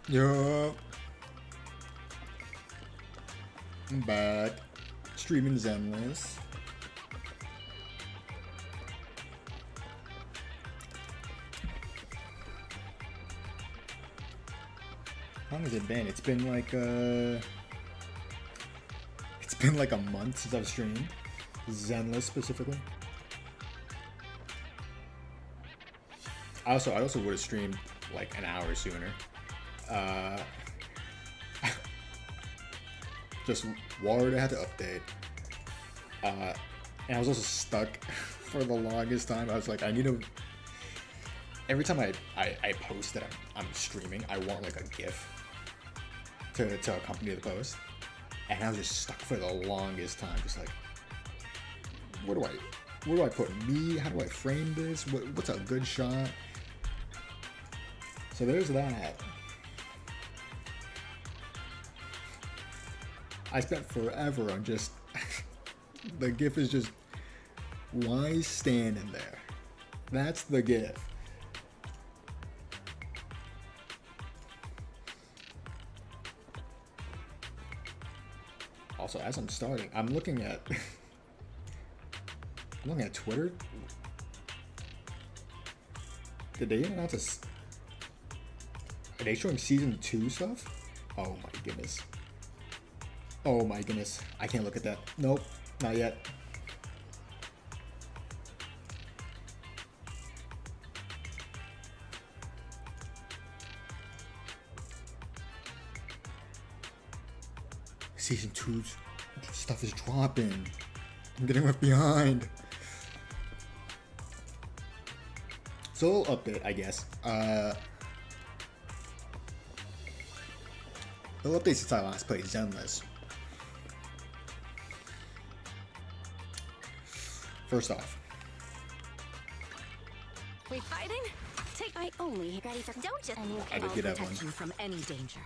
Yo, I'm back. Streaming Zenless. How long has it been? It's been like a month since I've streamed. Zenless specifically. I also would have streamed like an hour sooner. Just Ward had to update. And I was also stuck for the longest time. I was like, I need to. Every time I post that I'm streaming, I want like a GIF to accompany the post. And I was just stuck for the longest time. Just like, where do I put me? How do I frame this? What's a good shot? So there's that. I spent forever on just the GIF is just why standing there. That's the GIF. Also, as I'm starting, I'm looking at Twitter. Did they announce are they showing season 2 stuff? Oh my goodness. Oh my goodness. I can't look at that. Nope, not yet. Season 2 stuff is dropping. I'm getting left behind. So little update, I guess. Little update since I last played Zenless. First off, we fighting? I only ready for don't just I did get that one. You from any danger.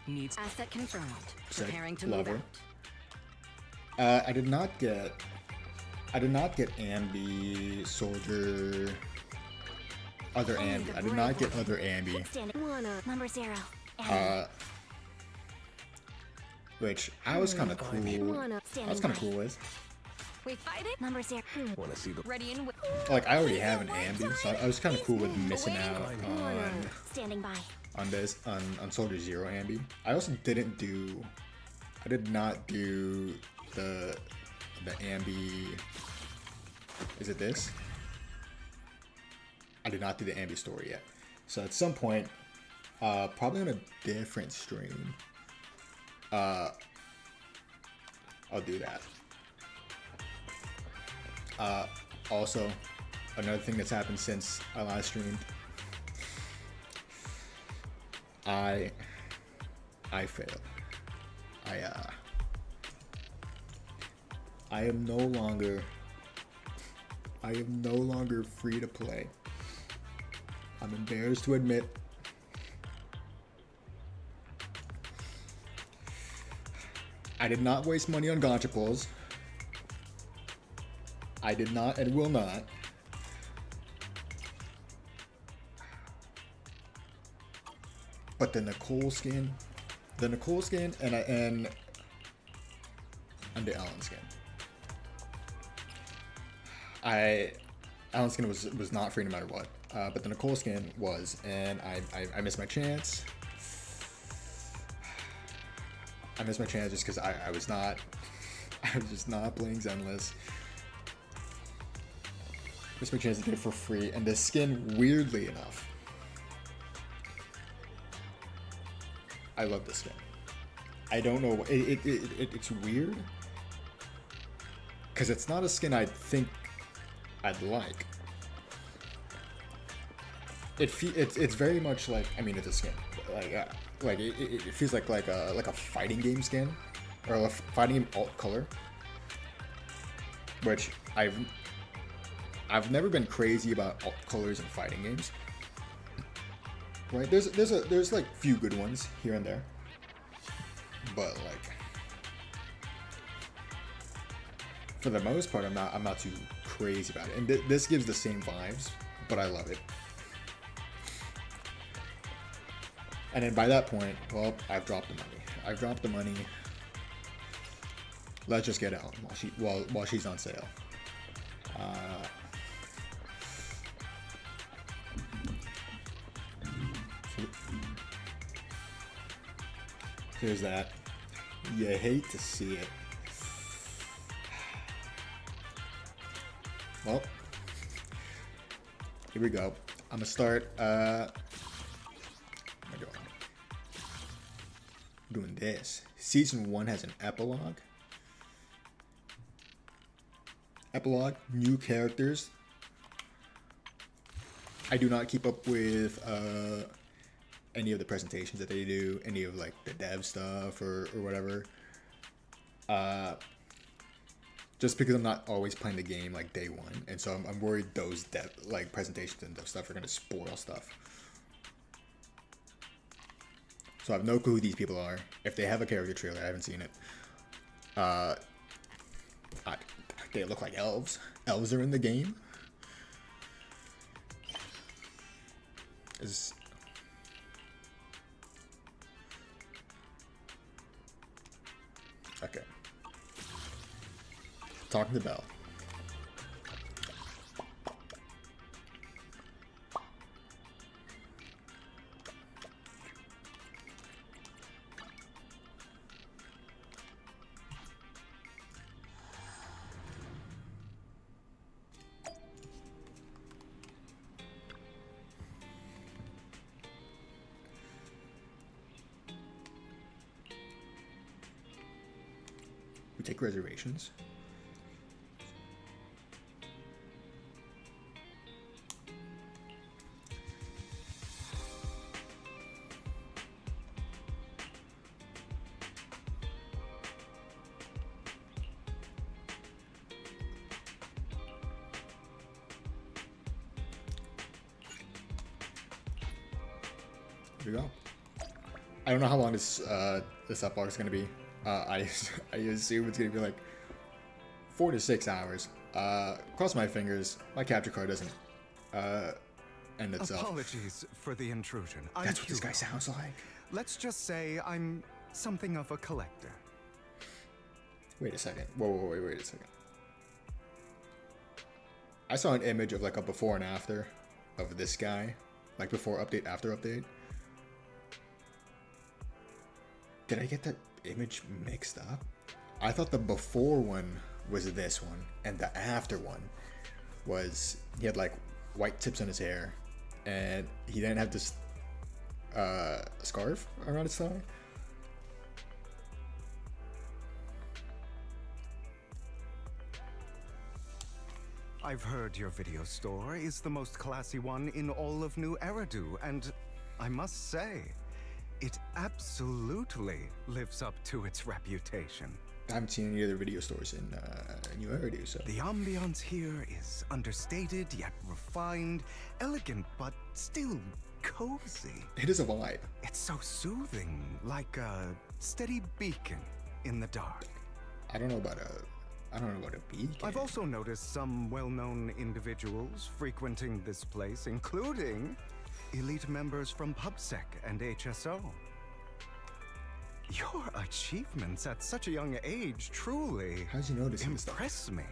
Needs asset confirmed. Sick. Preparing to Lover. move out. I did not get Ambi, Soldier, other Ambi. I did not get other Ambi. Number 0. Which I was kind of cool. I was kind of cool with. We fighting? Number 0. want to see the Ready and Like I already have an Ambi, so I was kind of cool with missing out standing by. on this on Soldier Zero Ambi. I also did not do the Ambi. Is it this? I did not do the Ambi story yet. So at some point, probably on a different stream, I'll do that. Also, another thing that's happened since I last streamed, I failed. I am no longer free to play. I'm embarrassed to admit. I did not waste money on gacha pulls. I did not and will not. But the Nicole skin and the Alan skin. Alan skin was not free no matter what. But the Nicole skin was, and I missed my chance. I missed my chance just because I was just not playing Zenless. Missed my chance to get it for free, and this skin, weirdly enough, I love this skin. I don't know, it's weird, because it's not a skin I think I'd like. It's very much like, I mean, it's a skin, like it feels like a fighting game skin, or a fighting game alt color, which I've never been crazy about alt colors in fighting games. Right? There's like few good ones here and there, but like for the most part, I'm not too crazy about it. And this gives the same vibes, but I love it. And then by that point, well, I've dropped the money. I've dropped the money. Let's just get out while she's on sale. Here's that. You hate to see it. Well, here we go. I'm gonna start. What am I doing? I'm doing this. Season 1 has an epilogue. Epilogue, new characters. I do not keep up with any of the presentations that they do, any of like the dev stuff or whatever. Just because I'm not always playing the game like day one, and so I'm worried those dev like presentations and dev stuff are gonna spoil stuff. So I have no clue who these people are. If they have a character trailer, I haven't seen it. They look like elves. Elves are in the game. Okay. Talking to Belle. We take reservations. Here we go. I don't know how long this epilogue is gonna be. I assume it's gonna be like 4 to 6 hours. Cross my fingers. My capture card doesn't end itself. Apologies for the intrusion. That's what this guy sounds like. Let's just say I'm something of a collector. Wait a second. Wait a second. I saw an image of like a before and after of this guy, like before update, after update. Did I get that image mixed up? I thought the before one was this one, and the after one was he had like white tips on his hair, and he didn't have this scarf around his thigh. I've heard your video store is the most classy one in all of New Eridu, and I must say, it absolutely lives up to its reputation. I haven't seen any other video stores in New Eridu, so. The ambiance here is understated yet refined, elegant but still cozy. It is a vibe. It's so soothing, like a steady beacon in the dark. I don't know about a beacon. I've also noticed some well-known individuals frequenting this place, including elite members from PubSec and HSO. Your achievements at such a young age truly how'd you notice impress me.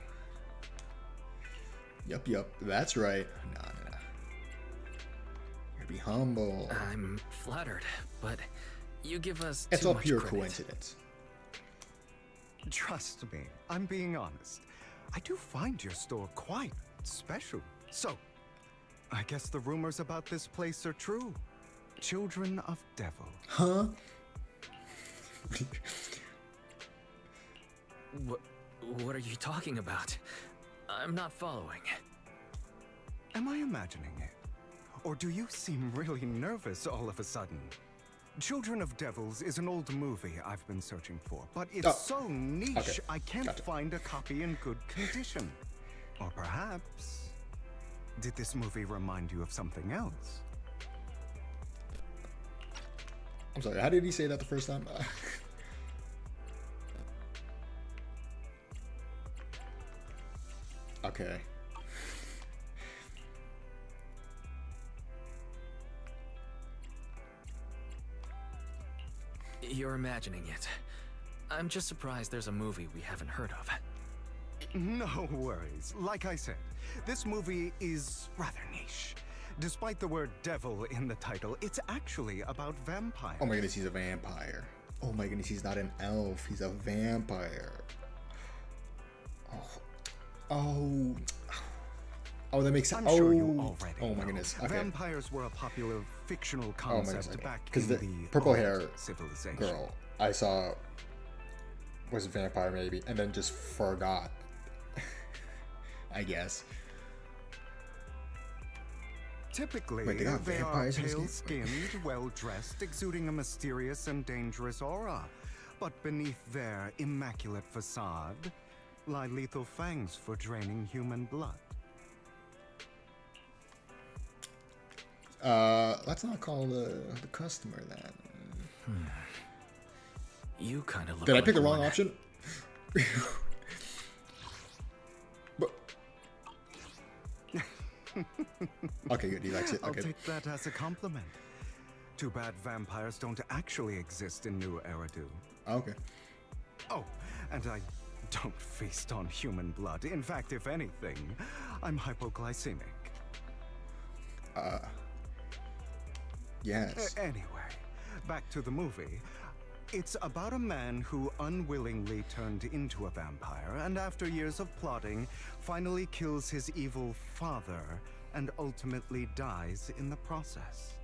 Yup, that's right. No. You're be humble. I'm flattered, but you give us It's too all much pure credit. coincidence. Trust me, I'm being honest. I do find your store quite special. So, I guess the rumors about this place are true. Children of Devil. Huh? What are you talking about? I'm not following. Am I imagining it? Or do you seem really nervous all of a sudden? Children of Devils is an old movie I've been searching for, but it's so niche okay. I can't Gotcha. find a copy in good condition. Or perhaps, did this movie remind you of something else? I'm sorry, how did he say that the first time? Okay. You're imagining it. I'm just surprised there's a movie we haven't heard of. No worries. Like I said, this movie is rather niche. Despite the word devil in the title, it's actually about vampires. Oh my goodness, he's a vampire. Oh my goodness, he's not an elf. He's a vampire. Oh, that makes sense. I'm sure you already Oh my know. goodness. Okay. Vampires were a popular fictional Oh my concept goodness. back Because in the the purple old hair civilization. girl I saw was a vampire maybe, and then just forgot. I guess. Typically, Wait, they got they are vampires in this game? pale-skinned, well-dressed, exuding a mysterious and dangerous aura. But beneath their immaculate facade lie lethal fangs for draining human blood. Let's not call the customer that. You kind of look. Did I like pick the wrong one. option? But okay, good. He likes it. I'll Okay. take that as a compliment. Too bad vampires don't actually exist in New Eridu. Okay. Oh, and I don't feast on human blood. In fact, if anything, I'm hypoglycemic. Yes. Anyway, back to the movie. It's about a man who unwillingly turned into a vampire, and after years of plotting, finally kills his evil father and ultimately dies in the process.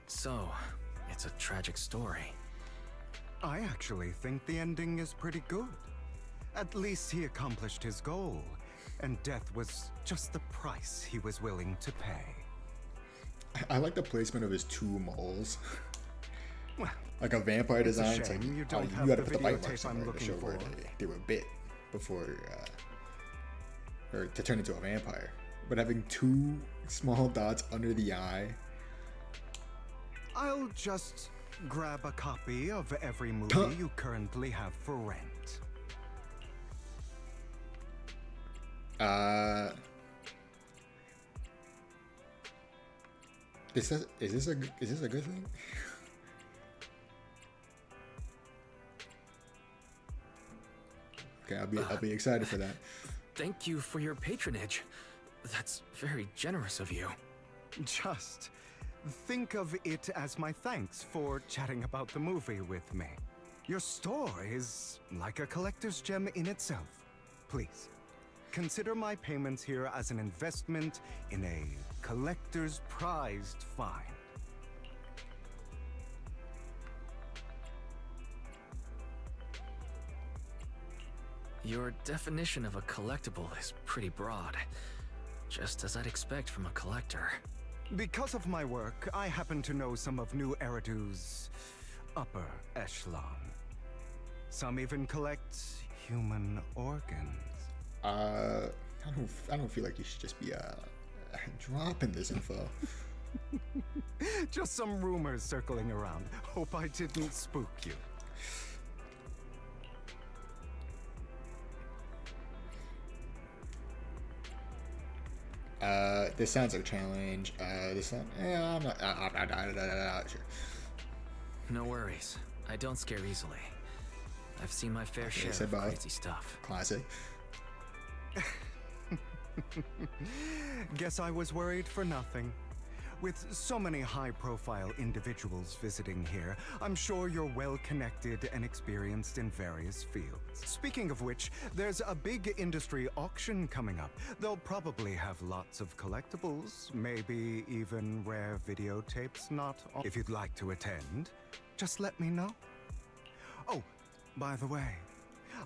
So, it's a tragic story. I actually think the ending is pretty good. At least he accomplished his goal, and death was just the price he was willing to pay. I like the placement of his two moles. Well, Like a vampire it's a design. It's like, shame you oh, don't you have gotta the put the bite videotape marks I'm somewhere to looking show where for. they were bit before, or to turn into a vampire. But having two small dots under the eye. I'll just grab a copy of every movie you currently have for rent. Is this a good thing? Okay, I'll be excited for that. Thank you for your patronage. That's very generous of you. Just think of it as my thanks for chatting about the movie with me. Your store is like a collector's gem in itself. Please, consider my payments here as an investment in a collector's prized find. Your definition of a collectible is pretty broad. Just as I'd expect from a collector. Because of my work, I happen to know some of New Eridu's upper echelon. Some even collect human organs. I don't feel like you should just be dropping this info. Just some rumors circling around. Hope I didn't spook you. This sounds like a challenge. I'm not sure. No worries. I don't scare easily. I've seen my fair share said of bye. crazy stuff. Classic. Guess I was worried for nothing. With so many high-profile individuals visiting here, I'm sure you're well-connected and experienced in various fields. Speaking of which, there's a big industry auction coming up. They'll probably have lots of collectibles, maybe even rare videotapes not all. If you'd like to attend, just let me know. Oh, by the way,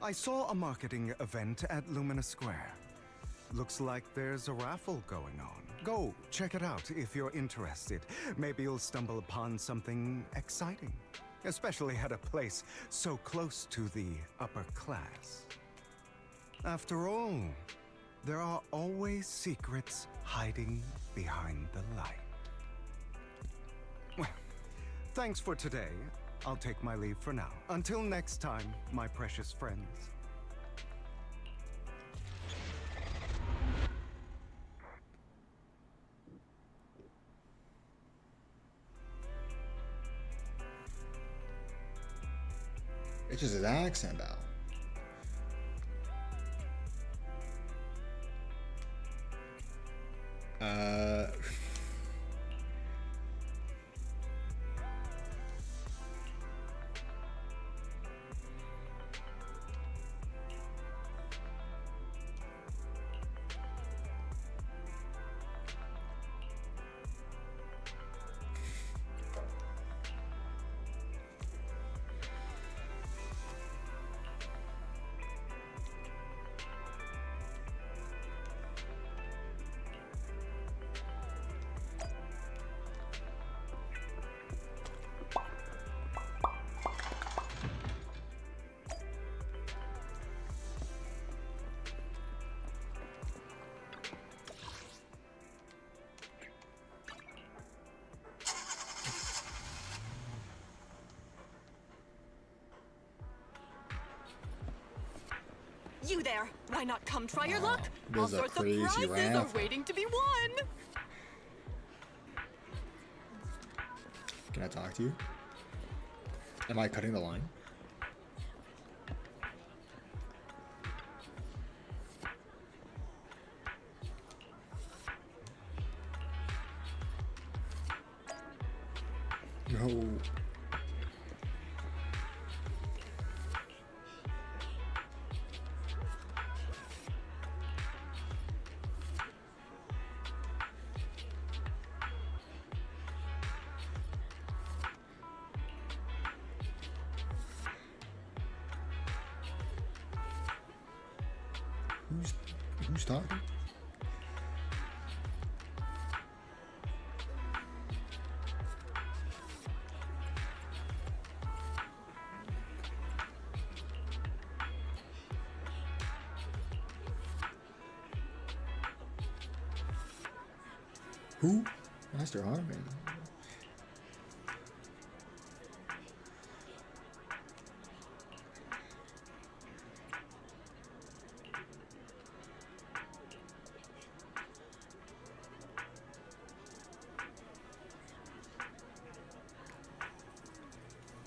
I saw a marketing event at Lumina Square. Looks like there's a raffle going on. Go check it out if you're interested. Maybe you'll stumble upon something exciting, especially at a place so close to the upper class. After all, there are always secrets hiding behind the light. Well, thanks for today. I'll take my leave for now. Until next time, my precious friends. It's just his accent, though. You there! Why not come try your luck? All there's a sorts of crazy prizes are raffle. waiting to be won! Can I talk to you? Am I cutting the line? No. Who's talking? Who? Master Harmon.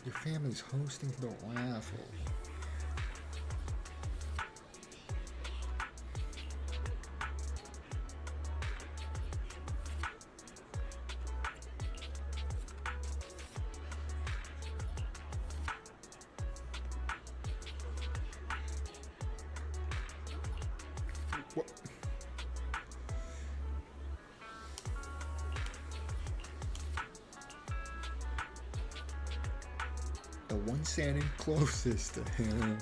Your family's hosting the raffle. What? The one standing closest to him.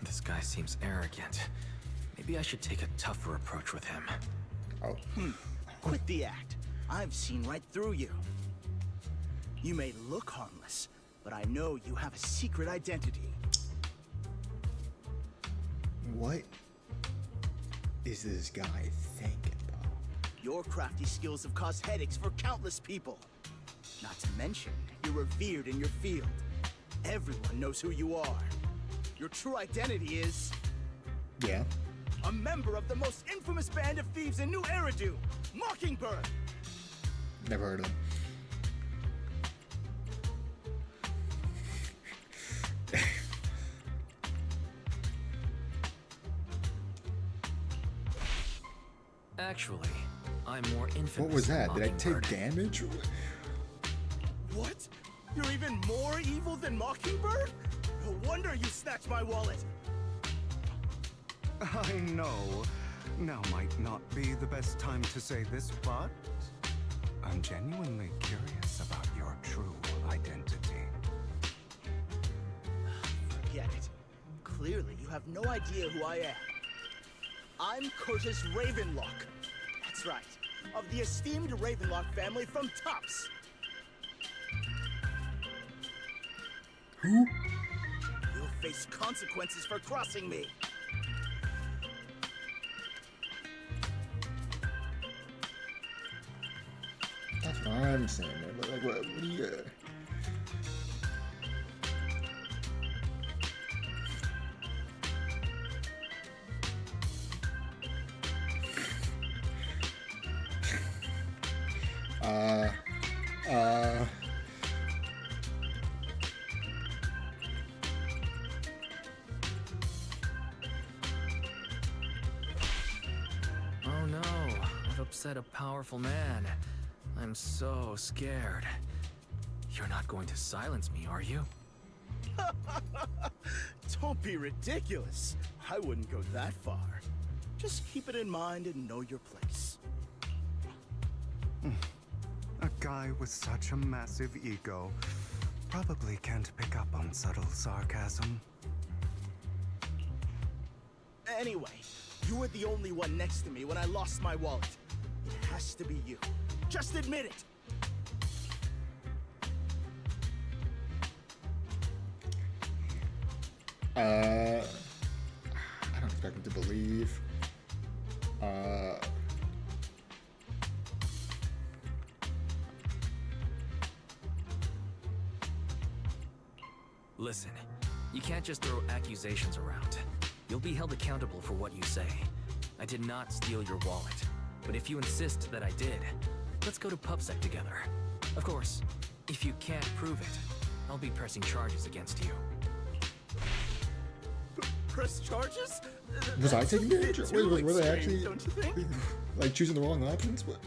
This guy seems arrogant. Maybe I should take a tougher approach with him. Oh. Quit the act. I've seen right through you. You may look harmless, but I know you have a secret identity. What is this guy thinking about? Your crafty skills have caused headaches for countless people. Not to mention, you're revered in your field. Everyone knows who you are. Your true identity is... Yeah. a member of the most infamous band of thieves in New Eridu, Mockingbird! Never heard of him. Actually, I'm more infamous. What was than that? Did I take Mockingbird. damage? What? You're even more evil than Mockingbird? No wonder you snatched my wallet! I know. Now might not be the best time to say this, but I'm genuinely curious about your true identity. Forget it. Clearly, you have no idea who I am. I'm Curtis Ravenlock. That's right. Of the esteemed Ravenlock family from Tops. Who? You'll face consequences for crossing me. That's what I'm saying, man. But like, what do you... Oh no, I've upset a powerful man. I'm so scared. You're not going to silence me, are you? Don't be ridiculous. I wouldn't go that far. Just keep it in mind and know your place. A guy with such a massive ego probably can't pick up on subtle sarcasm. Anyway, you were the only one next to me when I lost my wallet. It has to be you. Just admit it. I don't expect him to believe. Listen, you can't just throw accusations around. You'll be held accountable for what you say. I did not steal your wallet, but if you insist that I did, let's go to PubSec together. Of course, if you can't prove it, I'll be pressing charges against you. Press charges? Was I That's a taking bit damage? too Were they extreme, actually don't you think? like choosing the wrong options? What?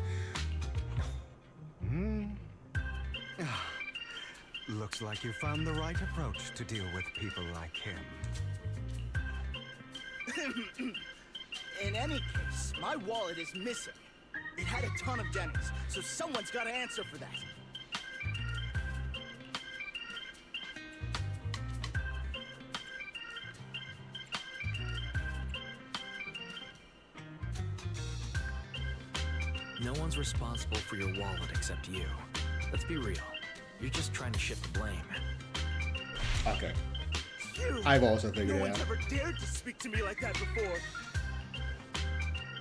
Looks like you found the right approach to deal with people like him. In any case, my wallet is missing. It had a ton of dents, so someone's got to answer for that. No one's responsible for your wallet except you. Let's be real. You're just trying to shift the blame. Okay. You! I've also figured No it one's out. ever dared to speak to me like that before.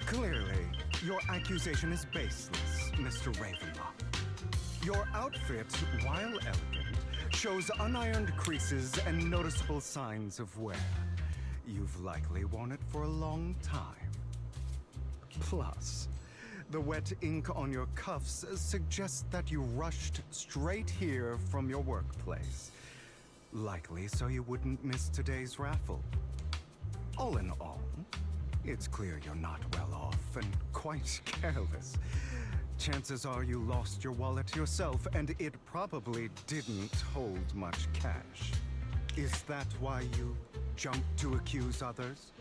Clearly, your accusation is baseless, Mr. Ravenlock. Your outfit, while elegant, shows unironed creases and noticeable signs of wear. You've likely worn it for a long time. Plus, the wet ink on your cuffs suggests that you rushed straight here from your workplace. Likely so you wouldn't miss today's raffle. All in all, it's clear you're not well off and quite careless. Chances are you lost your wallet yourself, and it probably didn't hold much cash. Is that why you jumped to accuse others?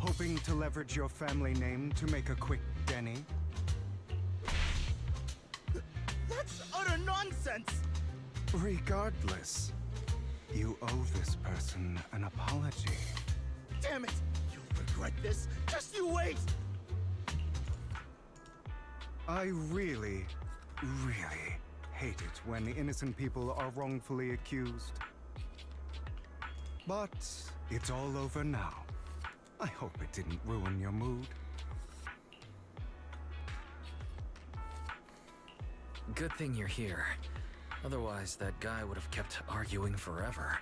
Hoping to leverage your family name to make a quick Denny? That's utter nonsense! Regardless, you owe this person an apology. Damn it! You'll regret this. Just you wait! I really hate it when innocent people are wrongfully accused. But it's all over now. I hope it didn't ruin your mood. Good thing you're here. Otherwise, that guy would have kept arguing forever.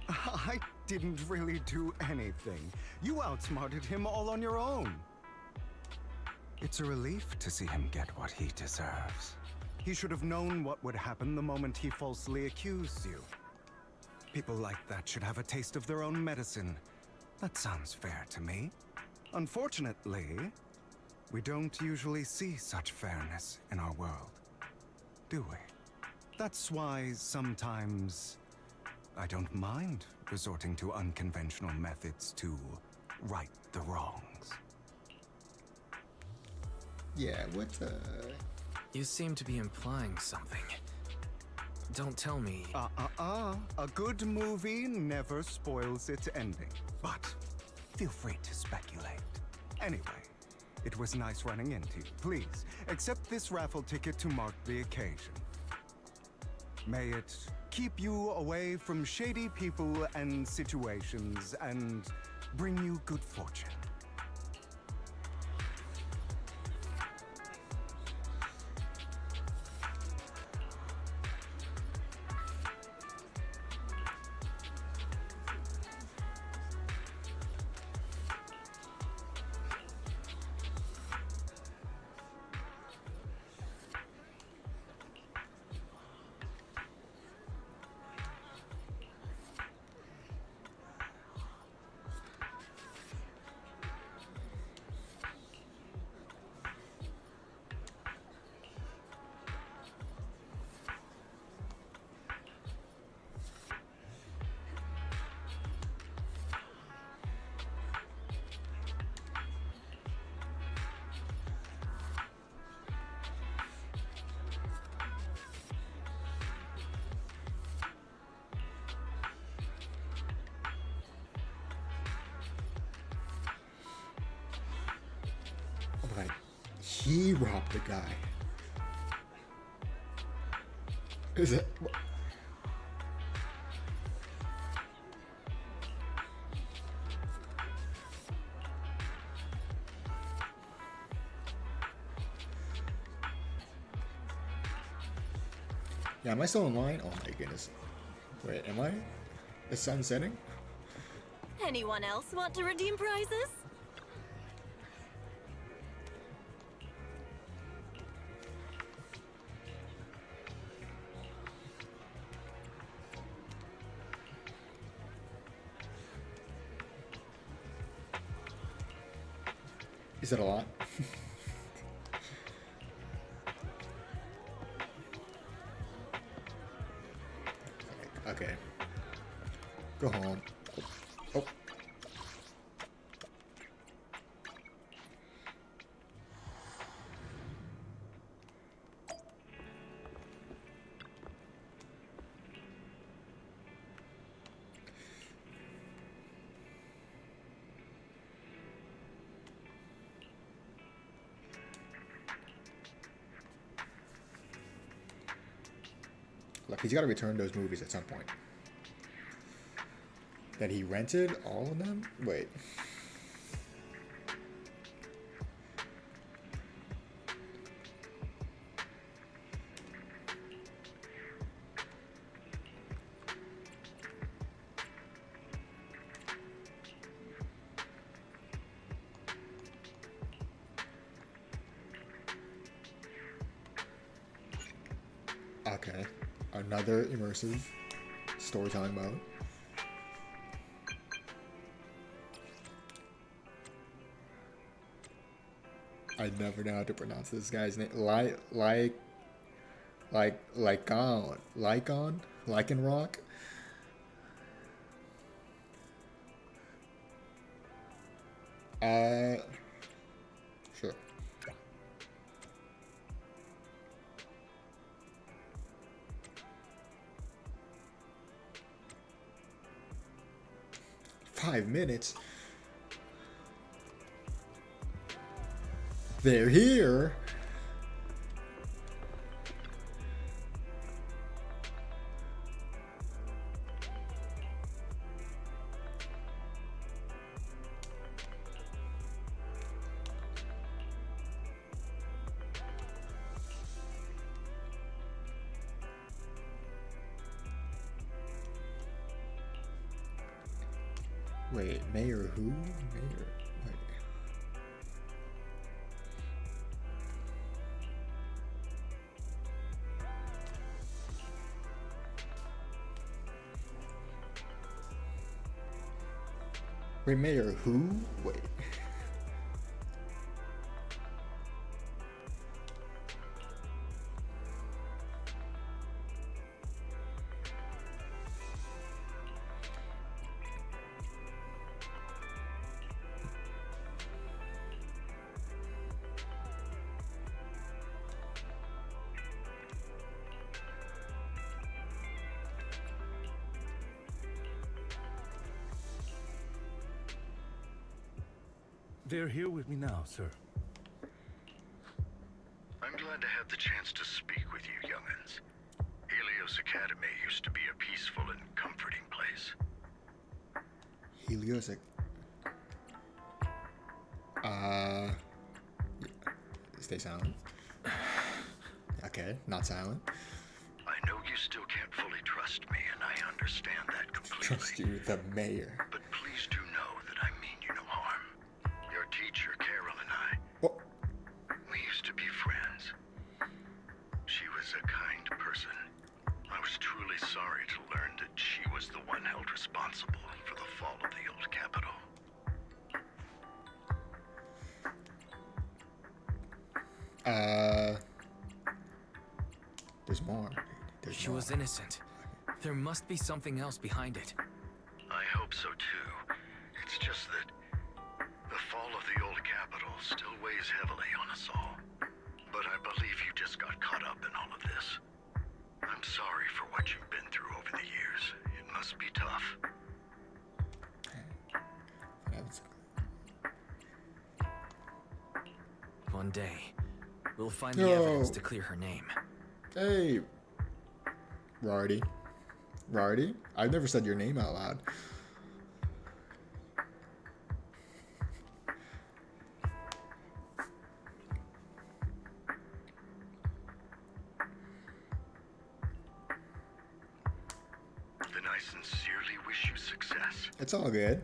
I didn't really do anything. You outsmarted him all on your own. It's a relief to see him get what he deserves. He should have known what would happen the moment he falsely accused you. People like that should have a taste of their own medicine. That sounds fair to me. Unfortunately, we don't usually see such fairness in our world, do we? That's why sometimes I don't mind resorting to unconventional methods to right the wrongs. Yeah, what, You seem to be implying something. Don't tell me. A good movie never spoils its ending. But feel free to speculate. Anyway, it was nice running into you. Please, accept this raffle ticket to mark the occasion. May it keep you away from shady people and situations and bring you good fortune. He robbed the guy. Is it? Yeah, am I still online? Oh my goodness. Wait, am I? The sun's setting? Anyone else want to redeem prizes? Is that a lot? Okay. Go home. Oh. Like, he's got to return those movies at some point. That he rented all of them? Wait. Okay. Another immersive storytelling mode. I never know how to pronounce this guy's name. Lycan Rock. Sure. Five minutes. They're here. Wait, Mayor who? Mayor. Wait. Wait, Mayor who? Wait. They're here with me now, sir. I'm glad to have the chance to speak with you, young'uns. Helios Academy used to be a peaceful and comforting place. Helios. Stay silent. Okay, not silent. I know you still can't fully trust me, and I understand that completely. Trust you, the mayor. But please do know that I mean you no harm. Your teacher, Carol, and I, Oh, we used to be friends. She was a kind person. I was truly sorry to learn that she was the one held responsible for the fall of the old capital. there's more. She was innocent. There must be something else behind it. I hope so too. It's just that the fall of the old capital still weighs heavily on us all. But I believe you just got caught up in all of this. I'm sorry for what you've been through over the years. It must be tough. One day, We'll find the No. evidence to clear her name. Hey, Rardy. Rardy? I've never said your name out loud. Then I sincerely wish you success. It's all good.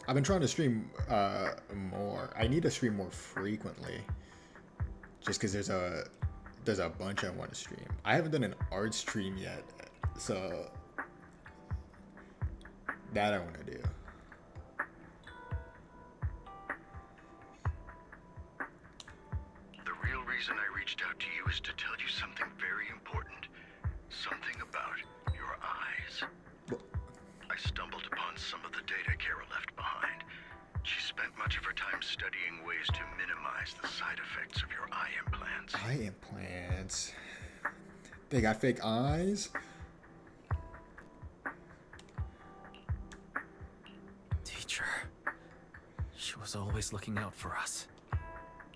I've been trying to stream more. I need to stream more frequently. Just because there's a bunch I want to stream. I haven't done an art stream yet, so that I want to do. The real reason I reached out to you is to tell you something very important. Something about your eyes. Well, I stumbled upon some of the data Kara left behind. She spent much of her time studying ways to minimize the side effects of your eye implants. eye implants. They got fake eyes? Teacher. She was always looking out for us.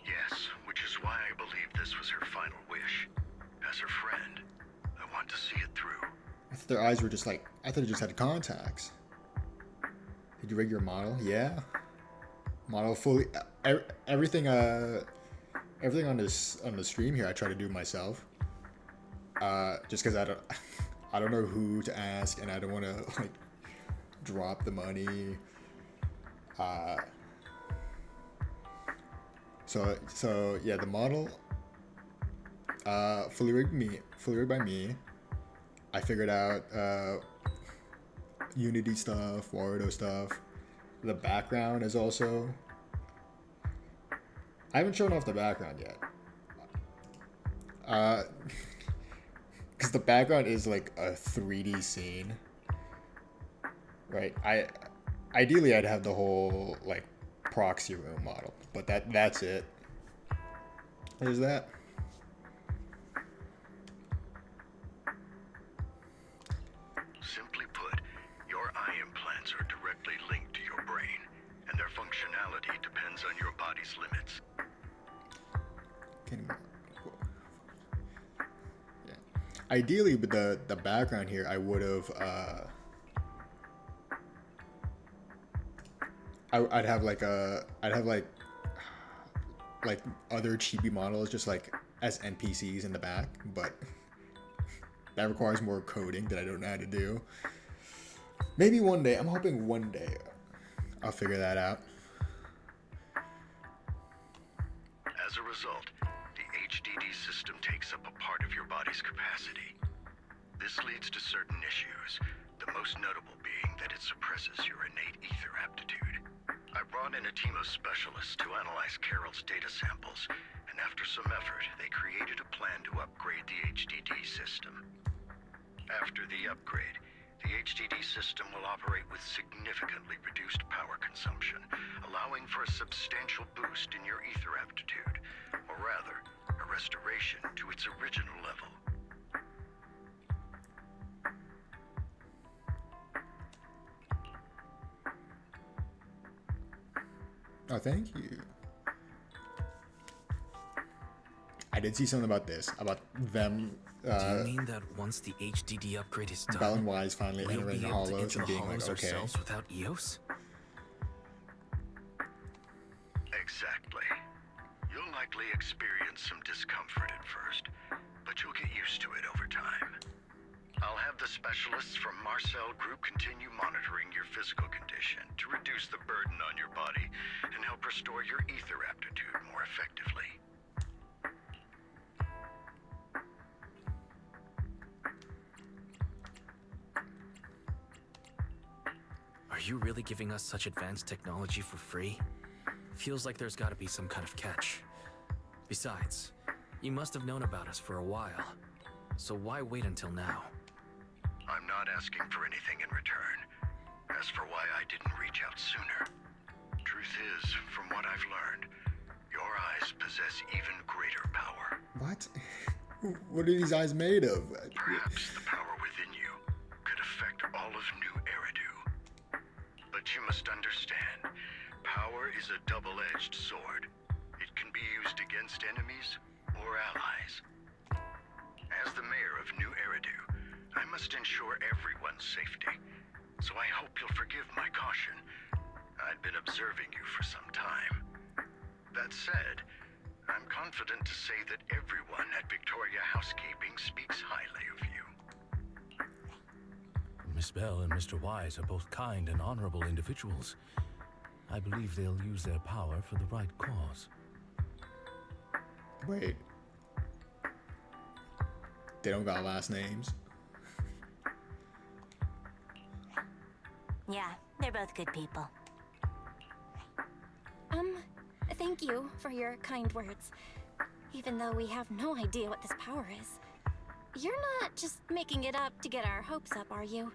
Yes, which is why I believe this was her final wish. As her friend, I want to see it through. I thought their eyes were just like, I thought they just had contacts. Did you rig your model? Yeah. Model fully, everything everything on the stream here I try to do myself. Just because I don't know who to ask, and I don't want to like drop the money. So yeah, the model fully rigged by me. I figured out Unity stuff, Warudo stuff. The background is also. I haven't shown off the background yet. Because the background is like a 3D scene, right? Ideally I'd have the whole like proxy room model, but that's it. There's that. Simply put, your eye implants are directly linked to your brain, and their functionality depends on your body's limits. Getting more. Yeah. Ideally, with the background here, I would have. I'd have like other chibi models just like as NPCs in the back, but that requires more coding that I don't know how to do. Maybe one day. I'm hoping one day I'll figure that out. As a result, the HDD system takes up a part of your body's capacity. This leads to certain issues, the most notable being that it suppresses your innate ether aptitude. I brought in a team of specialists to analyze Carol's data samples, and after some effort, they created a plan to upgrade the HDD system. After the upgrade, the HDD system will operate with significantly reduced power consumption, allowing for a substantial boost in your ether aptitude, or rather, a restoration to its original level. Oh, thank you. I did see something about this, about them, Do you mean that once the HDD upgrade is done, Bell and Wise finally we'll entering be the able to hollows enter and the being like, hollows okay. ourselves without EOS? Exactly. You'll likely experience some discomfort at first, but you'll get used to it over time. I'll have the specialists from Marcel Group continue monitoring your physical condition to reduce the burden on your body and help restore your ether aptitude more effectively. Are you really giving us such advanced technology for free? Feels like there's gotta be some kind of catch. Besides, you must have known about us for a while. So why wait until now? I'm not asking for anything in return. As for why I didn't reach out sooner, truth is, from what I've learned, your eyes possess even greater power. What? What are these eyes made of? Perhaps the power within you could affect all of New Eridu. But you must understand, power is a double-edged sword. It can be be used against enemies or allies. As the mayor of New Eridu, I must ensure everyone's safety, so I hope you'll forgive my caution. I'd been observing you for some time. That said, I'm confident to say that everyone at Victoria Housekeeping speaks highly of you. Miss Bell and Mr. Wise are both kind and honorable individuals. I believe they'll use their power for the right cause. Wait. They don't got last names? Yeah, they're both good people. Thank you for your kind words. Even though we have no idea what this power is. You're not just making it up to get our hopes up, are you?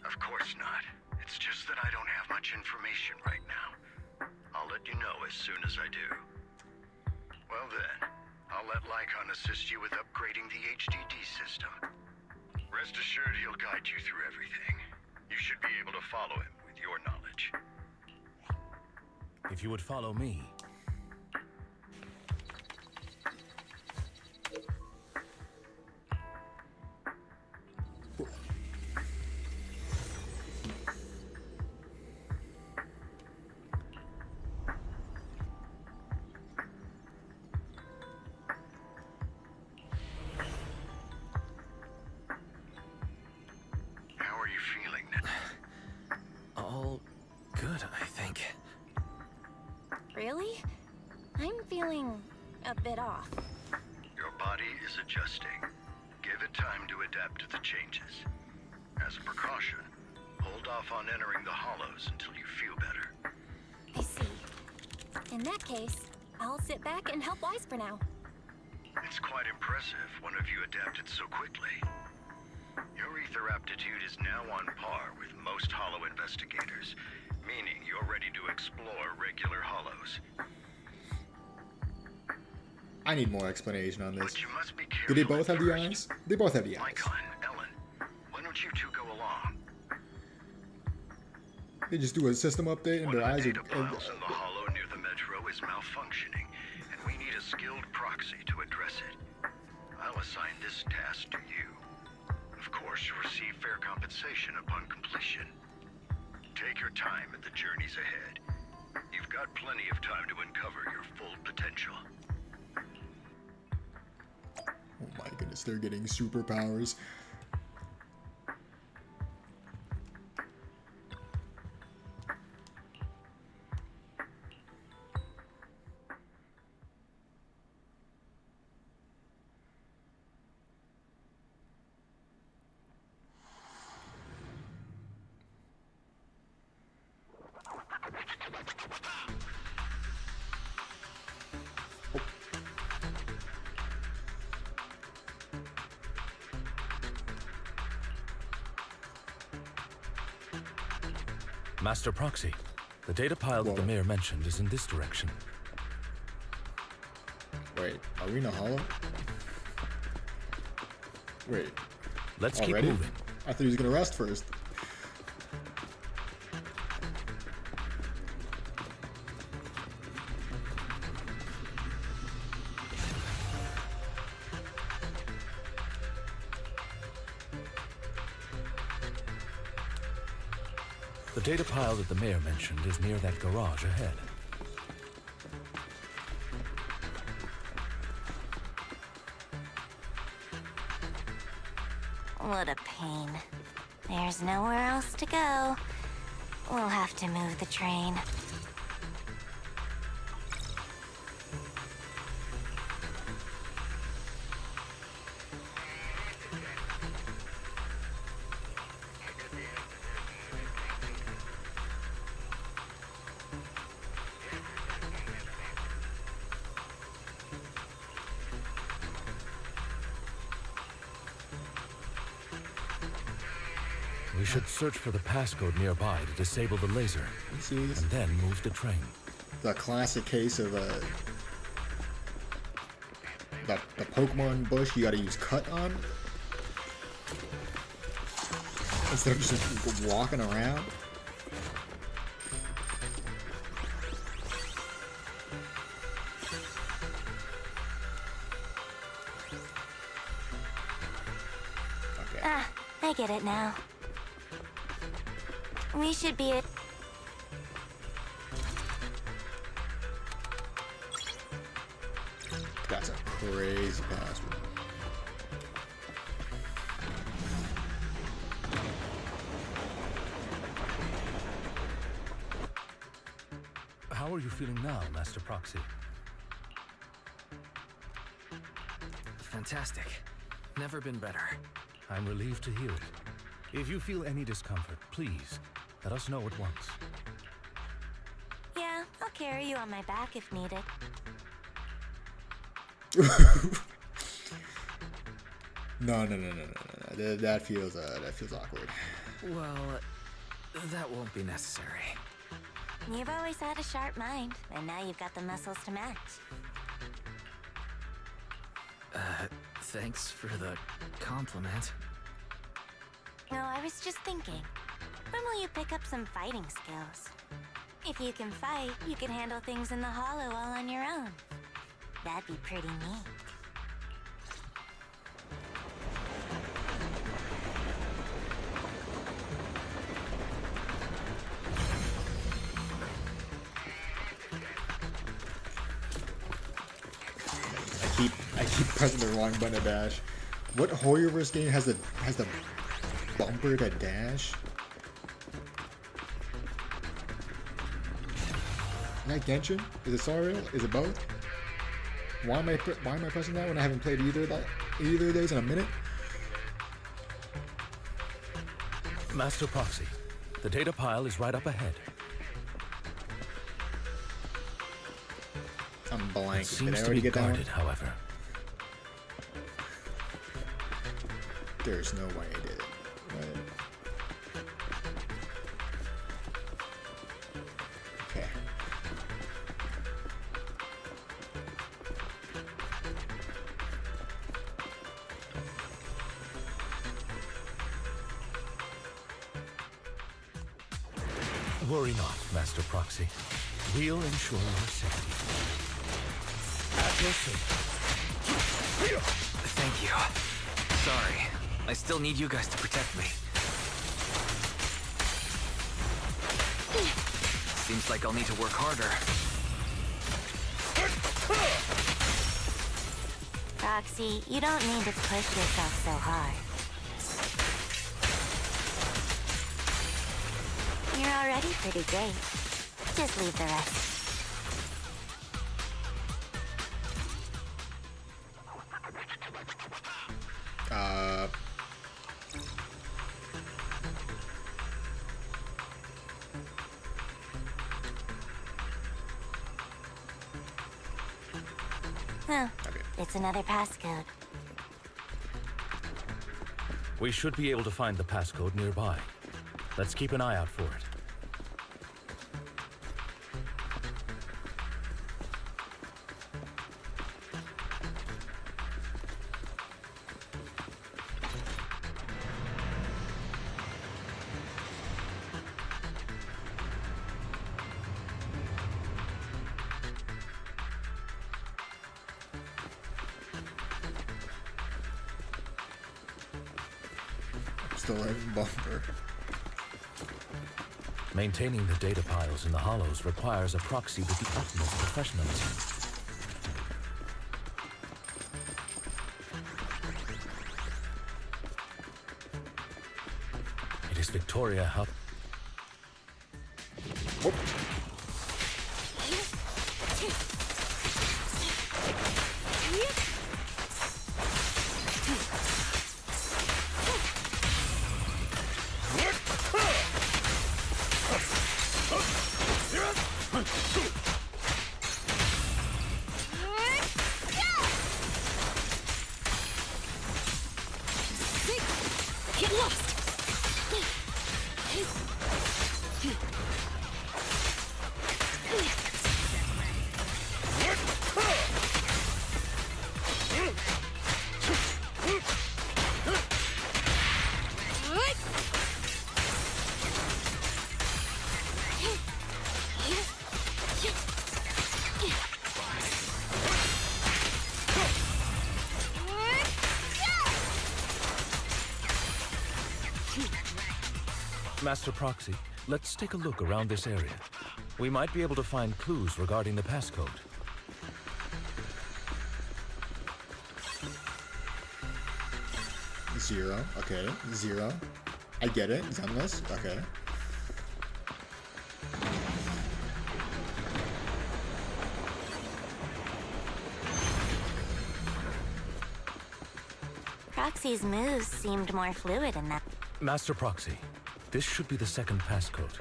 Of course not. It's just that I don't have much information right now. I'll let you know as soon as I do. Well then, I'll let Lycon assist you with upgrading the HDD system. Rest assured he'll guide you through everything. You should be able to follow him with your knowledge. If you would follow me. How are you feeling now? All good, I think. Really? I'm feeling a bit off. Your body is adjusting. Give it time to adapt to the changes. As a precaution, hold off on entering the hollows until you feel better. I see. In that case, I'll sit back and help Wise for now. It's quite impressive one of you adapted so quickly. Your ether aptitude is now on par with most hollow investigators, meaning you're ready to explore regular hollows. I need more explanation on this. But you must be Do careful. they both at have the first. eyes? They both have the eyes. Lycon, Ellen, why don't you two go along? They just do a system update and One their of eyes the are... data piles in the hollow near the metro is malfunctioning, and we need a skilled proxy to address it. I'll assign this task to you. Of course, you'll receive fair compensation upon completion. Take your time at the journeys ahead. You've got plenty of time to uncover your full potential. Oh my goodness, they're getting superpowers. Master Proxy, the data pile that the Whoa. mayor mentioned is in this direction. Wait, are we in a hollow? Wait, Let's already? keep moving. I thought he was gonna rest first. The data pile that the mayor mentioned is near that garage ahead. What a pain. There's nowhere else to go. We'll have to move the train. We should search for the passcode nearby to disable the laser, You see this? and then move the train. The classic case of the Pokemon bush you gotta use cut on instead of just walking around. I get it now. We should be at... That's a crazy password. How are you feeling now, Master Proxy? Fantastic. Never been better. I'm relieved to hear it. If you feel any discomfort, please let us know at once. Yeah, I'll carry you on my back if needed. No. That feels awkward. Well, that won't be necessary. You've always had a sharp mind, and now you've got the muscles to match. Thanks for the compliment. No, I was just thinking. When will you pick up some fighting skills? If you can fight, you can handle things in the hollow all on your own. That'd be pretty neat. I keep pressing the wrong button to dash. What Horrorverse game has the bumper to dash? Is that Genshin? Is it Sorrel? Is it both? Why am I pressing that when I haven't played either of those in a minute? Master Proxy, the data pile is right up ahead. I'm blank. It seems Did I to already be get that one? guarded, however. There's no way I did it. Right. Okay. Worry not, Master Proxy. We'll ensure your safety. At your service. Thank you. Sorry. I still need you guys to protect me. Seems like I'll need to work harder. Roxy, you don't need to push yourself so hard. You're already pretty great. Just leave the rest. Oh, Okay. it's another passcode. We should be able to find the passcode nearby. Let's keep an eye out for it. Still having bumper. Maintaining the data piles in the hollows requires a proxy with the utmost professionalism. It is Victoria Hub. Whoop. Get lost! Master Proxy, let's take a look around this area. We might be able to find clues regarding the passcode. Zero. Okay. Zero. I get it. Zenless. Okay. Proxy's moves seemed more fluid in that. Master Proxy, this should be the second passcode.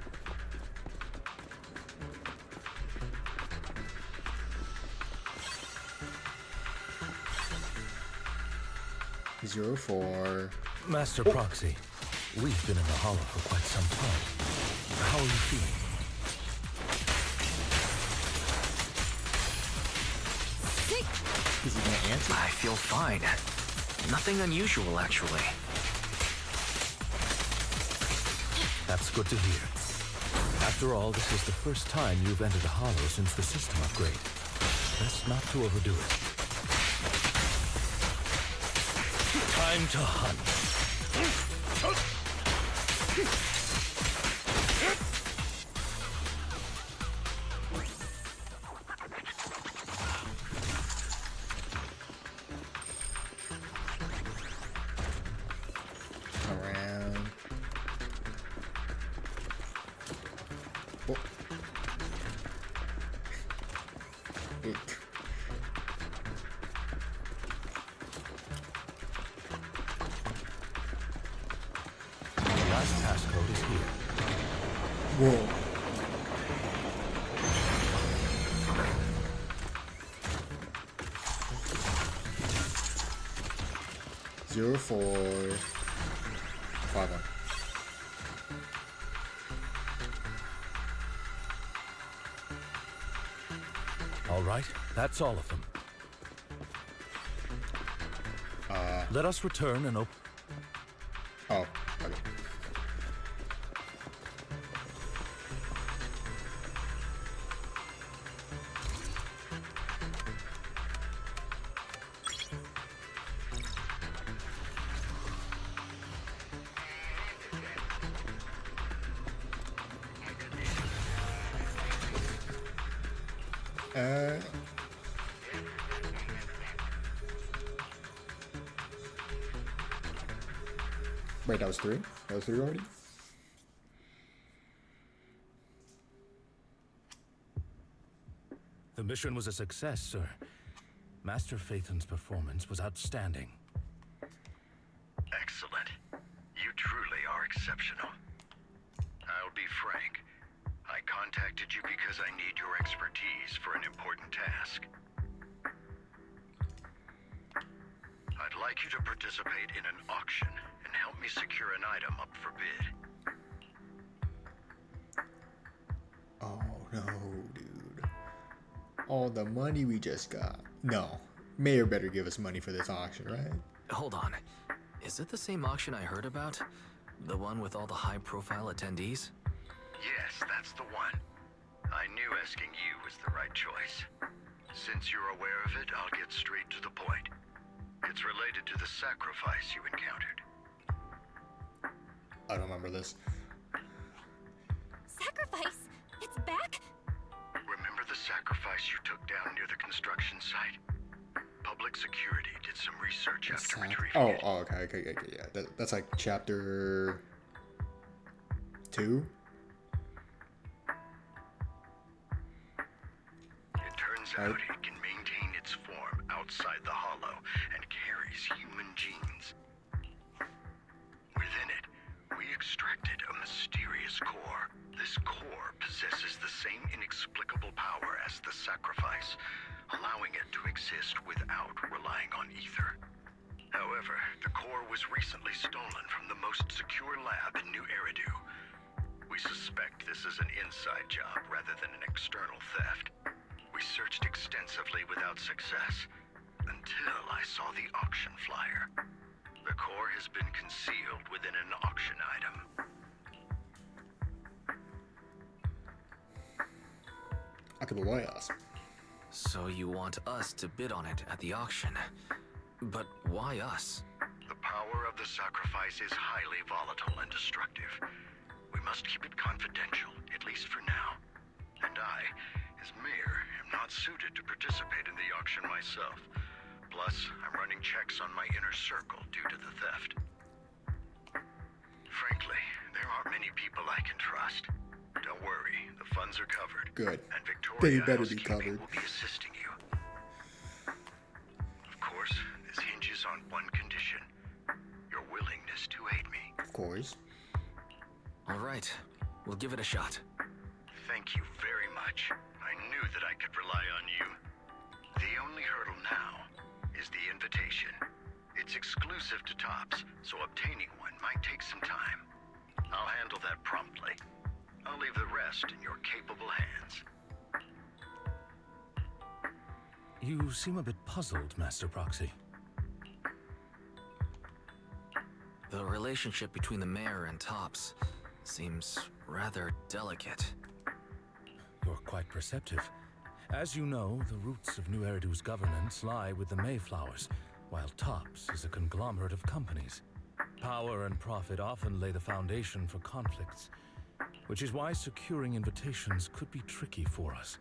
Zero four. Master Proxy, we've been in the Hollow for quite some time. How are you feeling? Is he gonna answer? I feel fine. Nothing unusual, actually. That's good to hear. After all, this is the first time you've entered a Hollow since the system upgrade. Best not to overdo it. Time to hunt. Around. Oh. Eight. The last passcode is here. Whoa. Zero four. 5 1. All right, that's all of them. Let us return and open. Oh, okay. Wait, that was 3? That was 3 already? The mission was a success, sir. Master Phaethon's performance was outstanding. Excellent. You truly are exceptional. I'll be frank. I contacted you because I need your expertise for an important task. I'd like you to participate in an auction and help me secure an item up for bid. Oh no, dude. All the money we just got. No. Mayor better give us money for this auction, right? Hold on. Is it the same auction I heard about? The one with all the high-profile attendees? Yes, that's the one. I knew asking you was the right choice. Since you're aware of it, I'll get straight to the point. It's related to the sacrifice you encountered. I don't remember this. Sacrifice? It's back? Remember the sacrifice you took down near the construction site? Public security did some research after retrieving it. Oh, okay, yeah. That's like chapter 2? It turns out it can maintain its form outside the hollow and carries human genes. Within it, we extracted a mysterious core. This core possesses the same inexplicable power as the sacrifice, allowing it to exist without relying on ether. However, the core was recently stolen from the most secure lab in New Eridu. We suspect this is an inside job rather than an external theft. We searched extensively without success, until I saw the auction flyer. The core has been concealed within an auction item. So you want us to bid on it at the auction. But why us? The power of the sacrifice is highly volatile and destructive. we must keep it confidential, at least for now. And I, as mayor, am not suited to participate in the auction myself. Plus, I'm running checks on my inner circle due to the theft. Frankly, there aren't many people I can trust. Don't worry, the funds are covered. Good. And They Victoria better be Housekeeping covered. will be assisting you. Of course, this hinges on one condition. Your willingness to aid me. Of course. All right, we'll give it a shot. Thank you very much. I knew that I could rely on you. The only hurdle now is the invitation. It's exclusive to Tops, so obtaining one might take some time. I'll handle that promptly. I'll leave the rest in your capable hands. You seem a bit puzzled, Master Proxy. The relationship between the mayor and Tops seems rather delicate. You're quite perceptive. As you know, the roots of New Eridu's governance lie with the Mayflowers, while Tops is a conglomerate of companies. Power and profit often lay the foundation for conflicts, which is why securing invitations could be tricky for us.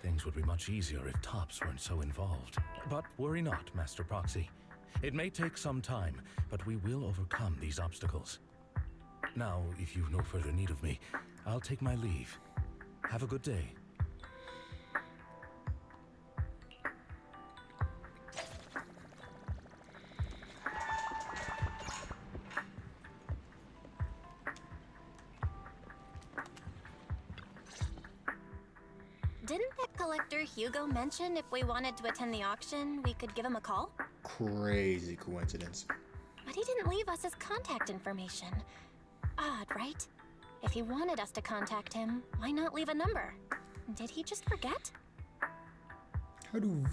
Things would be much easier if Tops weren't so involved. But worry not, Master Proxy. It may take some time, but we will overcome these obstacles. Now, if you've no further need of me, I'll take my leave. Have a good day. Didn't that collector Hugo mention if we wanted to attend the auction, we could give him a call? Crazy coincidence. But he didn't leave us his contact information. Odd, right? If he wanted us to contact him, why not leave a number? Did he just forget? How do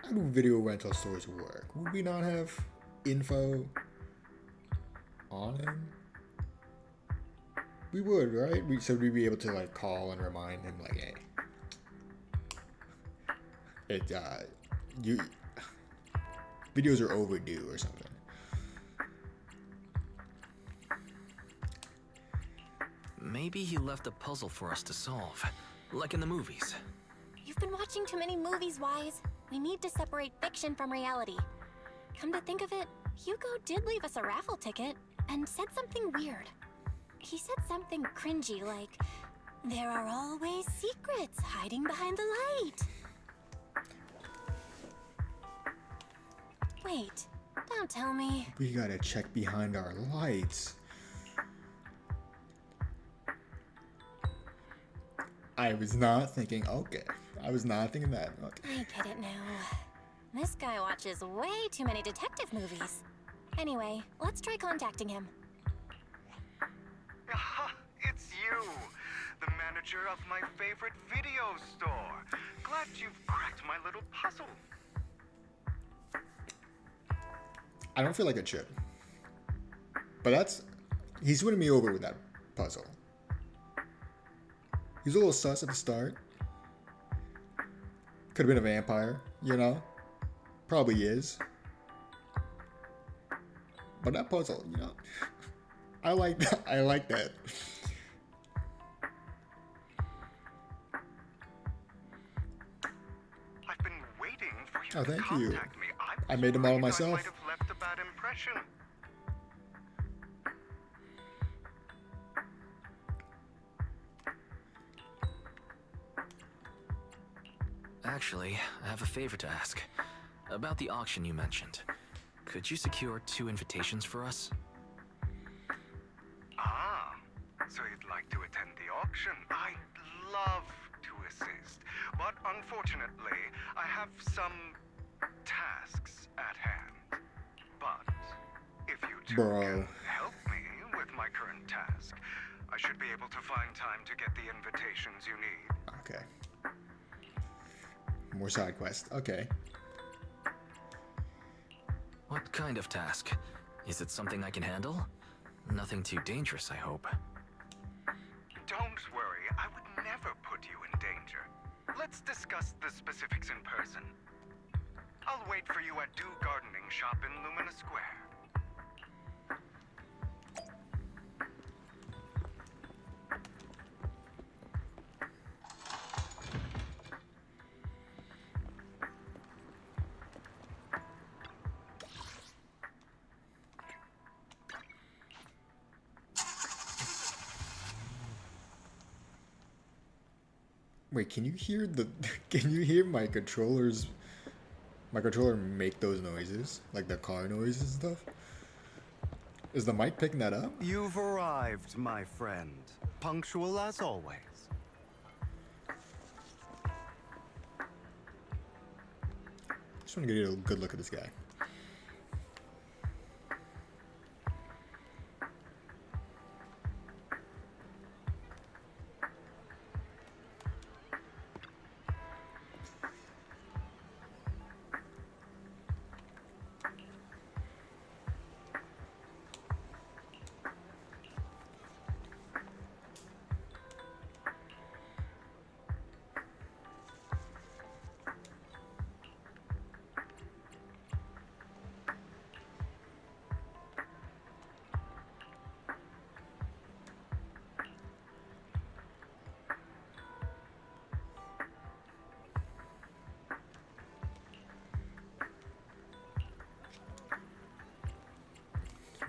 video rental stores work? Would we not have info on him? We would, right? So we'd be able to like call and remind him, like, hey, videos are overdue or something. Maybe he left a puzzle for us to solve, like in the movies. You've been watching too many movies, Wise. We need to separate fiction from reality. Come to think of it, Hugo did leave us a raffle ticket and said something weird. He said something cringy like, "There are always secrets hiding behind the light." Wait, don't tell me. We gotta check behind our lights. I was not thinking, okay. I was not thinking that. Okay. I get it now. This guy watches way too many detective movies. Anyway, let's try contacting him. Ah, it's you, the manager of my favorite video store. Glad you've cracked my little puzzle. I don't feel like it should. But he's winning me over with that puzzle. He's a little sus at the start. Could have been a vampire, you know? Probably is. But that puzzle, you know, I like that. I like that. I've been waiting for you Oh, to thank contact you. me. I made them all worried myself. I might have left a bad impression. Actually, I have a favor to ask. About the auction you mentioned. Could you secure 2 invitations for us? Ah, so you'd like to attend the auction? I'd love to assist, but unfortunately, I have some tasks at hand. But if you two can help me with my current task, I should be able to find time to get the invitations you need. Okay. More side quests. Okay. What kind of task? Is it something I can handle? Nothing too dangerous, I hope. Don't worry, I would never put you in danger. Let's discuss the specifics in person. I'll wait for you at Dew Gardening Shop in Lumina Square. Wait, can you hear the? Can you hear my controller make those noises, like the car noises and stuff? Is the mic picking that up? You've arrived, my friend. Punctual as always. Just want to get a good look at this guy.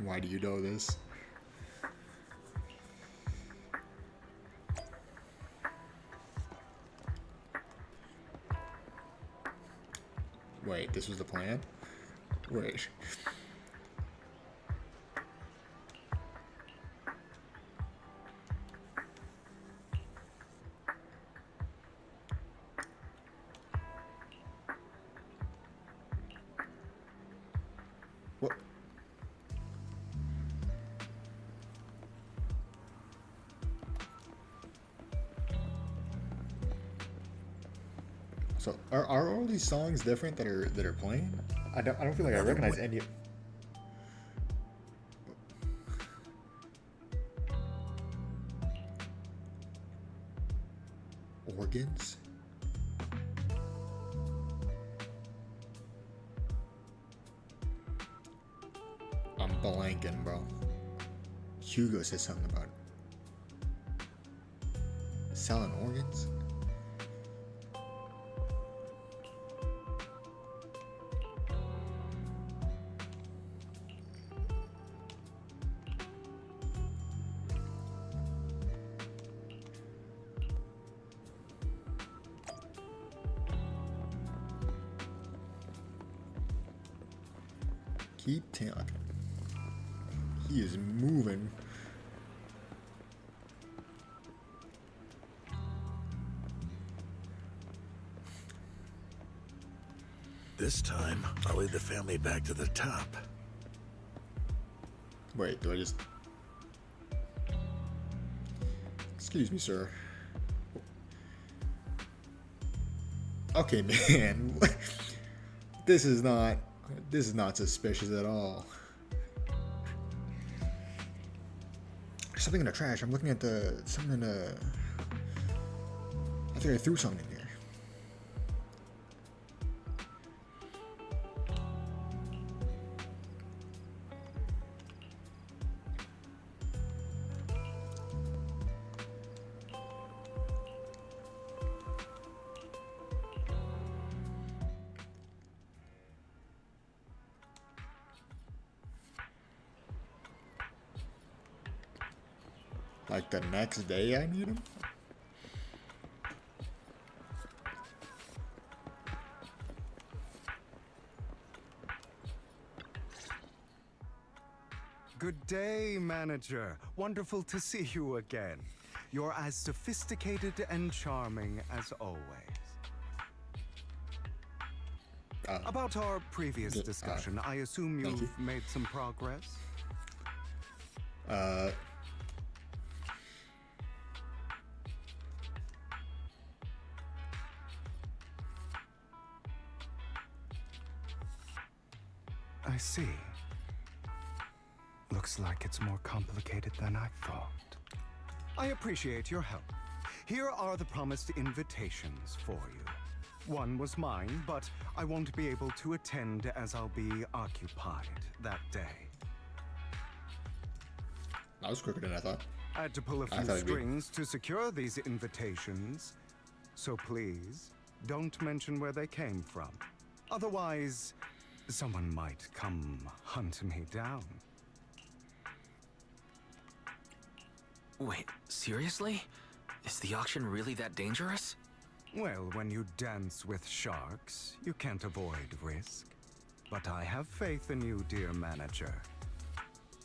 Why do you know this? Wait, this was the plan? Wait. What? So are all these songs different that are playing? I don't feel like I recognize any. Organs? I'm blanking, bro. Hugo said something about selling organs. Keep talking. He is moving. This time, I'll lead the family back to the top. Wait, do I just... Excuse me, sir. Okay, man. This is not suspicious at all. There's something in the trash. I'm looking at something in the... I think I threw something in here. Like the next day I need him? Good day, manager. Wonderful to see you again. You're as sophisticated and charming as always. About our previous discussion, I assume you've made some progress? I see. Looks like it's more complicated than I thought. I appreciate your help. Here are the promised invitations for you. One was mine, but I won't be able to attend as I'll be occupied that day. That was quicker than I thought. I had to pull a few strings to secure these invitations, so please don't mention where they came from. Otherwise, someone might come hunt me down. Wait, seriously? Is the auction really that dangerous? Well, when you dance with sharks, you can't avoid risk. But I have faith in you, dear manager.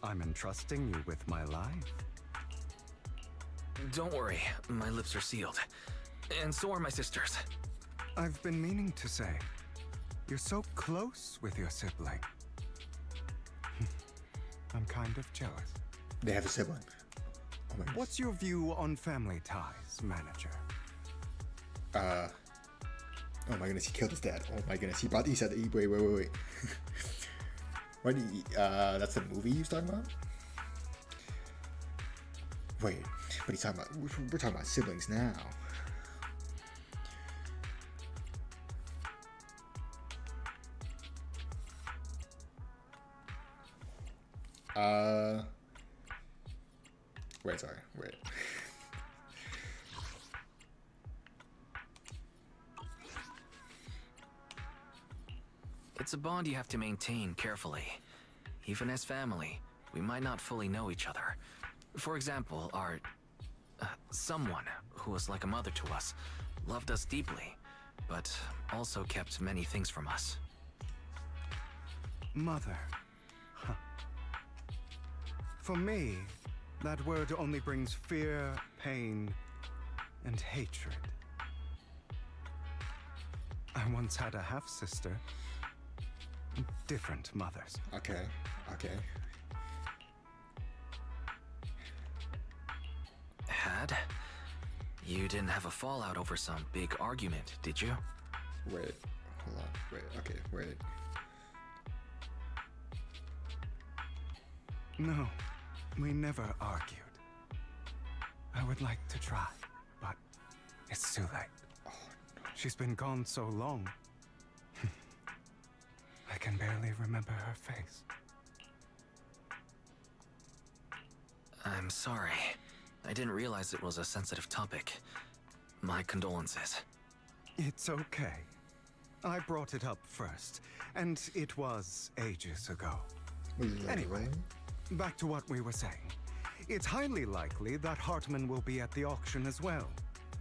I'm entrusting you with my life. Don't worry, my lips are sealed. And so are my sisters. I've been meaning to say, you're so close with your sibling. I'm kind of jealous. They have a sibling. Oh my goodness. What's your view on family ties, manager? Oh my goodness, he killed his dad. Oh my goodness, he said, wait. What did he, that's the movie he was talking about? Wait, but he's talking about, we're talking about siblings now. Wait. It's a bond you have to maintain carefully. Even as family, we might not fully know each other. For example, our... someone who was like a mother to us, loved us deeply, but also kept many things from us. Mother. Huh. For me, that word only brings fear, pain, and hatred. I once had a half-sister. Different mothers. Okay. Had? You didn't have a fallout over some big argument, did you? Wait, hold on. Wait. No, we never argued. I would like to try, but it's too late. Oh, no. She's been gone so long. I can barely remember her face. I'm sorry. I didn't realize it was a sensitive topic. My condolences. It's okay. I brought it up first, and it was ages ago. Anyway, back to what we were saying. It's highly likely that Hartman will be at the auction as well.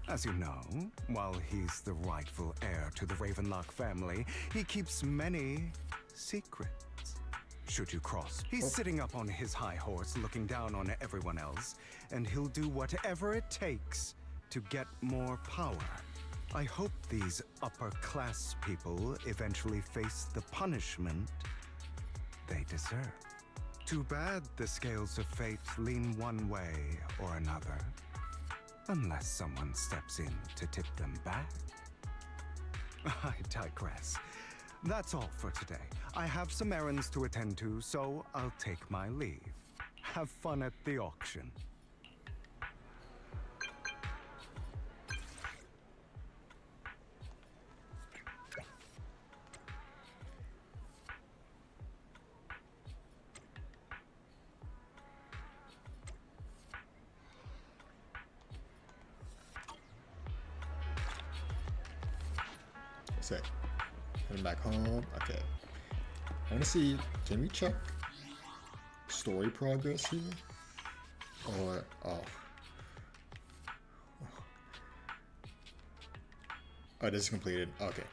As you know, while he's the rightful heir to the Ravenlock family, he keeps many secrets. Should you cross, he's sitting up on his high horse looking down on everyone else, and he'll do whatever it takes to get more power. I hope these upper-class people eventually face the punishment they deserve. Too bad the scales of fate lean one way or another. Unless someone steps in to tip them back. I digress. That's all for today. I have some errands to attend to, so I'll take my leave. Have fun at the auction. Sick. Heading back home. Okay. I want to see. Can we check story progress here? Or oh, this is completed. Okay.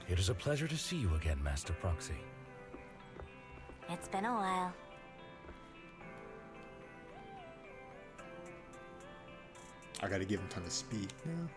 It is a pleasure to see you again, Master Proxy. It's been a while. I gotta give him time to speak now.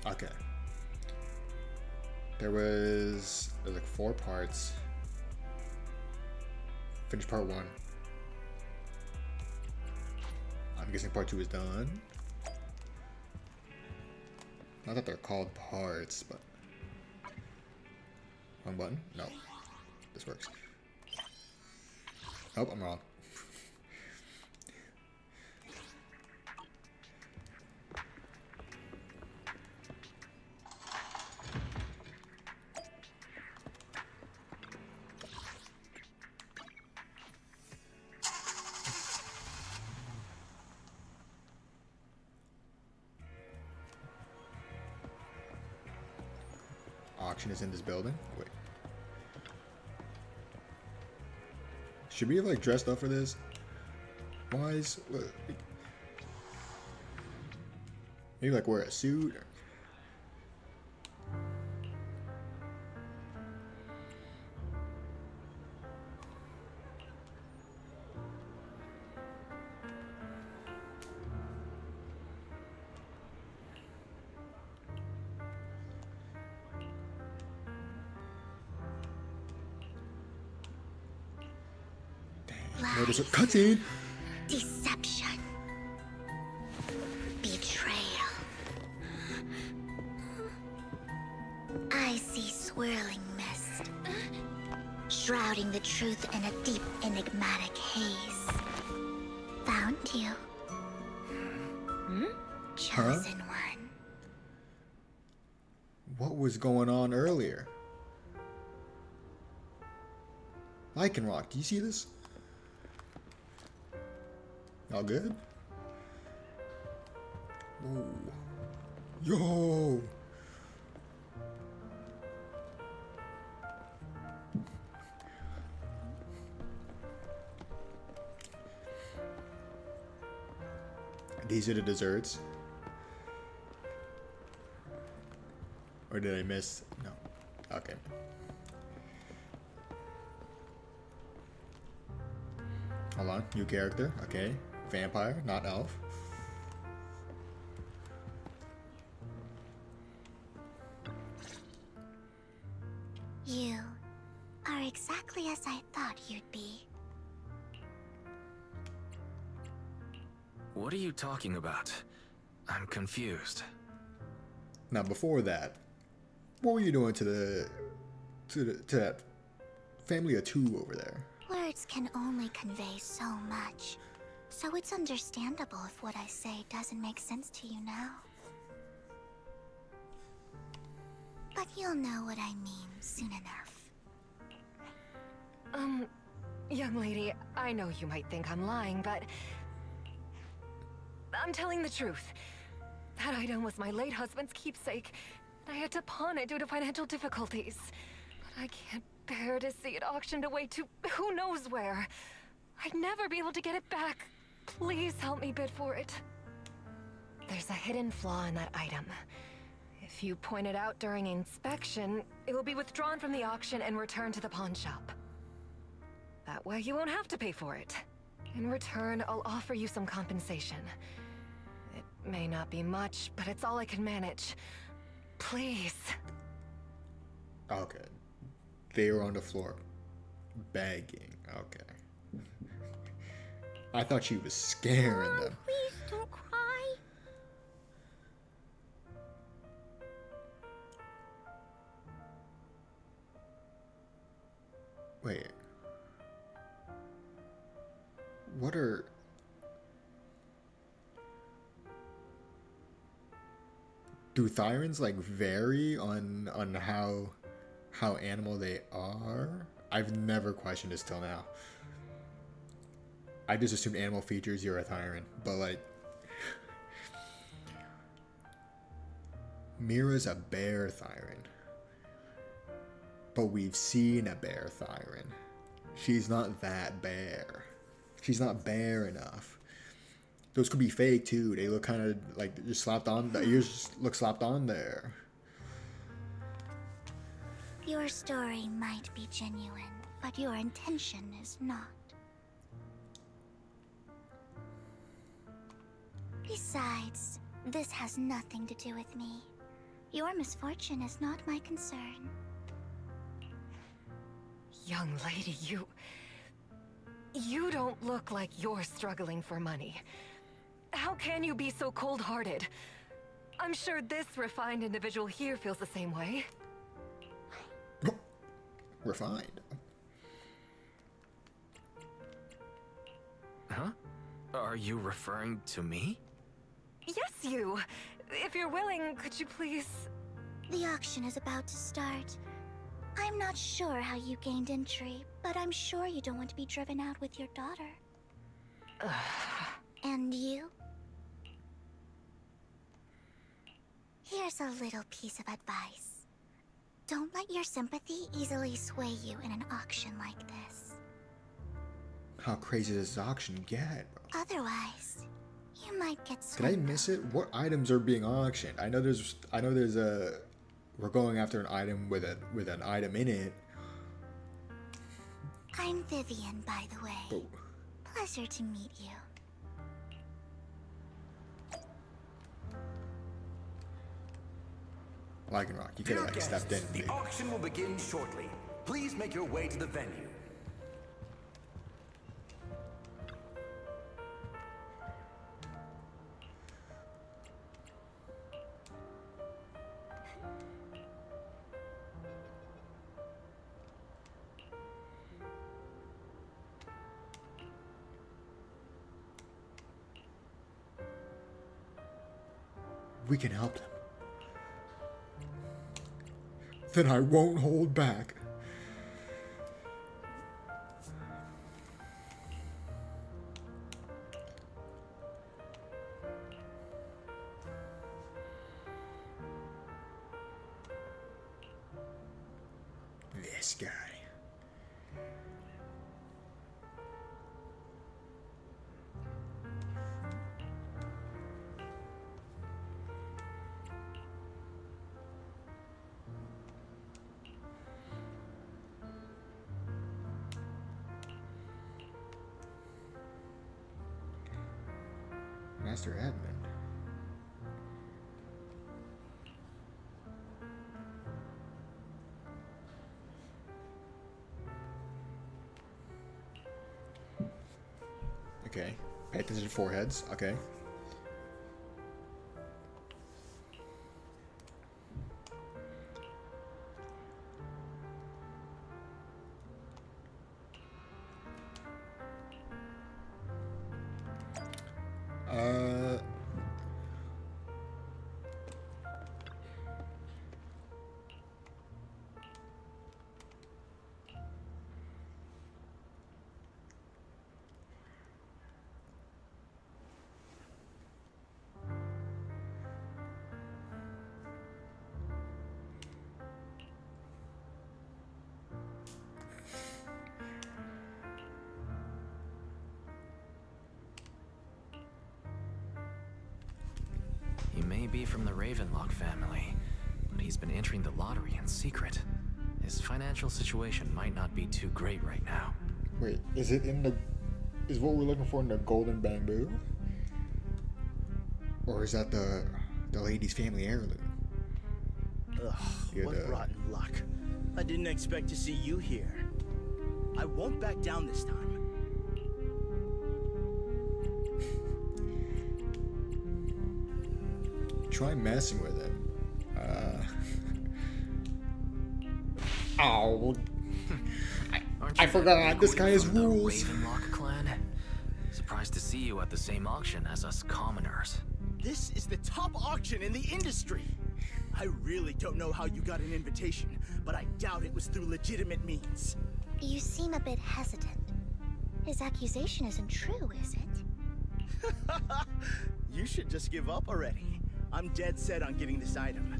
Okay. There's like 4 parts. Finished part 1. I'm guessing part 2 is done. Not that they're called parts, but... Wrong button? No. This works. Oh, I'm wrong. Auction is in this building. Wait. Should we have like dressed up for this? Why is maybe like wear a suit? Or... Notice a cutscene. Deception. Betrayal. I see swirling mist, shrouding the truth in a deep, enigmatic haze. Found you. Chosen one. What was going on earlier? Lycanroc, do you see this? All good? Whoa. Yo! These are the desserts? Or did I miss? No. Okay. Hold on. New character. Okay. Vampire, not elf. You are exactly as I thought you'd be. What are you talking about? I'm confused. Now, before that, what were you doing to that family of 2 over there? Words can only convey so much, so it's understandable if what I say doesn't make sense to you now. But you'll know what I mean soon enough. Young lady, I know you might think I'm lying, but... I'm telling the truth. That item was my late husband's keepsake. I had to pawn it due to financial difficulties. But I can't bear to see it auctioned away to who knows where. I'd never be able to get it back. Please help me bid for it. There's a hidden flaw in that item. If you point it out during inspection, it will be withdrawn from the auction and returned to the pawn shop. That way you won't have to pay for it. In return, I'll offer you some compensation. It may not be much, but it's all I can manage. Please. Okay. They were on the floor begging. Okay. I thought she was scaring them. Please don't cry. Wait. What are... Do Thyrans like vary on how animal they are? I've never questioned this till now. I just assumed animal features you're a Thyran, but like Mira's a bear Thyran. But we've seen a bear Thyran. She's not that bear. She's not bear enough. Those could be fake too. They look kind of like just slapped on. The ears just look slapped on there. Your story might be genuine, but your intention is not. Besides, this has nothing to do with me. Your misfortune is not my concern. Young lady, you don't look like you're struggling for money. How can you be so cold-hearted? I'm sure this refined individual here feels the same way. Refined. Huh? Are you referring to me? Yes, you. If you're willing, could you please... The auction is about to start. I'm not sure how you gained entry, but I'm sure you don't want to be driven out with your daughter. And you? Here's a little piece of advice. Don't let your sympathy easily sway you in an auction like this. How crazy does this auction get, bro? Otherwise, you might get Did I swindled. miss it? What items are being auctioned? I know there's a, we're going after an item with an item in it. I'm Vivian, by the way. Oh. Pleasure to meet you. Like Rock, you could have like stepped in. The auction will begin shortly. Please make your way to the venue. We can help them. Then I won't hold back. This guy. Master Edmund. Okay. Pay attention to foreheads. Okay. He may be from the Ravenlock family, but he's been entering the lottery in secret. His financial situation might not be too great right now. Wait, is it in the... Is what we're looking for in the golden bamboo? Or is that the lady's family heirloom? Ugh, what rotten luck. I didn't expect to see you here. I won't back down this time. Try messing with him. Oh. I forgot. This guy has rules. Ravenlock clan? Surprised to see you at the same auction as us commoners. This is the top auction in the industry. I really don't know how you got an invitation, but I doubt it was through legitimate means. You seem a bit hesitant. His accusation isn't true, is it? You should just give up already. I'm dead set on getting this item.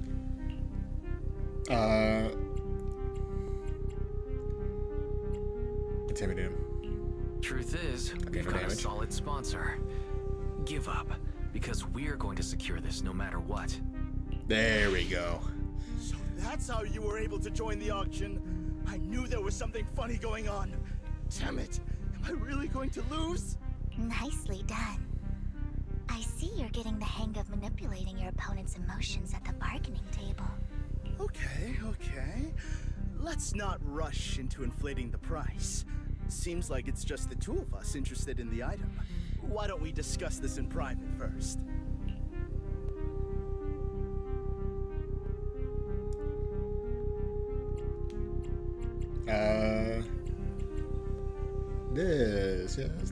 Intimidate him. Truth is, we've got a solid sponsor. Give up, because we're going to secure this no matter what. There we go. So that's how you were able to join the auction? I knew there was something funny going on. Damn it, am I really going to lose? Nicely done. I see you're getting the hang of manipulating your opponent's emotions at the bargaining table. Okay, okay. Let's not rush into inflating the price. Seems like it's just the two of us interested in the item. Why don't we discuss this in private first?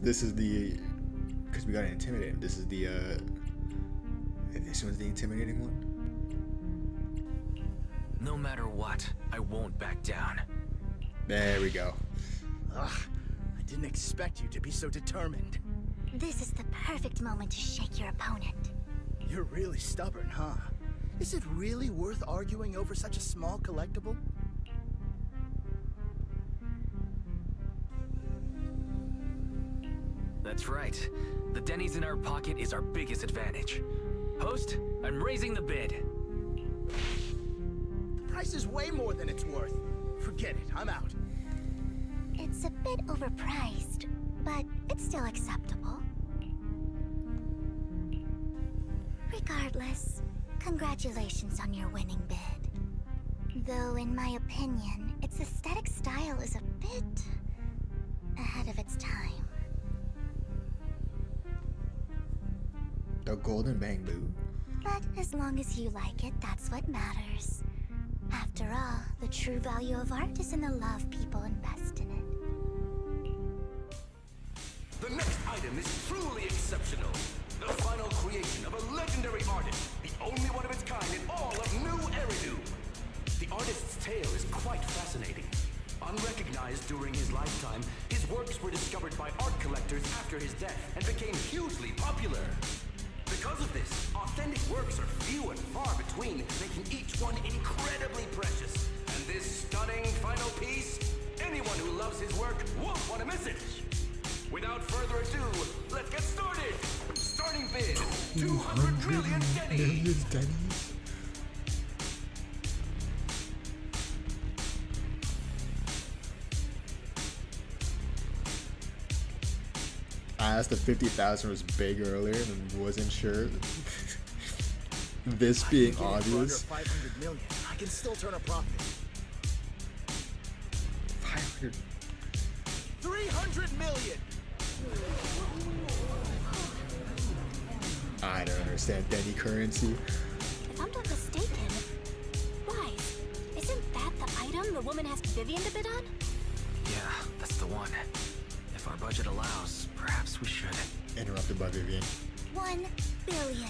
This is the, because we gotta intimidate him. This is the, this one's the intimidating one. No matter what, I won't back down. There we go. Ugh, I didn't expect you to be so determined. This is the perfect moment to shake your opponent. You're really stubborn, huh? Is it really worth arguing over such a small collectible? That's right. The Denny's in our pocket is our biggest advantage. Host, I'm raising the bid. The price is way more than it's worth. Forget it, I'm out. It's a bit overpriced, but it's still acceptable. Regardless, congratulations on your winning bid. Though, in my opinion, its aesthetic style is a bit ahead of its time. The Golden Bamboo. But as long as you like it, that's what matters. After all, the true value of art is in the love people invest in it. The next item is truly exceptional. The final creation of a legendary artist, the only one of its kind in all of New Eridu. The artist's tale is quite fascinating. Unrecognized during his lifetime, his works were discovered by art collectors after his death and became hugely popular. Because of this, authentic works are few and far between, making each one incredibly precious. And this stunning final piece, anyone who loves his work won't want to miss it. Without further ado, let's get started. Starting bid, 200 million Denny's. I asked if 50,000 was big earlier and wasn't sure. This being obvious. 500 million. I can still turn a profit. 500. 300 million. I don't understand Denny currency. If I'm not mistaken, Wise, isn't that the item the woman asked Vivian to bid on? Yeah, that's the one. If our budget allows, perhaps we should. Interrupted by Vivian. 1 billion.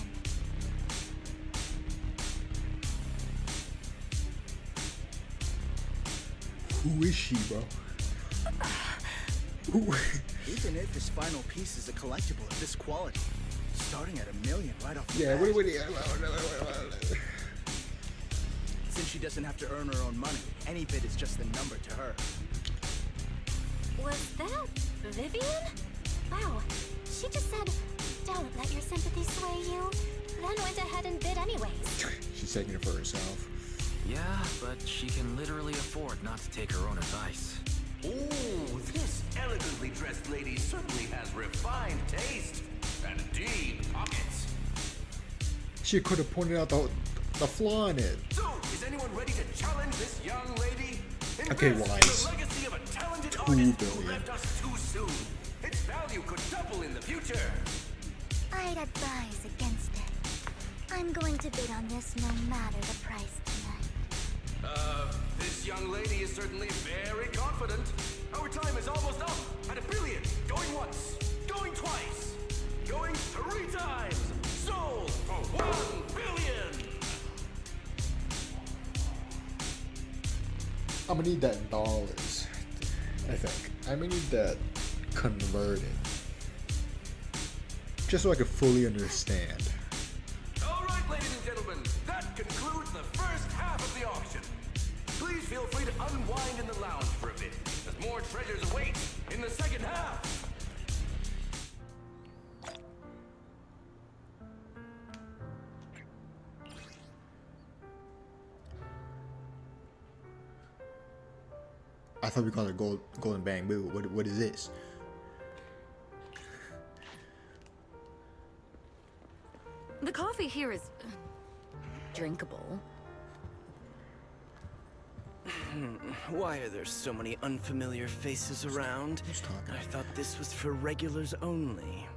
Who is she, bro? Who? Even if his final piece is a collectible of this quality, starting at $1 million right off the Yeah, bat. what? Since she doesn't have to earn her own money, any bid is just a number to her. Was that Vivian? Wow, she just said, "Don't let your sympathy sway you," then went ahead and bid anyways. She's taking it for herself. Yeah, but she can literally afford not to take her own advice. Ooh, this elegantly dressed lady certainly has refined taste and deep pockets. She could have pointed out the flaw in it. So, is anyone ready to challenge this young lady? Okay, Invest in Wise. the legacy of a talented 2 artist who billion. left us too soon. Its value could double in the future. I'd advise against it. I'm going to bid on this no matter the price tonight. This young lady is certainly very confident. Our time is almost up at $1 billion. Going once, going twice, going 3 times. Sold for $1 billion. I'm gonna need that in dollars. I think. I'm gonna need that converted. Just so I can fully understand. All right, ladies and gentlemen, that concludes the first half of the auction. Please feel free to unwind in the lounge for a bit, as more treasures await in the second half. I thought we called it golden bamboo. What is this? here is drinkable. Why are there so many unfamiliar faces around? Who's talking? I thought this was for regulars only.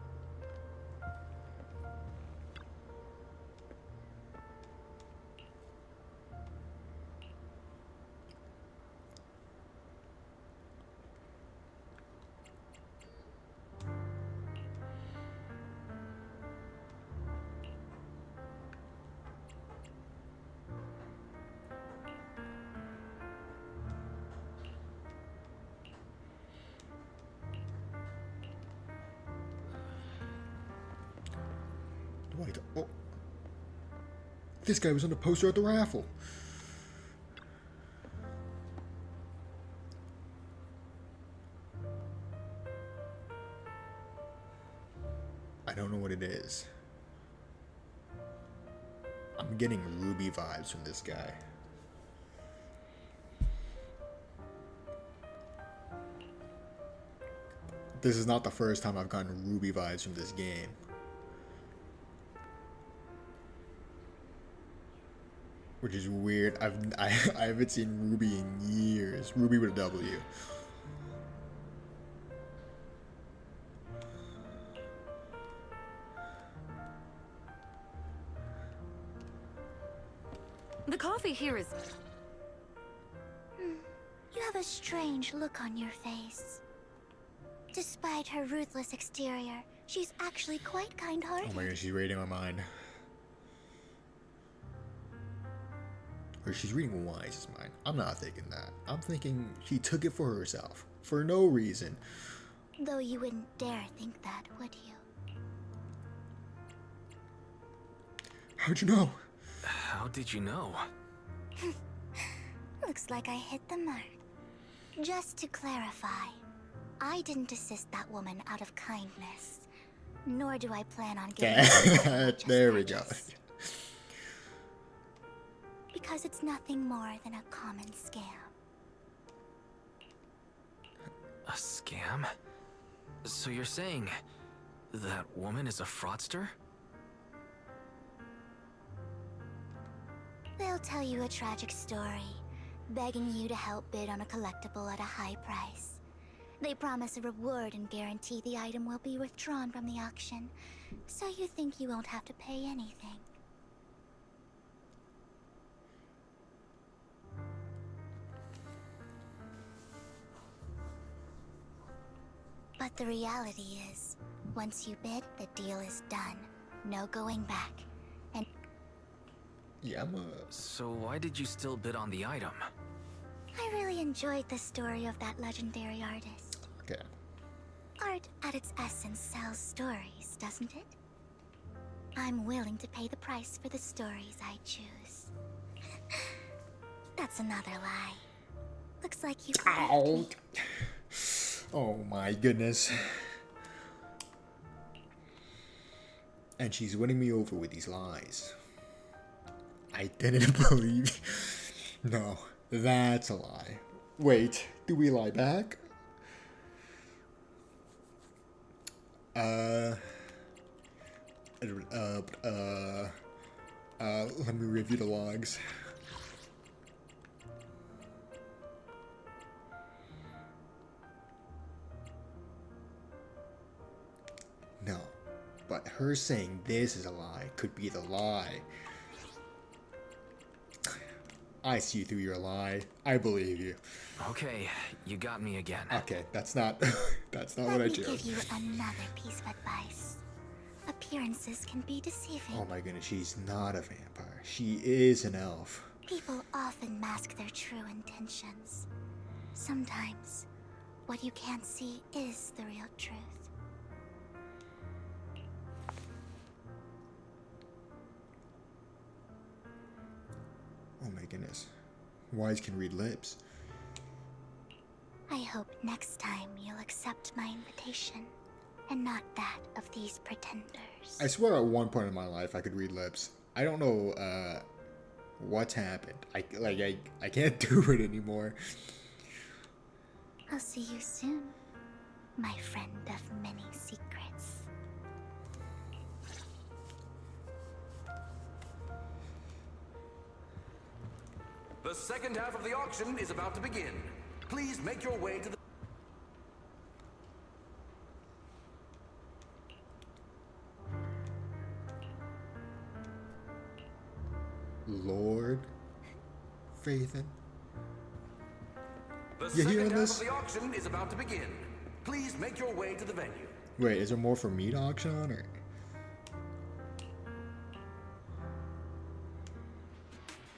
Wait, oh. This guy was on the poster at the raffle. I don't know what it is. I'm getting Ruby vibes from this guy. This is not the first time I've gotten Ruby vibes from this game. Which is weird. I haven't seen Ruby in years. Ruby with a W. The coffee here is... You have a strange look on your face. Despite her ruthless exterior, she's actually quite kind-hearted. Oh my god, she's reading my mind. Or she's reading Wise's mind. I'm not thinking that. I'm thinking she took it for herself. For no reason. Though you wouldn't dare think that, would you? How'd you know? How did you know? Looks like I hit the mark. Just to clarify, I didn't assist that woman out of kindness. Nor do I plan on giving her There we go. Because it's nothing more than a common scam. A scam? So you're saying that woman is a fraudster? They'll tell you a tragic story, begging you to help bid on a collectible at a high price. They promise a reward and guarantee the item will be withdrawn from the auction, so you think you won't have to pay anything. But the reality is, once you bid, the deal is done. No going back. And Yeah, So why did you still bid on the item? I really enjoyed the story of that legendary artist. Okay. Art at its essence sells stories, doesn't it? I'm willing to pay the price for the stories I choose. That's another lie. Looks like you Ow. Oh my goodness. And she's winning me over with these lies. I didn't believe. No, that's a lie. Wait, do we lie back? Let me review the logs. No, but her saying this is a lie could be the lie. I see through your lie. I believe you. Okay, you got me again. Okay, that's not that's not Let what I me give chose. you another piece of advice. Appearances can be deceiving. Oh my goodness, she's not a vampire. She is an elf. People often mask their true intentions. Sometimes, what you can't see is the real truth. Oh my goodness. Wise can read lips. I hope next time you'll accept my invitation, and not that of these pretenders. I swear at one point in my life I could read lips. I don't know what's happened. I can't do it anymore. I'll see you soon, my friend of many secrets. The second half of the auction is about to begin. Please make your way to the... Lord Faithin. The You second hearing half this? of the auction is about to begin. Please make your way to the venue. Wait, is there more for me to auction on, or?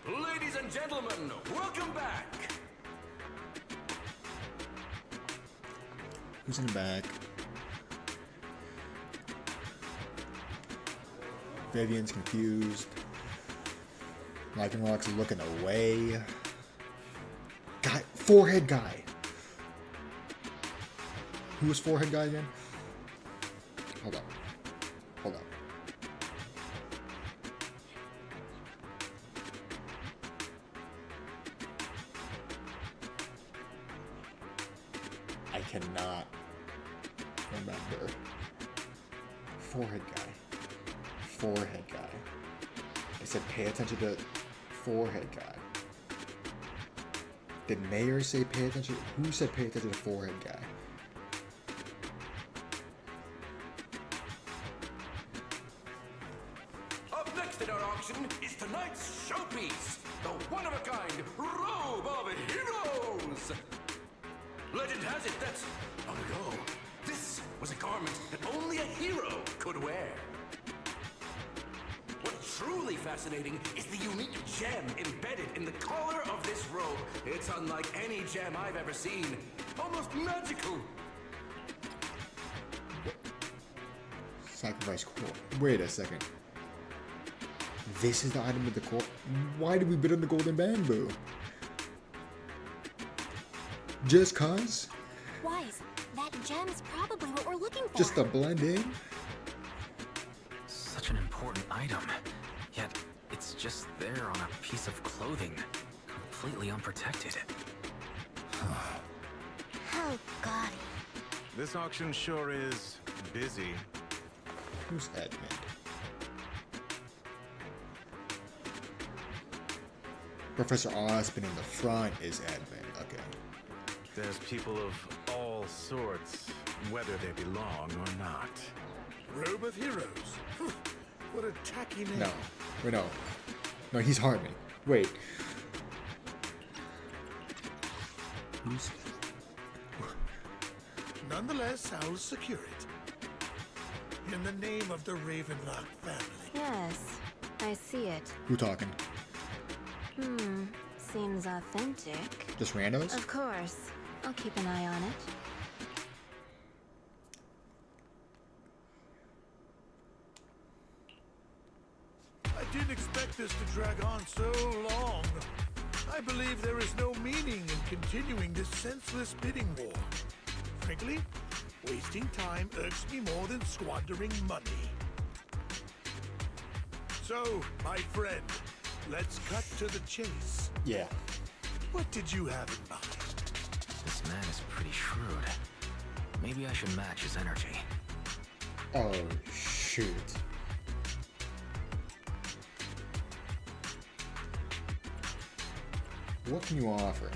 Ladies and gentlemen, welcome back. Who's in the back? Vivian's confused. Lycanrock's looking away. Guy, forehead guy. Who was forehead guy again? Hold up. Hold up. I cannot remember. Forehead guy. Forehead guy. I said pay attention to forehead guy. Did Mayor say pay attention? Who said pay attention to forehead guy? Up next in our auction is tonight's showpiece, the one-of-a-kind Robe of Heroes. Legend has it that, long ago, this was a garment that only a hero could wear. What's truly fascinating is the unique gem embedded in the collar of this robe. It's unlike any gem I've ever seen. Almost magical. Sacrifice core. Wait a second. This is the item with the core. Why did we bid on the golden bamboo? Just cause? Wise, that gem's probably what we're looking for. Just to blend in? Such an important item, yet it's just there on a piece of clothing, completely unprotected. Oh, God. This auction sure is busy. Who's Edmund? Professor Osmond in the front is Edmund. Okay. There's people of all sorts, whether they belong or not. Robe of Heroes. What a tacky name. No. Wait, no. No, he's Harmon. Wait. Who's... Nonetheless, I'll secure it. In the name of the Ravenlock family. Yes, I see it. Who talking? Seems authentic. Just randos? Of course. I'll keep an eye on it. I didn't expect this to drag on so long. I believe there is no meaning in continuing this senseless bidding war. Frankly, wasting time irks me more than squandering money. So, my friend, let's cut to the chase. Yeah. What did you have in mind? This man is pretty shrewd. Maybe I should match his energy. Oh, shoot. What can you offer?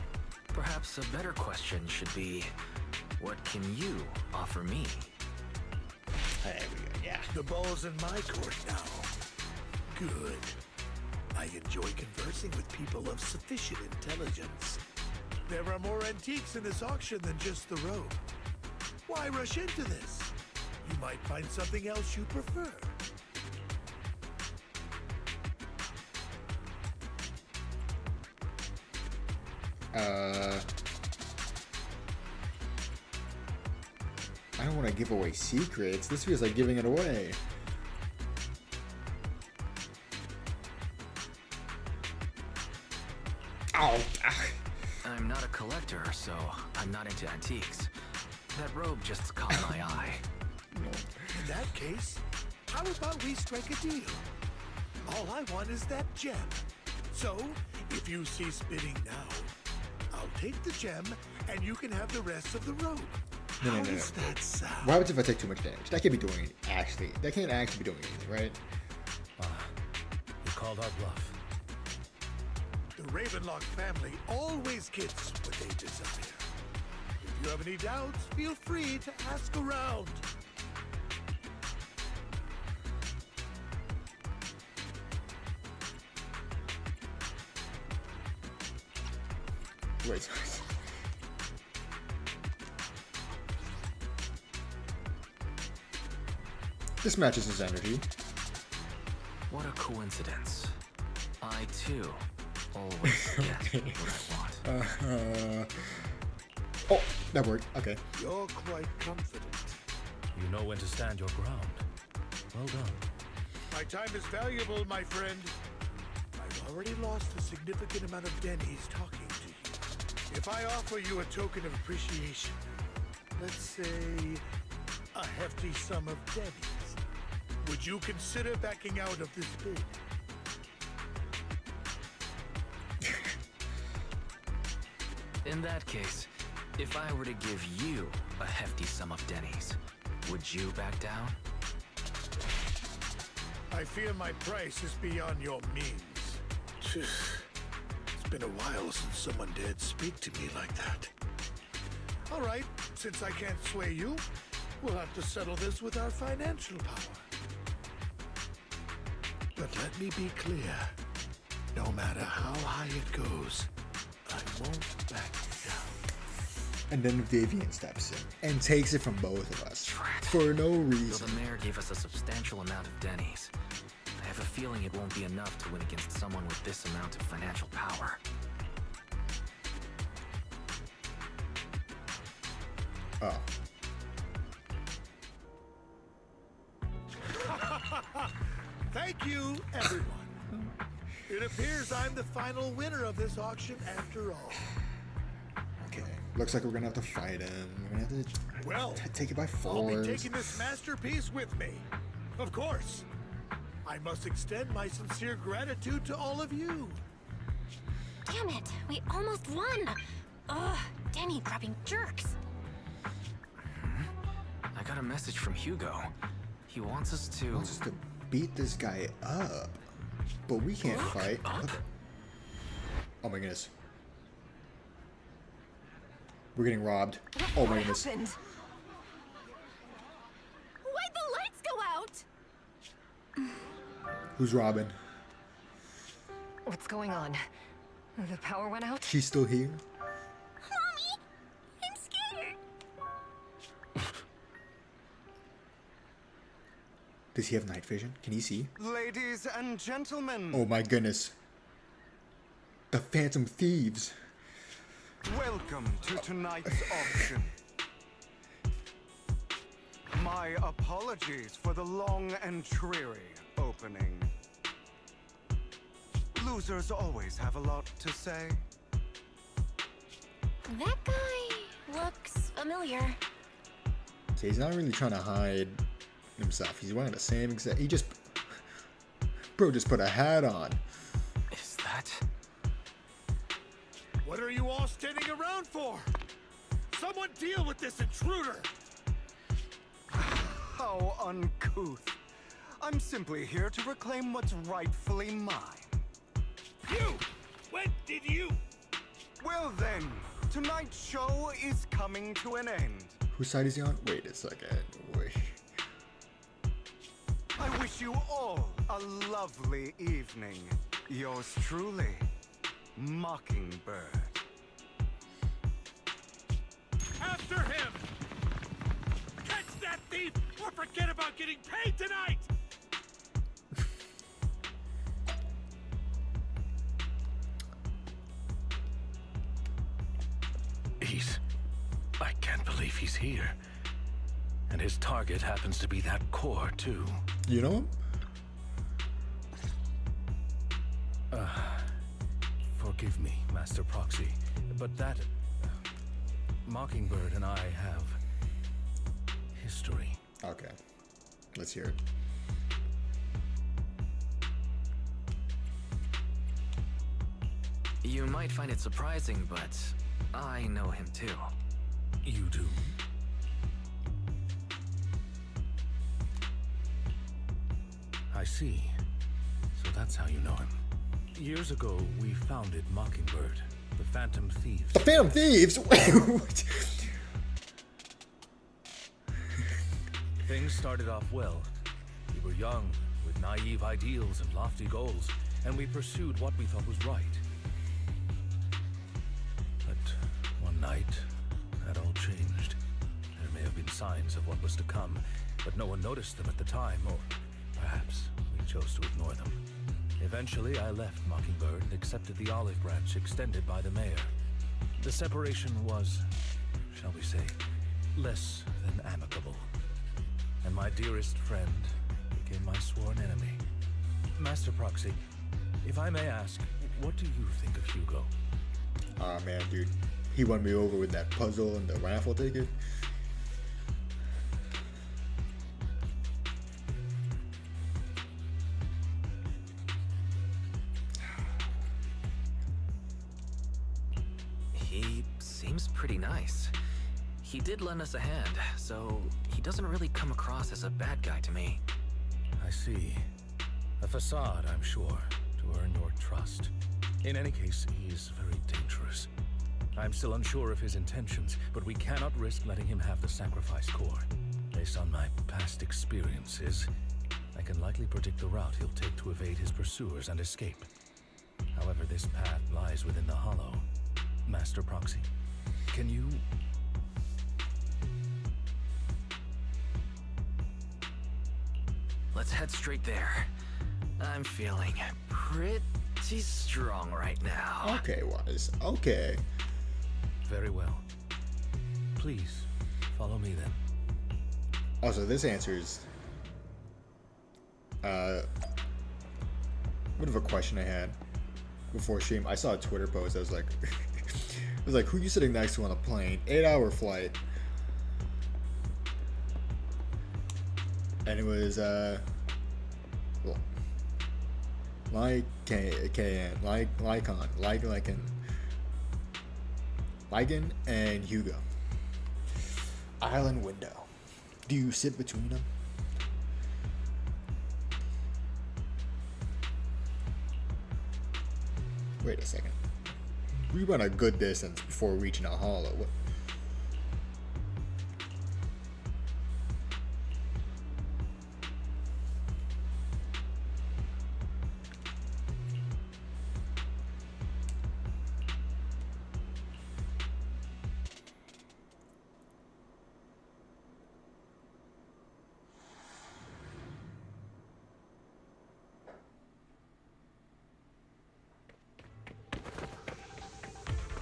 Perhaps a better question should be, what can you offer me? There we go, yeah. The ball's in my court now. Good. I enjoy conversing with people of sufficient intelligence. There are more antiques in this auction than just the robe. Why rush into this? You might find something else you prefer. I don't want to give away secrets. This feels like giving it away. Ow! I'm not a collector, so I'm not into antiques. That robe just caught my eye. In that case, how about we strike a deal? All I want is that gem. So, if you cease bidding now, I'll take the gem and you can have the rest of the robe. No. How does that sound? What happens if I take too much damage? That can't be doing actually. That can't actually be doing anything, right? You called our bluff. The Ravenlock family always gets what they desire. If you have any doubts, feel free to ask around. Wait. This matches his energy. What a coincidence. I too always get what I want. Oh, that worked. Okay. You're quite confident. You know when to stand your ground. Well done. My time is valuable, my friend. I've already lost a significant amount of Denny's talking to you. If I offer you a token of appreciation, let's say a hefty sum of Denny's, would you consider backing out of this bid? In that case, if I were to give you a hefty sum of Denny's, would you back down? I fear my price is beyond your means. It's been a while since someone dared speak to me like that. All right, since I can't sway you, we'll have to settle this with our financial power. But let me be clear. No matter how high it goes, I won't back down. And then Vivian steps in and takes it from both of us for no Though reason. the mayor gave us a substantial amount of Denny's, I have a feeling it won't be enough to win against someone with this amount of financial power. Oh. Thank you, everyone. It appears I'm the final winner of this auction after all. Okay. Looks like we're gonna have to fight him. We're gonna have to Well, take it by I'll be force. taking this masterpiece with me. Of course. I must extend my sincere gratitude to all of you. Damn it, we almost won! Ugh, Denny grabbing jerks. I got a message from Hugo. He wants us to... Wants us to beat this guy up, but we can't fight. Oh my goodness. We're getting robbed. Oh my goodness. Happened? Why'd the lights go out? Who's robbing? What's going on? The power went out? She's still here? Mommy, I'm scared. Does he have night vision? Can he see? Ladies and gentlemen, Oh my goodness. The Phantom Thieves. welcome to tonight's auction. My apologies for the long and dreary opening. Losers always have a lot to say. That guy looks familiar. So he's not really trying to hide himself. He's wearing the same exact... He just... Bro just put a hat on. Is that... What are you all standing around for? Someone deal with this intruder! How uncouth. I'm simply here to reclaim what's rightfully mine. You! When did you? Well then, tonight's show is coming to an end. Whose side is he on? Wait a second. Wait. I wish you all a lovely evening. Yours truly, Mockingbird. After him! Catch that thief or forget about getting paid tonight! I can't believe he's here. And his target happens to be that core, too. You know him? Forgive me, Master Proxy, but that... Mockingbird and I have... history. Okay. Let's hear it. You might find it surprising, but I know him too. You do? I see. So that's how you know him. Years ago, we founded Mockingbird, the Phantom Thieves. The Phantom Thieves? Things started off well. We were young, with naive ideals and lofty goals, and we pursued what we thought was right. But one night, that all changed. There may have been signs of what was to come, but no one noticed them at the time, or perhaps we chose to ignore them. Eventually, I left Mockingbird and accepted the olive branch extended by the mayor. The separation was, shall we say, less than amicable. And my dearest friend became my sworn enemy. Master Proxy, if I may ask, what do you think of Hugo? Aw, man, dude. He won me over with that puzzle and the raffle ticket. He seems pretty nice. He did lend us a hand, so he doesn't really come across as a bad guy to me. I see. A facade, I'm sure, to earn your trust. In any case, he is very dangerous. I'm still unsure of his intentions, but we cannot risk letting him have the sacrifice core. Based on my past experiences, I can likely predict the route he'll take to evade his pursuers and escape. However, this path lies within the Hollow. Master Proxy, can you... Let's head straight there. I'm feeling pretty strong right now. Okay, Wise. Okay. Very well. Please, follow me then. Also, this answers a bit of a question I had before stream. I saw a Twitter post. I was like, it was like, who you sitting next to on a plane? 8-hour flight. And it was Lycan and Hugo. Island window. Do you sit between them? Wait a second. We run a good distance before reaching a hollow. What?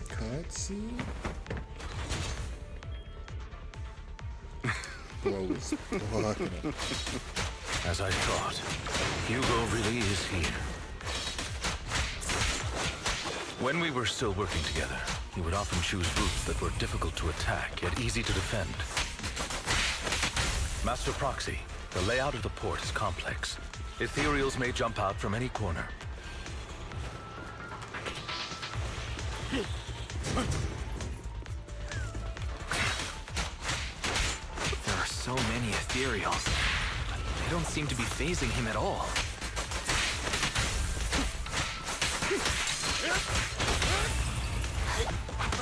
Cutscene? Bro is fucking it. As I thought, Hugo really is here. When we were still working together, he would often choose routes that were difficult to attack, yet easy to defend. Master Proxy, the layout of the port is complex. Ethereals may jump out from any corner. There are so many ethereals, but they don't seem to be phasing him at all.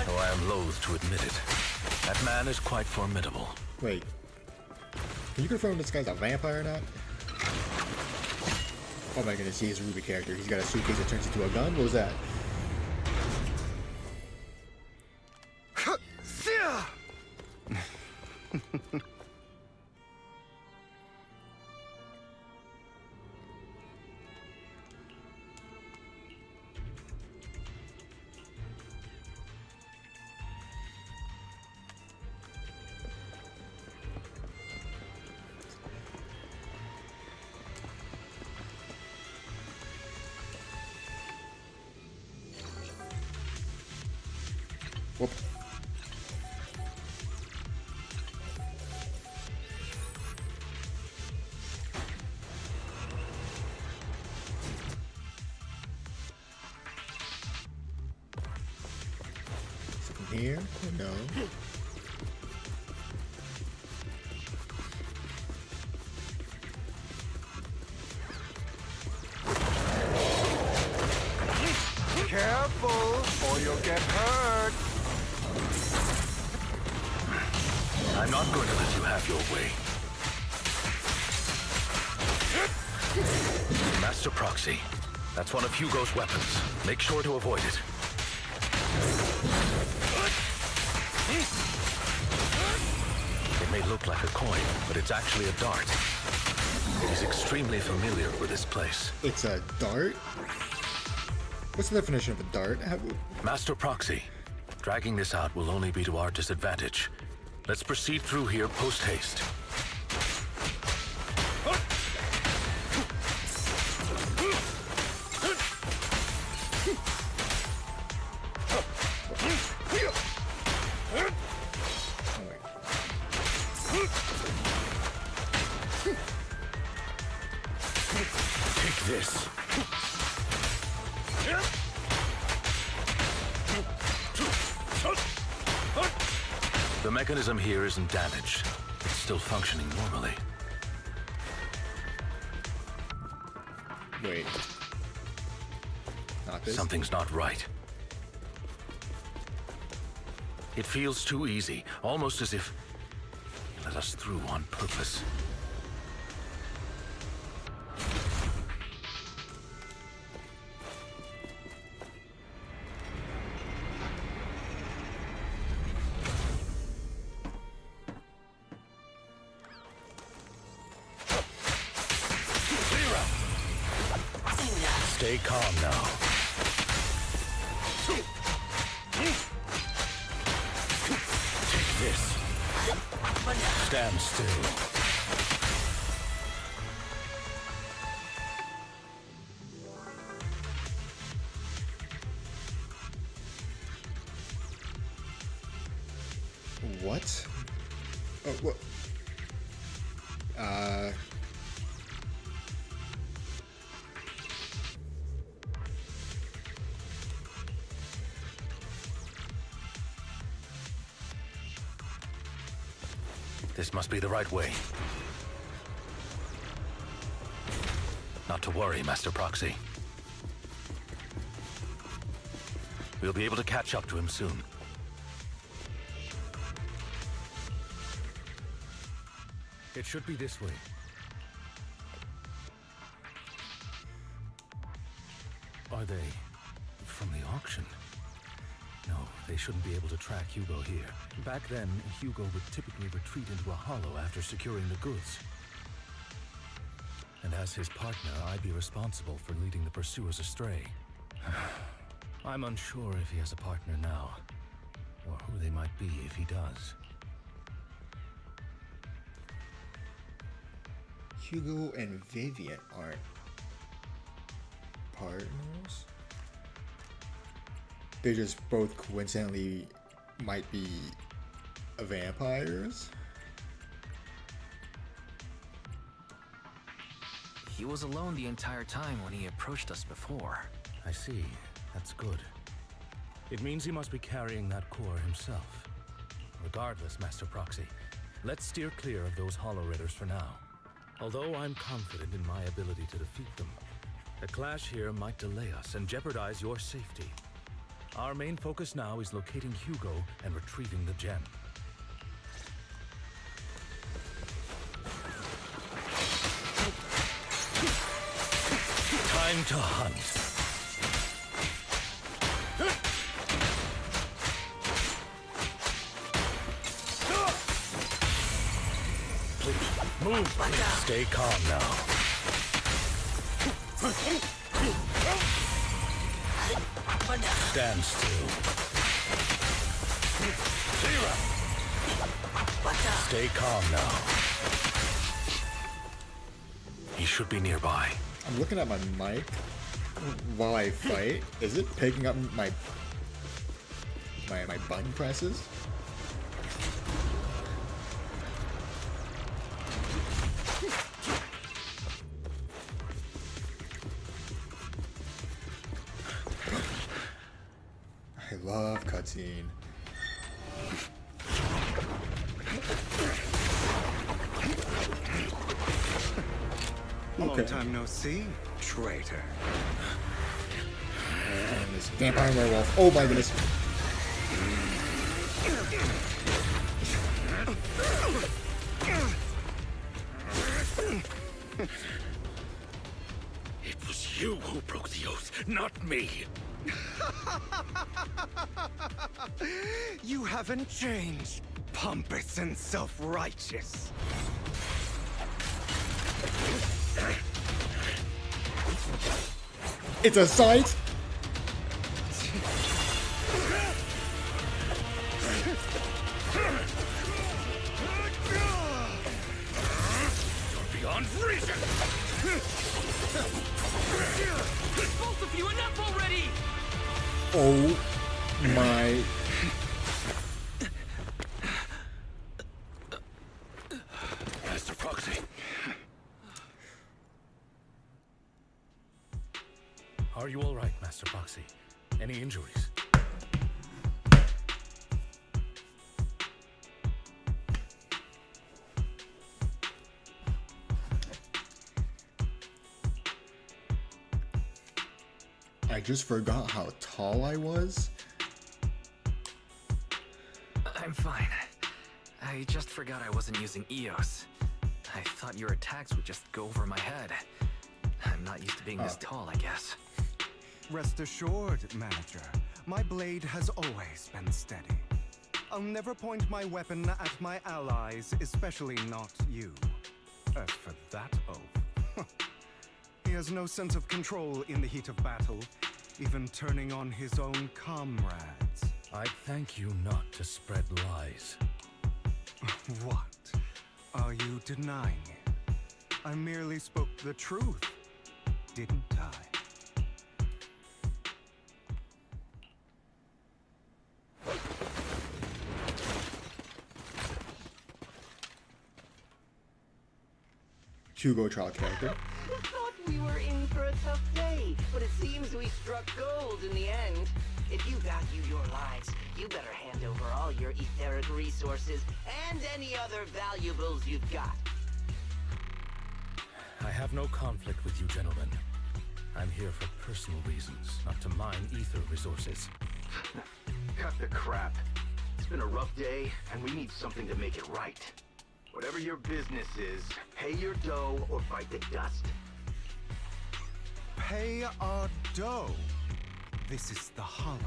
Though I am loath to admit it, that man is quite formidable. Wait. Can you confirm this guy's a vampire or not? Oh my goodness, he is a Ruby character. He's got a suitcase that turns into a gun? What was that? Whoop. From here? No. I'm not going to let you have your way. Master Proxy. That's one of Hugo's weapons. Make sure to avoid it. It may look like a coin, but it's actually a dart. He's extremely familiar with this place. It's a dart? What's the definition of a dart? Master Proxy, dragging this out will only be to our disadvantage. Let's proceed through here post-haste. Take this. The mechanism here isn't damaged. It's still functioning normally. Wait. Not this? Something's not right. It feels too easy, almost as if it let us through on purpose. Stay calm now. Take this. Stand still. What? Oh, what? This must be the right way. Not to worry, Master Proxy. We'll be able to catch up to him soon. It should be this way. Are they from the auction? No, they shouldn't be able to track Hugo here. Back then, Hugo would typically retreat into a hollow after securing the goods. And as his partner, I'd be responsible for leading the pursuers astray. I'm unsure if he has a partner now, or who they might be if he does. Hugo and Vivian aren't partners? They just both coincidentally might be vampires? He was alone the entire time when he approached us before. I see. That's good. It means he must be carrying that core himself. Regardless, Master Proxy, let's steer clear of those Hollow Raiders for now. Although I'm confident in my ability to defeat them, a clash here might delay us and jeopardize your safety. Our main focus now is locating Hugo and retrieving the gem. Time to hunt. Please, move. Stay calm now. Stand still. Stay calm now. He should be nearby. I'm looking at my mic while I fight. Is it picking up my button presses? I love cutscene. Long time no see, traitor. And this vampire werewolf. Oh my goodness. It was you who broke the oath, not me. You haven't changed, pompous and self-righteous. It's a sight. You're beyond reason. Both of you, enough already! Oh my. Master Proxy. Are you all right, Master Proxy? Any injuries? I just forgot how tall I was. I'm fine. I just forgot I wasn't using EOS. I thought your attacks would just go over my head. I'm not used to being this tall, I guess. Rest assured, Manager, my blade has always been steady. I'll never point my weapon at my allies, especially not you. As for that oath, he has no sense of control in the heat of battle, even turning on his own comrades. I'd thank you not to spread lies. What are you denying it? I merely spoke the truth, didn't I? Hugo trial character. Thought we were in for a tough day, but it seems we struck gold in the end. If you value your lives, you better hand over all your etheric resources and any other valuables you've got. I have no conflict with you, gentlemen. I'm here for personal reasons, not to mine ether resources. Cut the crap. It's been a rough day, and we need something to make it right. Whatever your business is, pay your dough or bite the dust. Pay our dough. This is the Hollow.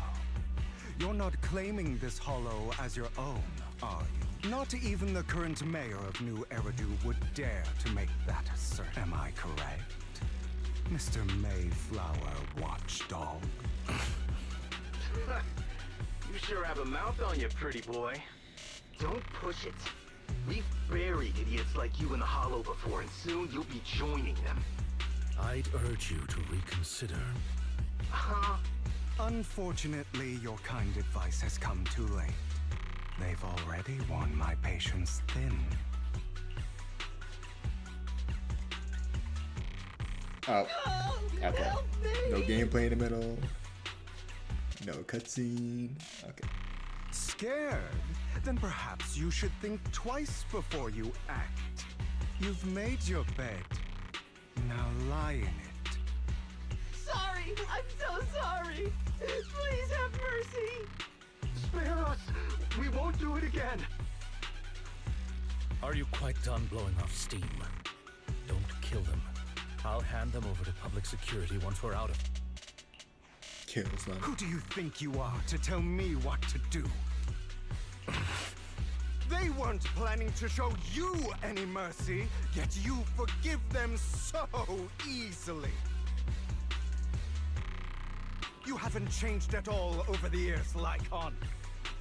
You're not claiming this Hollow as your own, are you? Not even the current mayor of New Eridu would dare to make that assertion. Am I correct, Mr. Mayflower Watchdog? You sure have a mouth on you, pretty boy. Don't push it. We've buried idiots like you in the Hollow before, and soon you'll be joining them. I'd urge you to reconsider. Huh? Unfortunately, your kind advice has come too late. They've already worn my patience thin. Oh, okay. No gameplay in the middle. No cutscene. Okay. Scared? Then perhaps you should think twice before you act. You've made your bed. Now lie in it. Sorry, I'm so sorry. Please have mercy. Spare us! We won't do it again! Are you quite done blowing off steam? Don't kill them. I'll hand them over to public security once we're out of... Kills them. Who do you think you are to tell me what to do? They weren't planning to show you any mercy, yet you forgive them so easily. You haven't changed at all over the years, Lycon.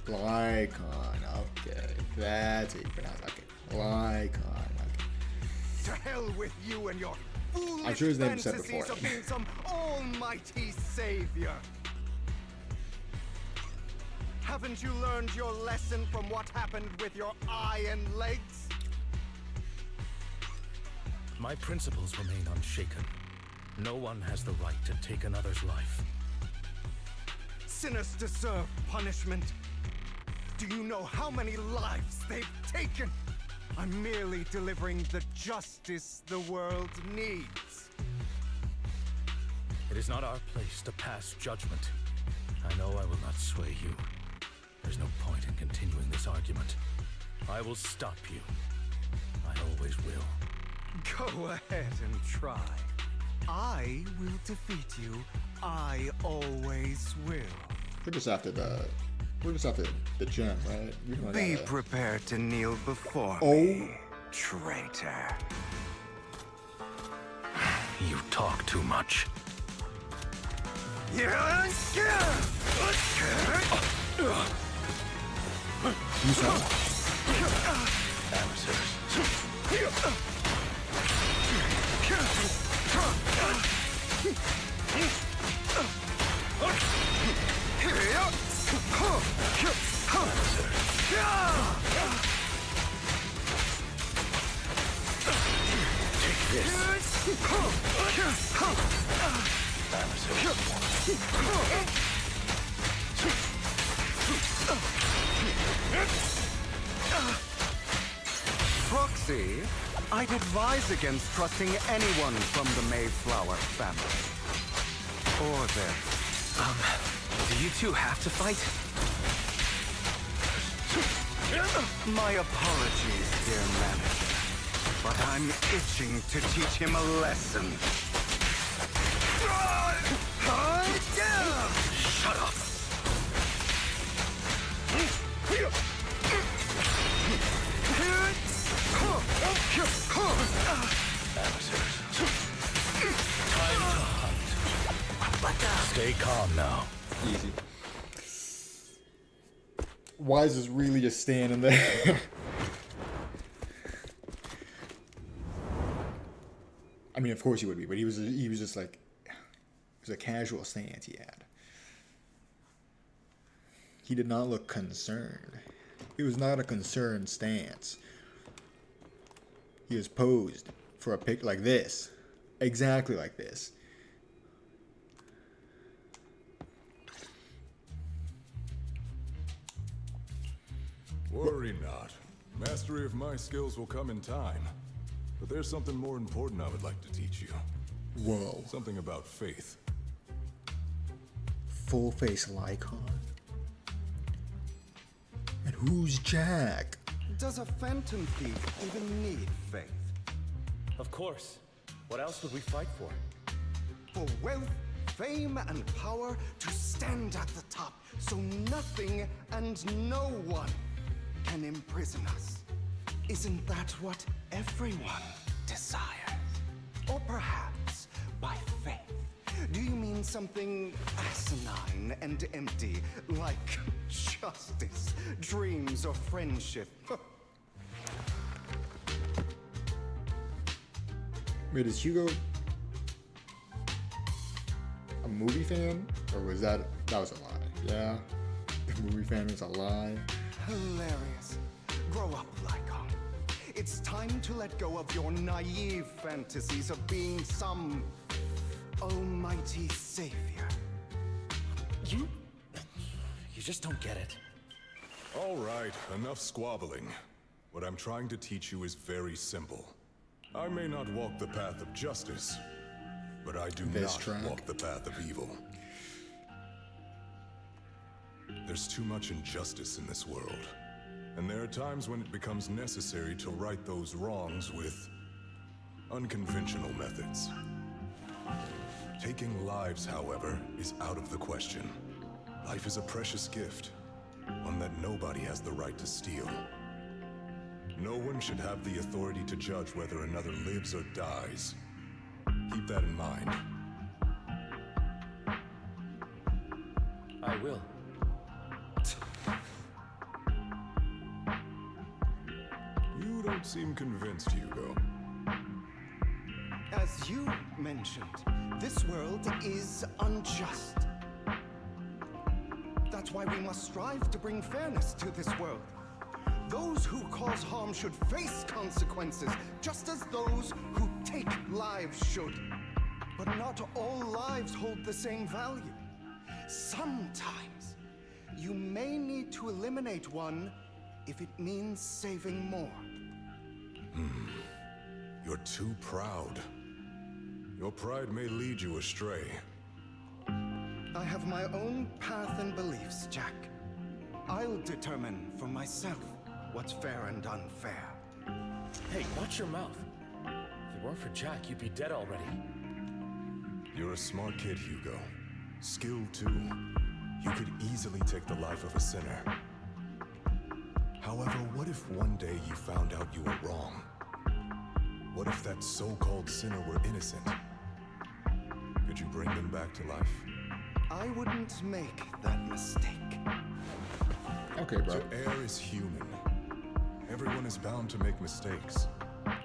Lycon, okay. That's how you pronounce it. Okay. Lycon, okay. To hell with you and your foolish I'm sure his name was said fantasies before. of being some almighty savior. Haven't you learned your lesson from what happened with your eye and legs? My principles remain unshaken. No one has the right to take another's life. Sinners deserve punishment. Do you know how many lives they've taken? I'm merely delivering the justice the world needs. It is not our place to pass judgment. I know I will not sway you. There's no point in continuing this argument. I will stop you. I always will. Go ahead and try. I will defeat you. I always will. We're just after the gem, right? We don't Be gotta- prepared to kneel before Oh. me, traitor. You talk too much. You saw Proxy, I'd advise against trusting anyone from the Mayflower family. Or their... Do you two have to fight? My apologies, dear manager. But I'm itching to teach him a lesson. Shut up! Time to hunt. Stay calm now. easy. Wise is really just standing there. I mean, of course he would be, but he was just like, it was a casual stance he had. He did not look concerned. It was not a concerned stance. He was posed for a pic like this. Exactly like this. Worry not. Mastery of my skills will come in time. But there's something more important I would like to teach you. Whoa. Something about faith. Full face Lycon. And who's Jack? Does a phantom thief even need faith? Of course. What else would we fight for? For wealth, fame, and power to stand at the top, so nothing and no one can imprison us. Isn't that what everyone desires? Or perhaps by faith, do you mean something asinine and empty, like justice, dreams, or friendship? Wait, is Hugo a movie fan? Or was that was a lie? Yeah, the movie fan was a lie. Hilarious. Grow up, Lycon. It's time to let go of your naive fantasies of being some almighty savior. You just don't get it. All right, enough squabbling. What I'm trying to teach you is very simple. I may not walk the path of justice, but I do not walk the path of evil. There's too much injustice in this world, and there are times when it becomes necessary to right those wrongs with unconventional methods. Taking lives, however, is out of the question. Life is a precious gift, one that nobody has the right to steal. No one should have the authority to judge whether another lives or dies. Keep that in mind. I will. You don't seem convinced, Hugo. As you mentioned, this world is unjust. That's why we must strive to bring fairness to this world. Those who cause harm should face consequences, just as those who take lives should. But not all lives hold the same value. Sometimes, you may need to eliminate one if it means saving more. You're too proud. Your pride may lead you astray. I have my own path and beliefs, Jack. I'll determine for myself what's fair and unfair. Hey, watch your mouth. it weren't for Jack, you'd be dead already. You're a smart kid, Hugo. Skilled too. You could easily take the life of a sinner. However, what if one day you found out you were wrong? What if that so-called sinner were innocent? Could you bring them back to life? I wouldn't make that mistake. Okay, bro. To err is human. Everyone is bound to make mistakes.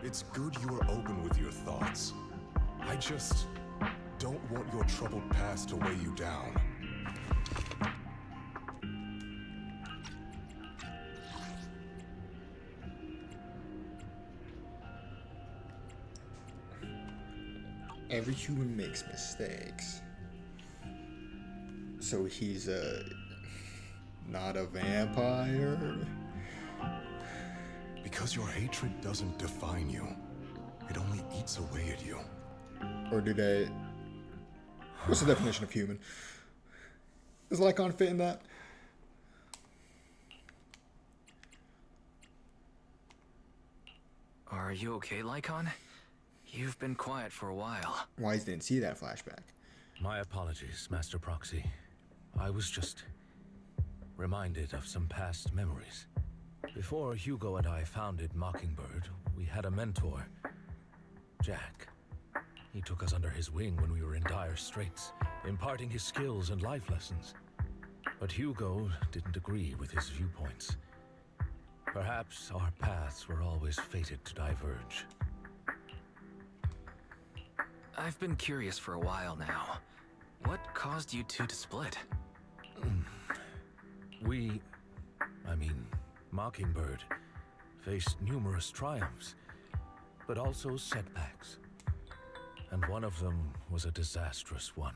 It's good you are open with your thoughts. I just don't want your troubled past to weigh you down. Every human makes mistakes. So he's not a vampire? Because your hatred doesn't define you. It only eats away at you. Or do they... What's the definition of human? Does Lycon fit in that? Are you okay, Lycon? You've been quiet for a while. Wise didn't see that flashback. My apologies, Master Proxy. I was just reminded of some past memories. Before Hugo and I founded Mockingbird, we had a mentor, Jack. He took us under his wing when we were in dire straits, imparting his skills and life lessons. But Hugo didn't agree with his viewpoints. Perhaps our paths were always fated to diverge. I've been curious for a while now. What caused you two to split? Mockingbird faced numerous triumphs, but also setbacks. And one of them was a disastrous one.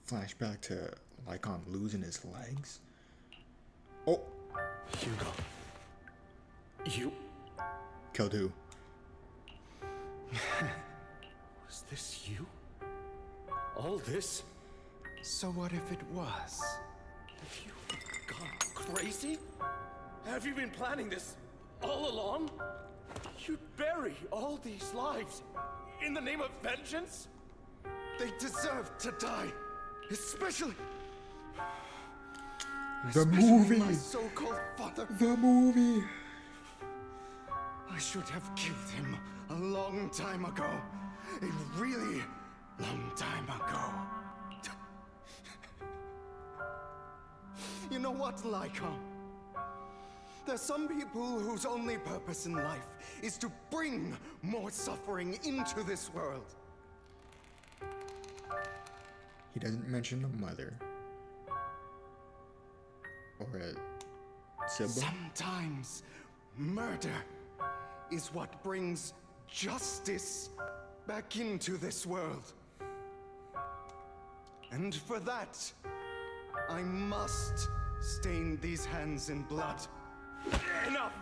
Flashback to Lycon losing his legs? Oh! Hugo. You... Killed who? Was this you? All this? So what if it was? Have you gone crazy? Have you been planning this all along? You'd bury all these lives in the name of vengeance? They deserve to die, especially The movie! my so-called father. The movie! I should have killed him a long time ago. A really long time ago. You know what, Lycon? There's some people whose only purpose in life is to bring more suffering into this world. He doesn't mention a mother. Or a sibling. Sometimes murder is what brings justice back into this world. And for that, I must stain these hands in blood. Enough!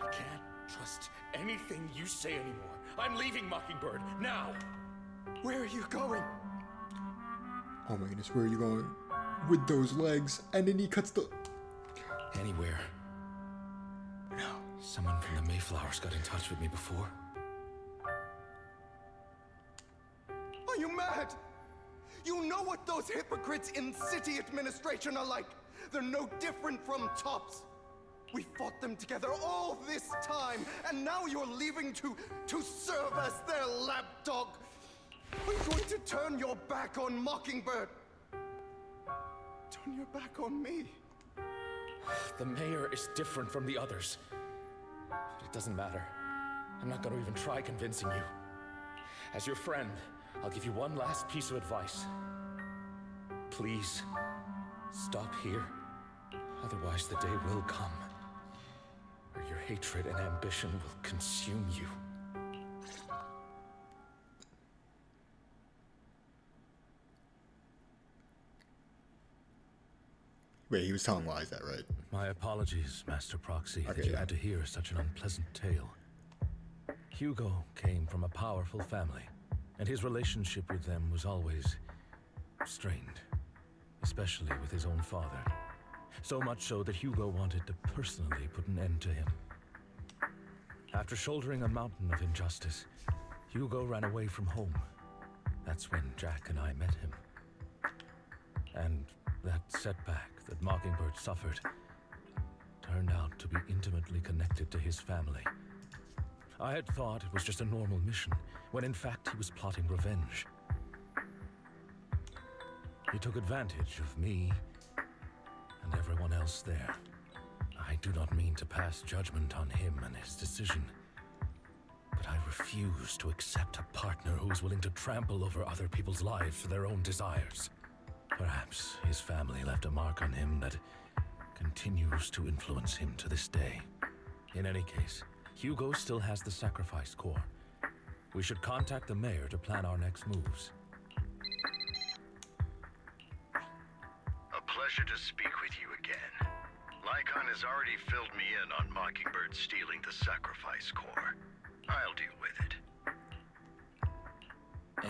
I can't trust anything you say anymore. I'm leaving Mockingbird, now! Where are you going? Oh my goodness, where are you going? With those legs, and then he cuts the... Anywhere. No. Someone from the Mayflowers got in touch with me before. Are you mad? You know what those hypocrites in city administration are like. They're no different from tops. We fought them together all this time, and now you're leaving to serve as their lapdog. Are you going to turn your back on Mockingbird? Turn your back on me. The mayor is different from the others. But it doesn't matter. I'm not going to even try convincing you. As your friend, I'll give you one last piece of advice. Please, stop here. Otherwise, the day will come where your hatred and ambition will consume you. Wait, he was telling lies, that right? My apologies, Master Proxy, that Okay, you yeah. had to hear such an unpleasant tale. Hugo came from a powerful family, and his relationship with them was always strained, especially with his own father. So much so that Hugo wanted to personally put an end to him. After shouldering a mountain of injustice, Hugo ran away from home. That's when Jack and I met him. And that setback that Mockingbird suffered turned out to be intimately connected to his family. I had thought it was just a normal mission, when in fact he was plotting revenge. He took advantage of me and everyone else there. I do not mean to pass judgment on him and his decision, but I refuse to accept a partner who is willing to trample over other people's lives for their own desires. Perhaps his family left a mark on him that continues to influence him to this day. In any case, Hugo still has the sacrifice core. We should contact the mayor to plan our next moves. A pleasure to speak with you again. Lycon has already filled me in on Mockingbird stealing the sacrifice core. I'll deal with it.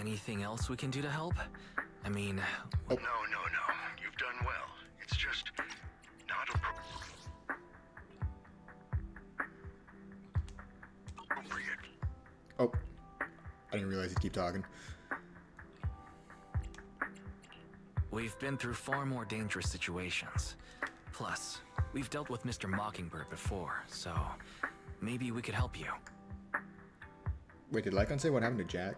Anything else we can do to help? I mean... No. You've done well. It's just not appropriate. Oh. I didn't realize he'd keep talking. We've been through far more dangerous situations. Plus, we've dealt with Mr. Mockingbird before, so maybe we could help you. Wait, did Lycon say what happened to Jack?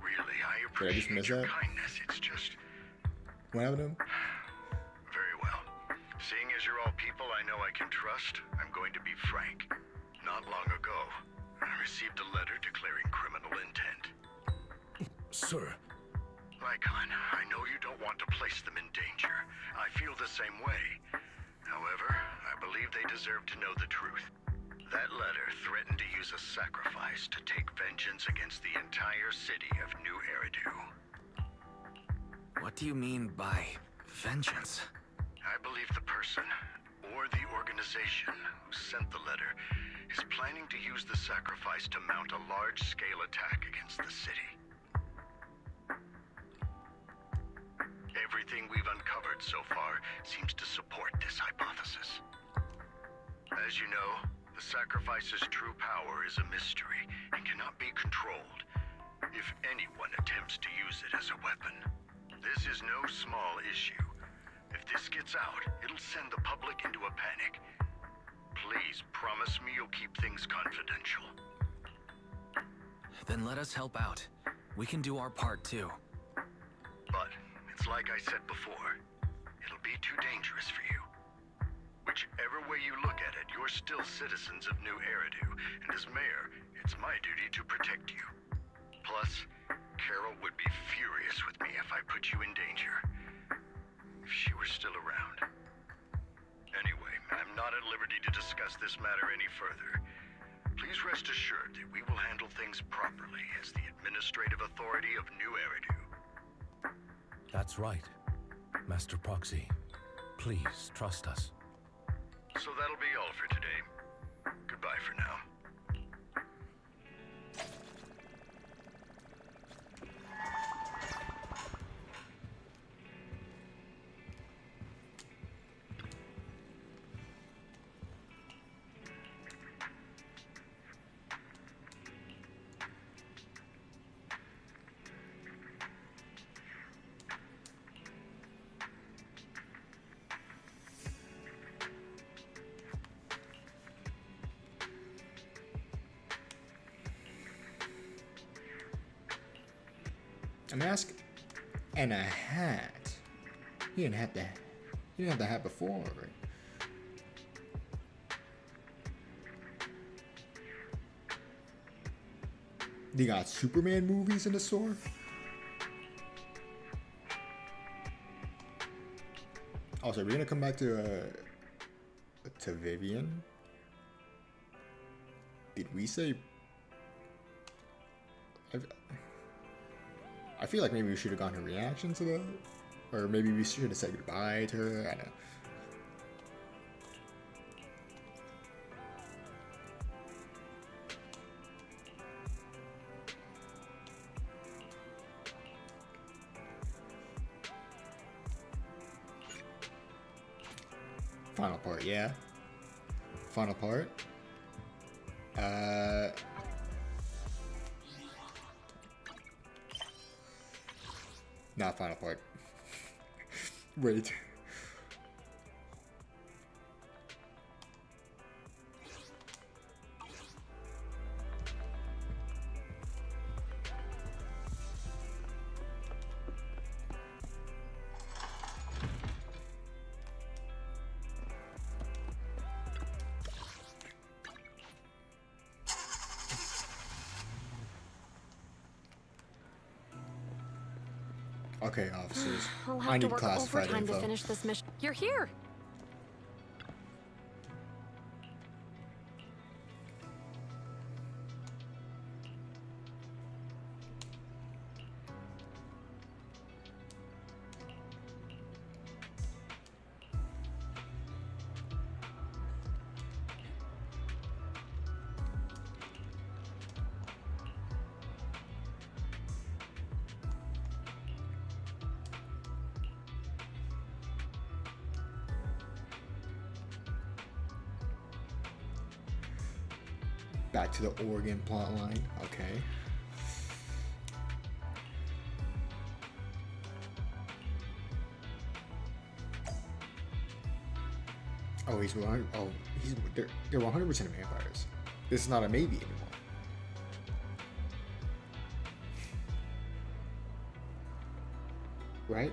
Really, I Did I appreciate just miss your that? kindness. It's just... What happened to him? Very well. Seeing as you're all people I know I can trust, I'm going to be frank. Not long ago, I received a letter declaring criminal intent. Sir. Lycon, I know you don't want to place them in danger. I feel the same way. However, I believe they deserve to know the truth. That letter threatened to use a sacrifice to take vengeance against the entire city of New Eridu. What do you mean by vengeance? I believe the person, or the organization, who sent the letter is planning to use the sacrifice to mount a large-scale attack against the city. Everything we've uncovered so far seems to support this hypothesis. As you know, the sacrifice's true power is a mystery and cannot be controlled if anyone attempts to use it as a weapon. This is no small issue. If this gets out, it'll send the public into a panic. Please promise me you'll keep things confidential. Then let us help out. We can do our part too. But it's like I said before, it'll be too dangerous for you. Whichever way you look at it, you're still citizens of New Eridu, and as mayor, it's my duty to protect you. Plus, Carol would be furious with me if I put you in danger. If she were still around. Anyway, I'm not at liberty to discuss this matter any further. Please rest assured that we will handle things properly as the administrative authority of New Eridu. That's right. Master Proxy, please trust us. So that'll be all for today. Goodbye for now. A mask and a hat. He didn't have that. He didn't have the hat before, right? They got Superman movies in the store. Also, are we gonna come back to Vivian? Did we say? I feel like maybe we should have gotten a reaction to that, or maybe we should have said goodbye to her. I don't know. Final part, yeah. Final part. Not final part. Wait. Okay, officers. I'll I have to need work classified overtime info. to finish this mission. You're here. Back to the Oregon plotline. Okay. Oh, he's 100. Oh, they're 100% vampires. This is not a maybe anymore. Right?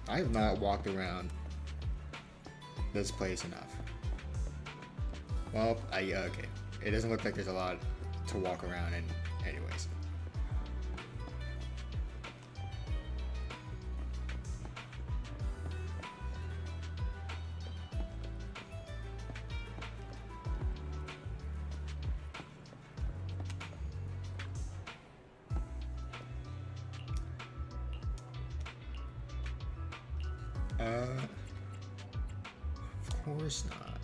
I have not walked around this place enough. Well, okay. It doesn't look like there's a lot to walk around in anyways. Of course not.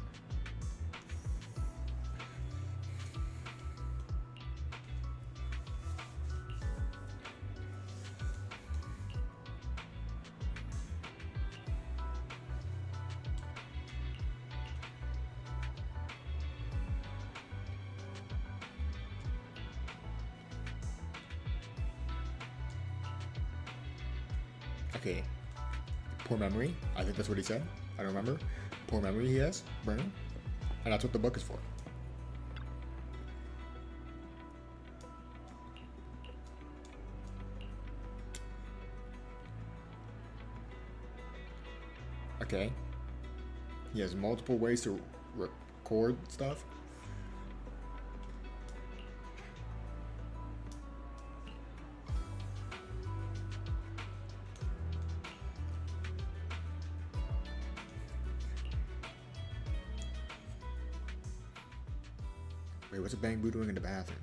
Okay. Poor memory. I think that's what he said. I don't remember. Poor memory he has, Burner. And that's what the book is for. Okay. He has multiple ways to record stuff. Wait, what's a Bang Boo doing in the bathroom?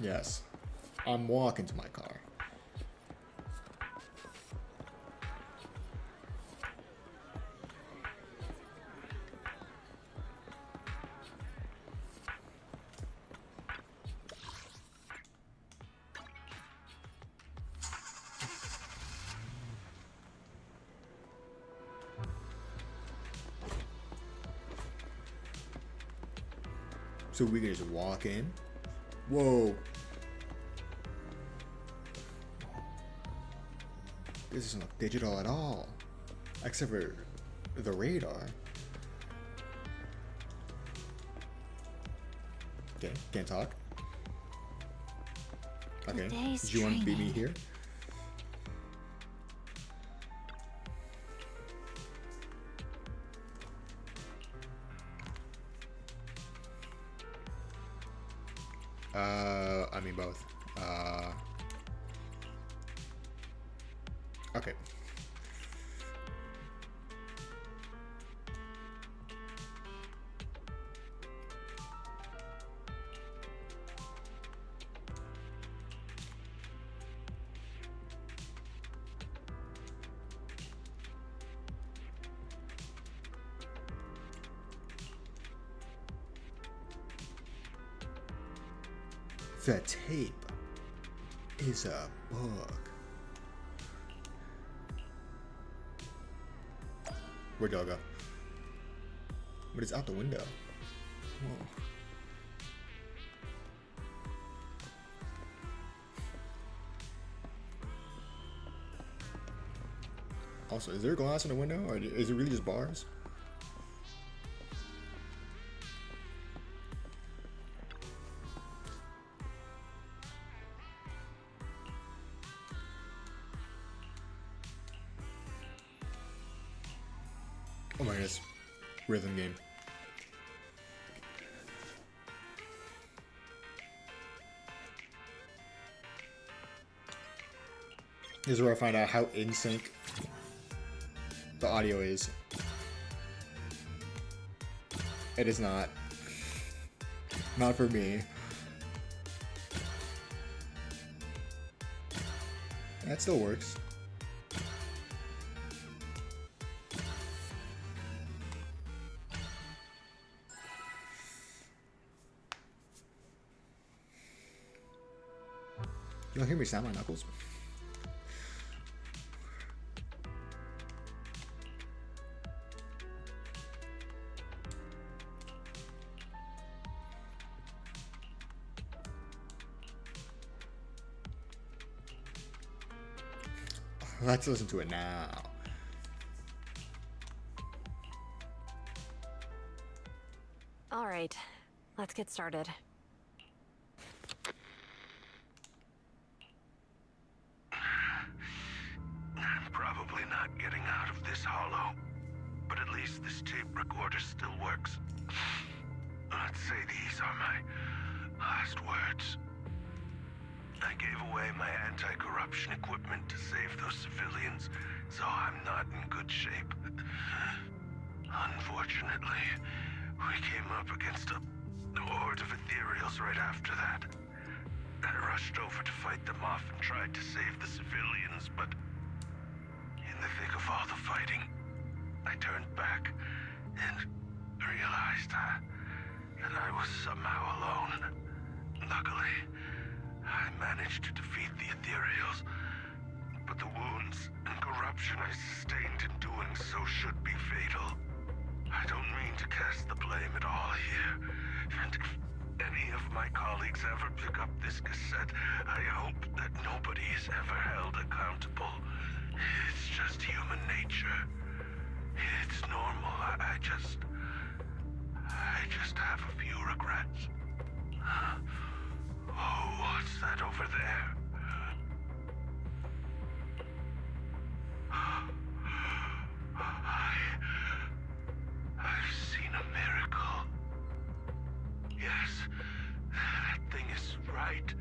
Yes. I'm walking to my car. So we can just walk in. Whoa. This doesn't look digital at all. Except for the radar. Okay, can't talk. Okay. day's Do you want to beat me training. here? I mean both. Okay. The tape is a book. Where'd y'all go? But it's out the window. Whoa. Also, is there glass in the window, or is it really just bars? Oh my goodness. Rhythm game. This is where I find out how in sync the audio is. It is not. Not for me. That still works. Y'all hear me sound my knuckles? Let's listen to it now. All right, let's get started. I'm probably not getting out of this hollow, but at least this tape recorder still works. Let's say these are my last words. I gave away my anti-corruption equipment to save those civilians, so I'm not in good shape. Unfortunately, we came up against a horde of ethereals right after that. I rushed over to fight them off and tried to save the civilians, but in the thick of all the fighting, I turned back and realized that I was somehow alone. Luckily, I managed to defeat the ethereals, but the wounds and corruption I sustained in doing so should be fatal. I don't mean to cast the blame at all here, and if any of my colleagues ever pick up this cassette, I hope that nobody is ever held accountable. It's just human nature. It's normal. I just have a few regrets. Oh, what's that over there? I've seen a miracle. Yes, that thing is right.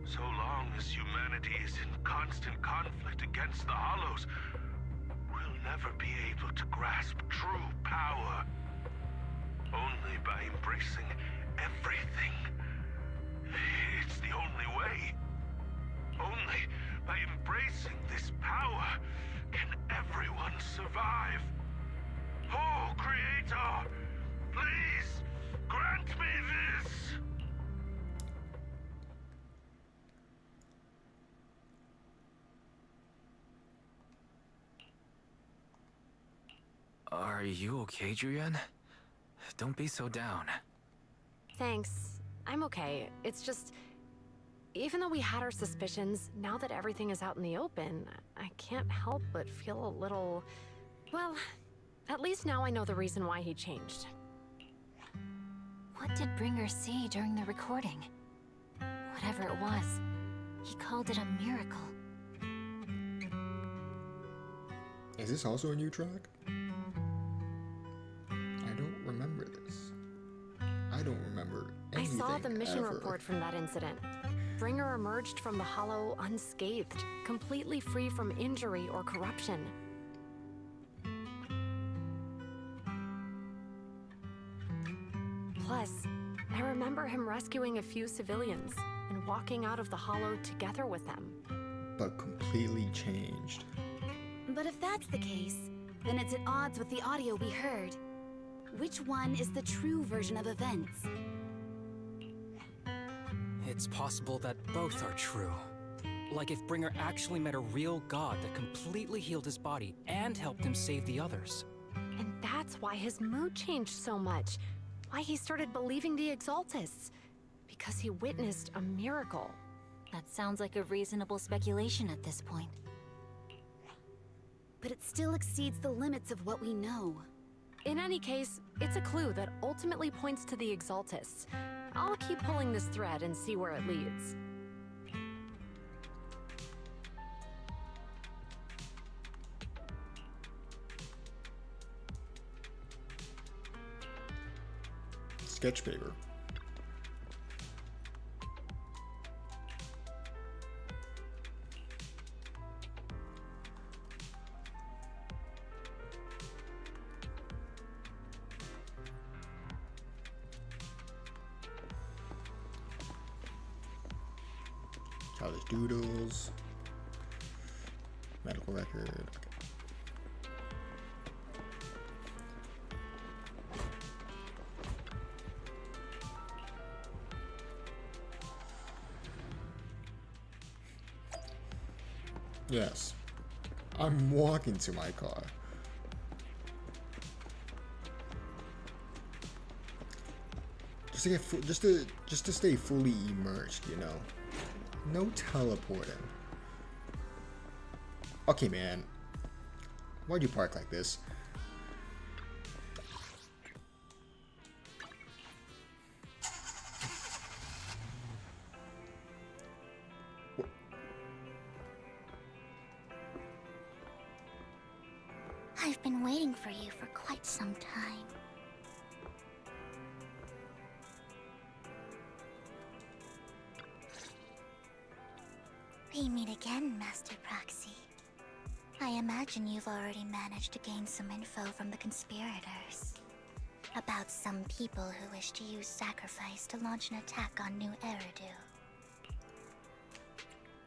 So long as humanity is in constant conflict against the Hollows, we'll never be able to grasp true power. Only by embracing everything. It's the only way. Only by embracing this power can everyone survive. Oh, Creator, please grant me this. Are you okay, Julian? Don't be so down. Thanks. I'm okay. It's just... Even though we had our suspicions, now that everything is out in the open, I can't help but feel a little... Well, at least now I know the reason why he changed. What did Bringer see during the recording? Whatever it was, He called it a miracle. Is this also a new track? I don't remember this. I don't remember I anything saw the mission ever. report from that incident. Bringer emerged from the Hollow unscathed, completely free from injury or corruption. Plus, I remember him rescuing a few civilians and walking out of the Hollow together with them. But completely changed. But if that's the case, then it's at odds with the audio we heard. Which one is the true version of events? It's possible that both are true. Like if Bringer actually met a real god that completely healed his body and helped him save the others. And that's why his mood changed so much. Why he started believing the Exaltists. Because he witnessed a miracle. That sounds like a reasonable speculation at this point. But it still exceeds the limits of what we know. In any case, it's a clue that ultimately points to the Exaltists. I'll keep pulling this thread and see where it leads. Sketch paper. Childish doodles. Medical record. Okay. Yes. I'm walking to my car. Just to stay fully immersed, you know. No teleporting. Okay, man. Why'd you park like this? I've been waiting for you for quite some time. We meet again, Master Proxy. I imagine you've already managed to gain some info from the conspirators. About some people who wish to use sacrifice to launch an attack on New Eridu.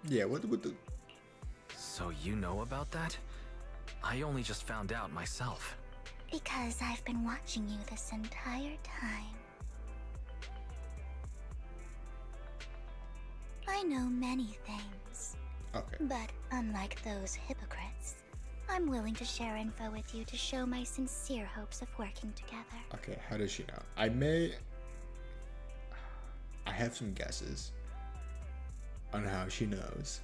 Yeah, what the... So you know about that? I only just found out myself. Because I've been watching you this entire time. I know many things. Okay. But unlike those hypocrites, I'm willing to share info with you to show my sincere hopes of working together. Okay, how does she know? I have some guesses on how she knows.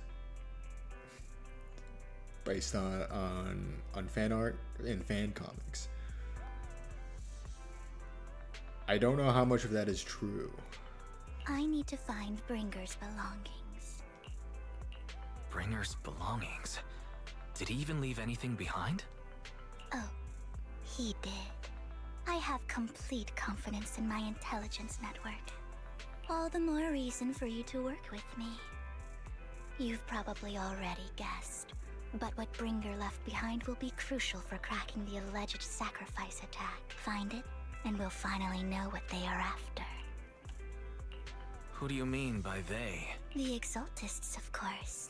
Based on fan art and fan comics. I don't know how much of that is true. I need to find Bringer's belongings. Bringer's belongings? Did he even leave anything behind? Oh, he did. I have complete confidence in my intelligence network. All the more reason for you to work with me. You've probably already guessed, but what Bringer left behind will be crucial for cracking the alleged sacrifice attack. Find it, and we'll finally know what they are after. Who do you mean by they? The Exaltists, of course.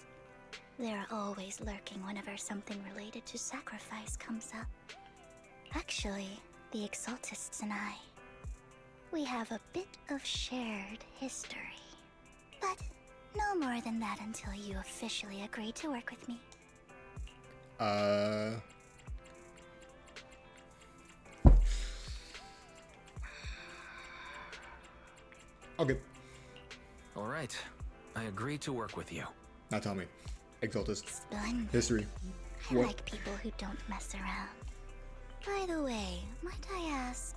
They're always lurking whenever something related to sacrifice comes up. Actually, the Exaltists and I, we have a bit of shared history. But no more than that until you officially agree to work with me. Okay. All right. I agree to work with you. Now tell me. Exaltist. Splendid. History. I like people who don't mess around. By the way, might I ask,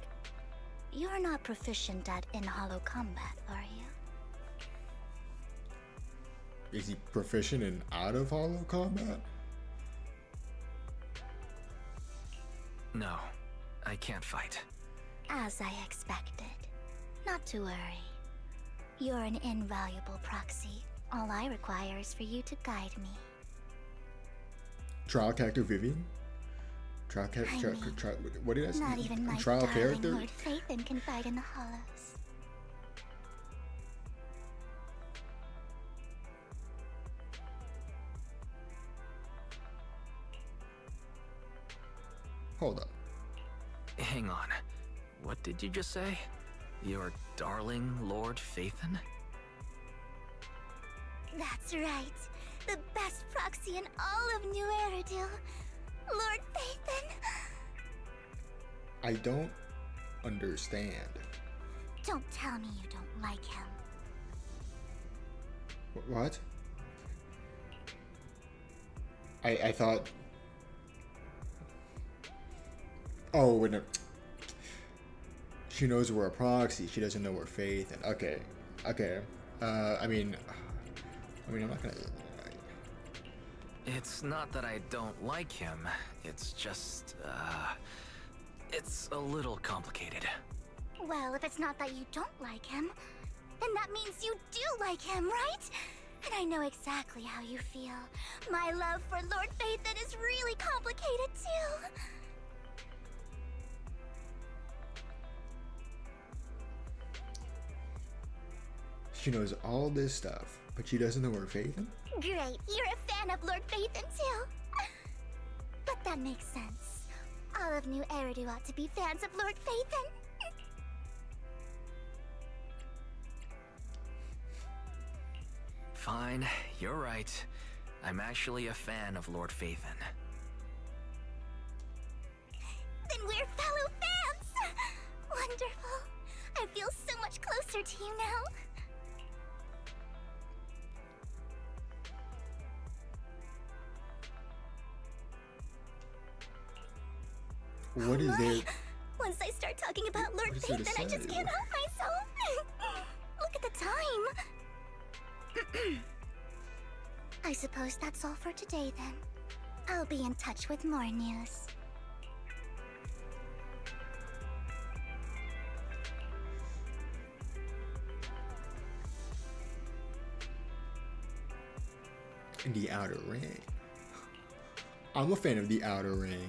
you're not proficient at in-hollow combat, are you? Is he proficient in out of hollow combat? No, I can't fight. As I expected. Not to worry. You're an invaluable proxy. All I require is for you to guide me. Trial character Vivian? Trial character. What did I say? Not even my Trial darling character? Lord Phaethon can fight in the hollows. Hold up. Hang on. What did you just say? Your darling Lord Phaethon? That's right. The best proxy in all of New Eridu. Lord Phaethon. I don't understand. Don't tell me you don't like him. What? I thought... Oh, when it... She knows we're a proxy. She doesn't know we're Faith. And okay. I mean, I'm not gonna... It's not that I don't like him. It's just, it's a little complicated. Well, if it's not that you don't like him, then that means you do like him, right? And I know exactly how you feel. My love for Lord Phaethon is really complicated too. She knows all this stuff, but she doesn't know we're Phaethon? Great, you're a fan of Lord Phaethon too. But that makes sense. All of New Eridu ought to be fans of Lord Phaethon. Fine, you're right. I'm actually a fan of Lord Phaethon. Then we're fellow fans! Wonderful. I feel so much closer to you now. What is there? Once I start talking about Lord Phaethon, I just can't help myself. Look at the time. I suppose that's all for today then. I'll be in touch with more news. The Outer Ring. I'm a fan of the Outer Ring.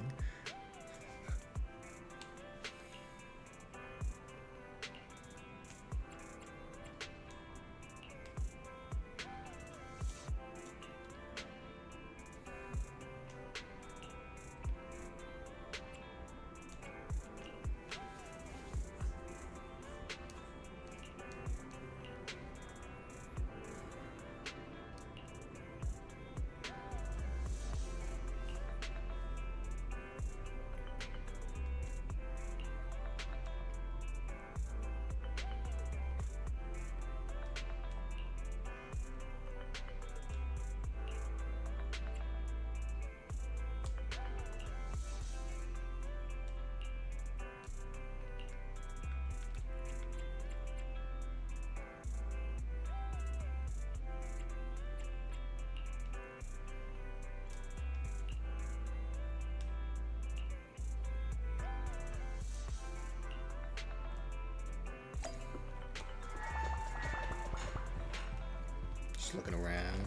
Looking around.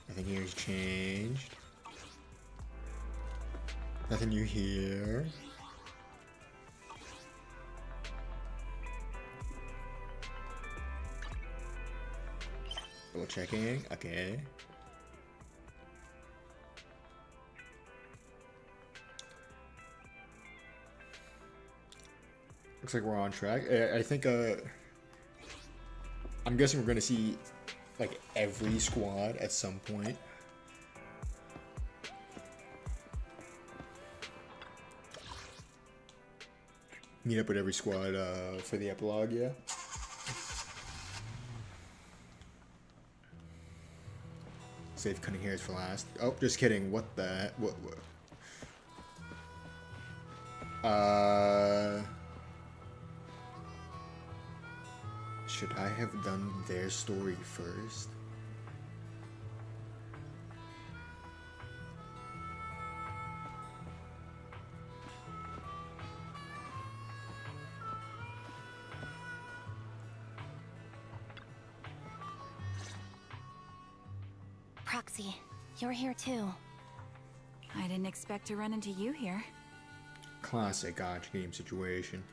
Nothing here's changed. Nothing new here. Double checking. Okay. Looks like we're on track. I think I'm guessing we're gonna see like every squad at some point. Meet up with every squad for the epilogue, yeah. Save cutting hairs for last. Oh, just kidding. What the? What? Should I have done their story first? Proxy, you're here too. I didn't expect to run into you here. Classic gotcha game situation.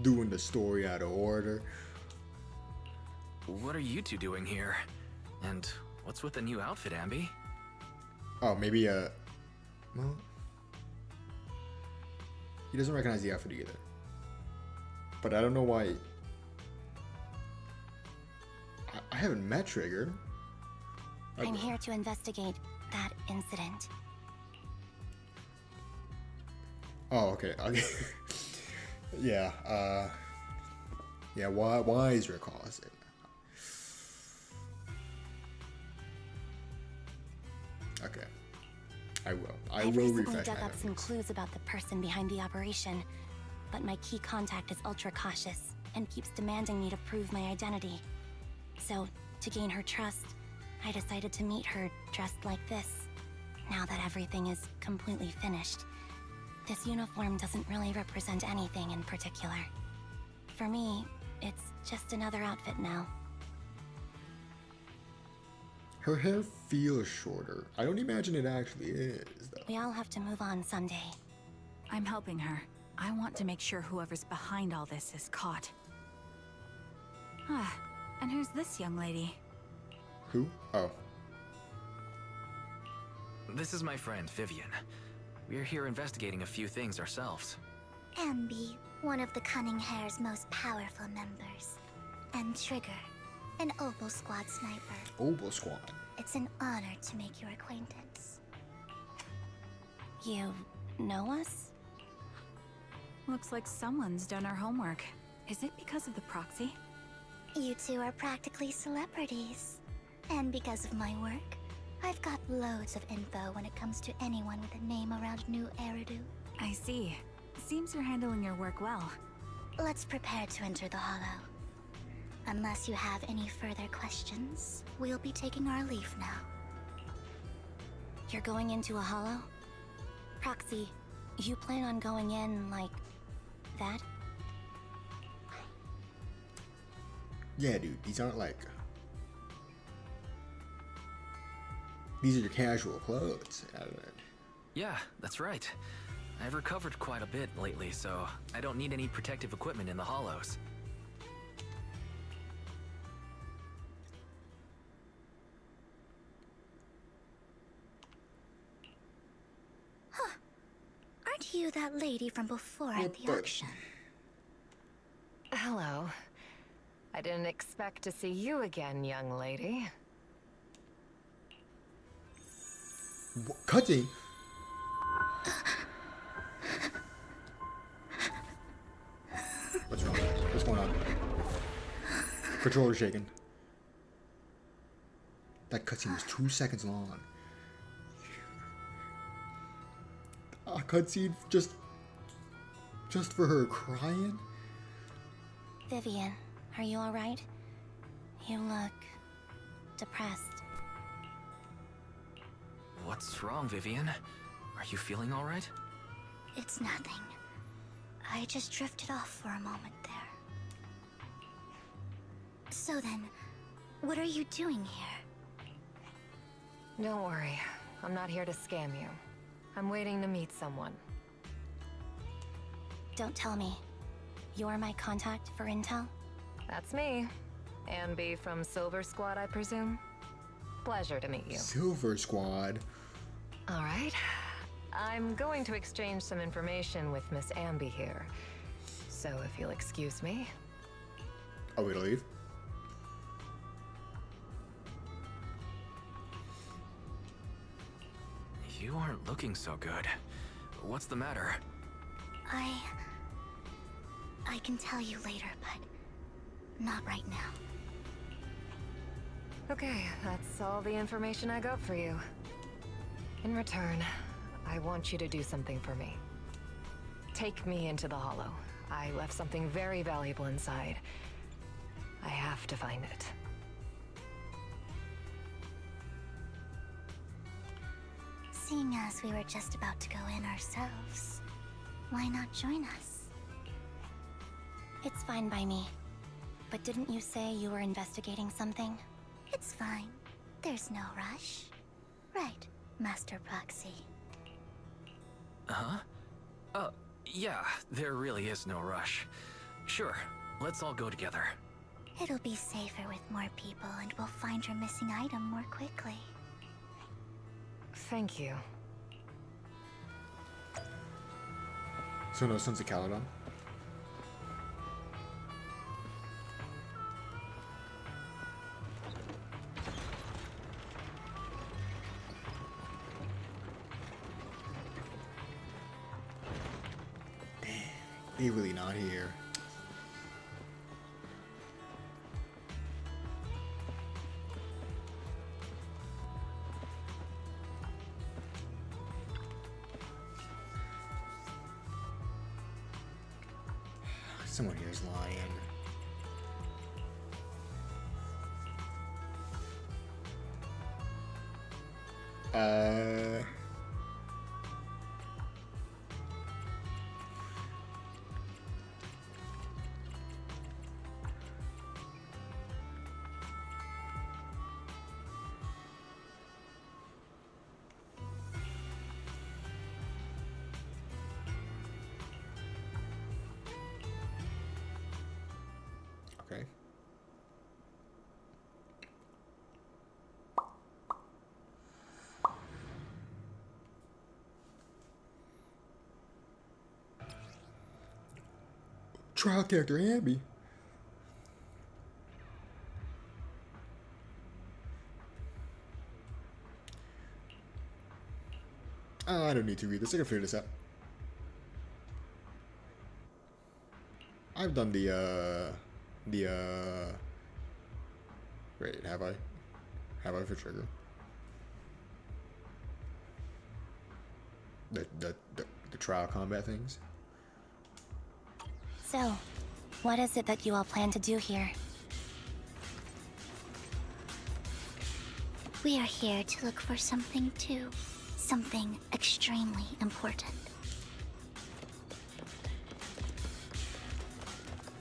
Doing the story out of order. What are you two doing here? And what's with the new outfit, Ambi? Oh, maybe well, he doesn't recognize the outfit either. But I don't know why. I haven't met Trigger. I'm here to investigate that incident. Oh, okay. Okay. Yeah. Yeah. Why is your closet? Okay. I will. I've will recently refresh dug my up some clues about the person behind the operation, but my key contact is ultra cautious and keeps demanding me to prove my identity. So, to gain her trust, I decided to meet her dressed like this. Now that everything is completely finished, this uniform doesn't really represent anything in particular. For me, it's just another outfit now. Her hair feels shorter. I don't imagine it actually is, though. We all have to move on someday. I'm helping her. I want to make sure whoever's behind all this is caught. Ah, and who's this young lady? Who? Oh. This is my friend, Vivian. We're here investigating a few things ourselves. Ambi, one of the Cunning Hair's most powerful members. And Trigger, an Opal Squad sniper. Opal Squad. It's an honor to make your acquaintance. You know us? Looks like someone's done our homework. Is it because of the proxy? You two are practically celebrities. And because of my work, I've got loads of info when it comes to anyone with a name around New Eridu. I see. Seems you're handling your work well. Let's prepare to enter the Hollow. Unless you have any further questions, we'll be taking our leave now. You're going into a hollow? Proxy, you plan on going in like that? Yeah, dude. These aren't like. These are your casual clothes. Yeah, that's right. I've recovered quite a bit lately, so I don't need any protective equipment in the hollows. Huh. Aren't you that lady from before at the auction? Hello. I didn't expect to see you again, young lady. Cutscene. What's wrong? What's going on? Controller shaking. That cutscene was 2 seconds long. A cutscene just for her crying? Vivian, are you alright? You look depressed. What's wrong, Vivian? Are you feeling all right? It's nothing. I just drifted off for a moment there. So then, what are you doing here? Don't worry. I'm not here to scam you. I'm waiting to meet someone. Don't tell me. You're my contact for intel? That's me. Ambi from Silver Squad, I presume? Pleasure to meet you. Silver Squad. All right. I'm going to exchange some information with Miss Ambi here. So if you'll excuse me. Are we to leave? You aren't looking so good. What's the matter? I can tell you later, but not right now. Okay, that's all the information I got for you. In return, I want you to do something for me. Take me into the Hollow. I left something very valuable inside. I have to find it. Seeing as we were just about to go in ourselves, why not join us? It's fine by me. But didn't you say you were investigating something? It's fine. There's no rush. Right, Master Proxy. Huh? Yeah, there really is no rush. Sure, let's all go together. It'll be safer with more people, and we'll find your missing item more quickly. Thank you. So no Sons of Caledon? They really not here. Someone here is lying. Okay. Trial character Abby. Oh, I don't need to read this. I can figure this out. I've done wait, have I? Have I for trigger? The trial combat things? So, what is it that you all plan to do here? We are here to look for something too. Something extremely important.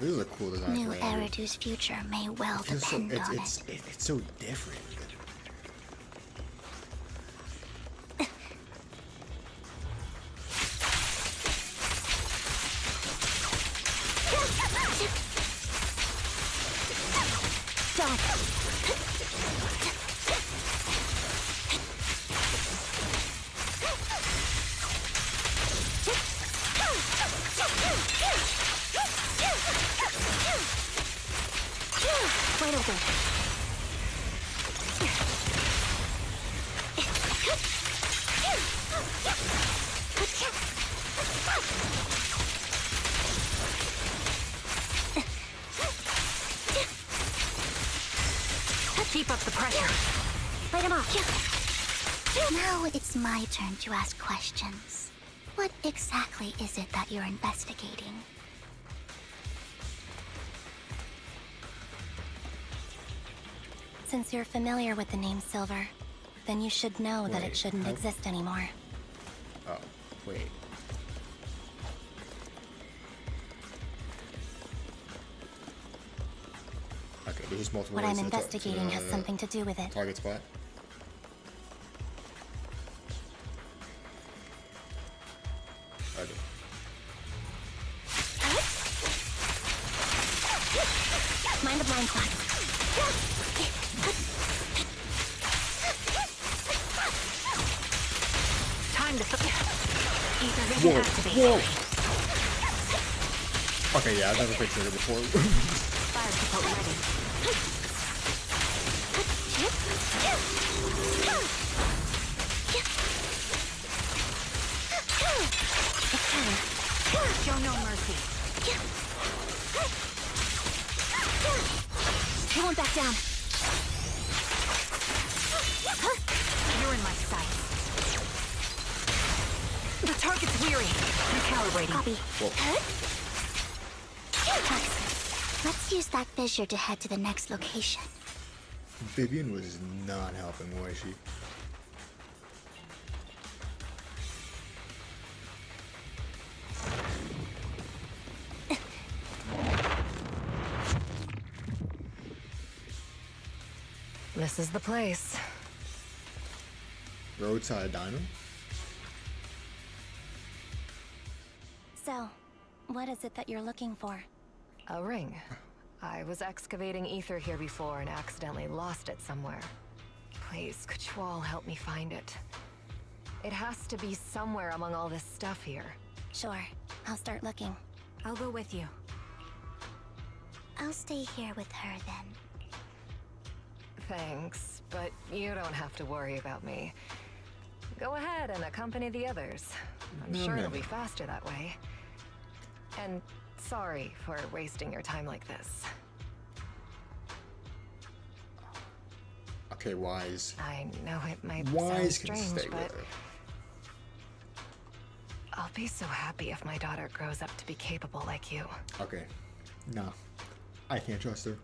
This is a cool design. New Eridu's future may well depend on it. It's so different. Wide open. Keep up the pressure. Light him off. Now it's my turn to ask questions. What exactly is it that you're investigating? Since you're familiar with the name Silver, then you should know that it shouldn't exist anymore. Oh, wait. Okay, there's multiple What ways I'm to investigating has something to do with it. Target spot. Okay. Mind the blind spot. Time to Ether vision activate. Whoa! Okay, yeah, I've never played trigger before. Fire support ready. Show no mercy. He won't back down. You're in my sight. The target's weary. Recalibrating. Copy. Excellent. Let's use that fissure to head to the next location. Vivian was not helping, was she? This is the place. Roadside diner? So, what is it that you're looking for? A ring. I was excavating ether here before and accidentally lost it somewhere. Please, could you all help me find it? It has to be somewhere among all this stuff here. Sure, I'll start looking. I'll go with you. I'll stay here with her then. Thanks, but you don't have to worry about me. Go ahead and accompany the others. I'm sure it'll be faster that way. And sorry for wasting your time like this. Okay, Wise. I know it might Wise sound can strange, stay but with her. I'll be so happy if my daughter grows up to be capable like you. Okay. No. I can't trust her.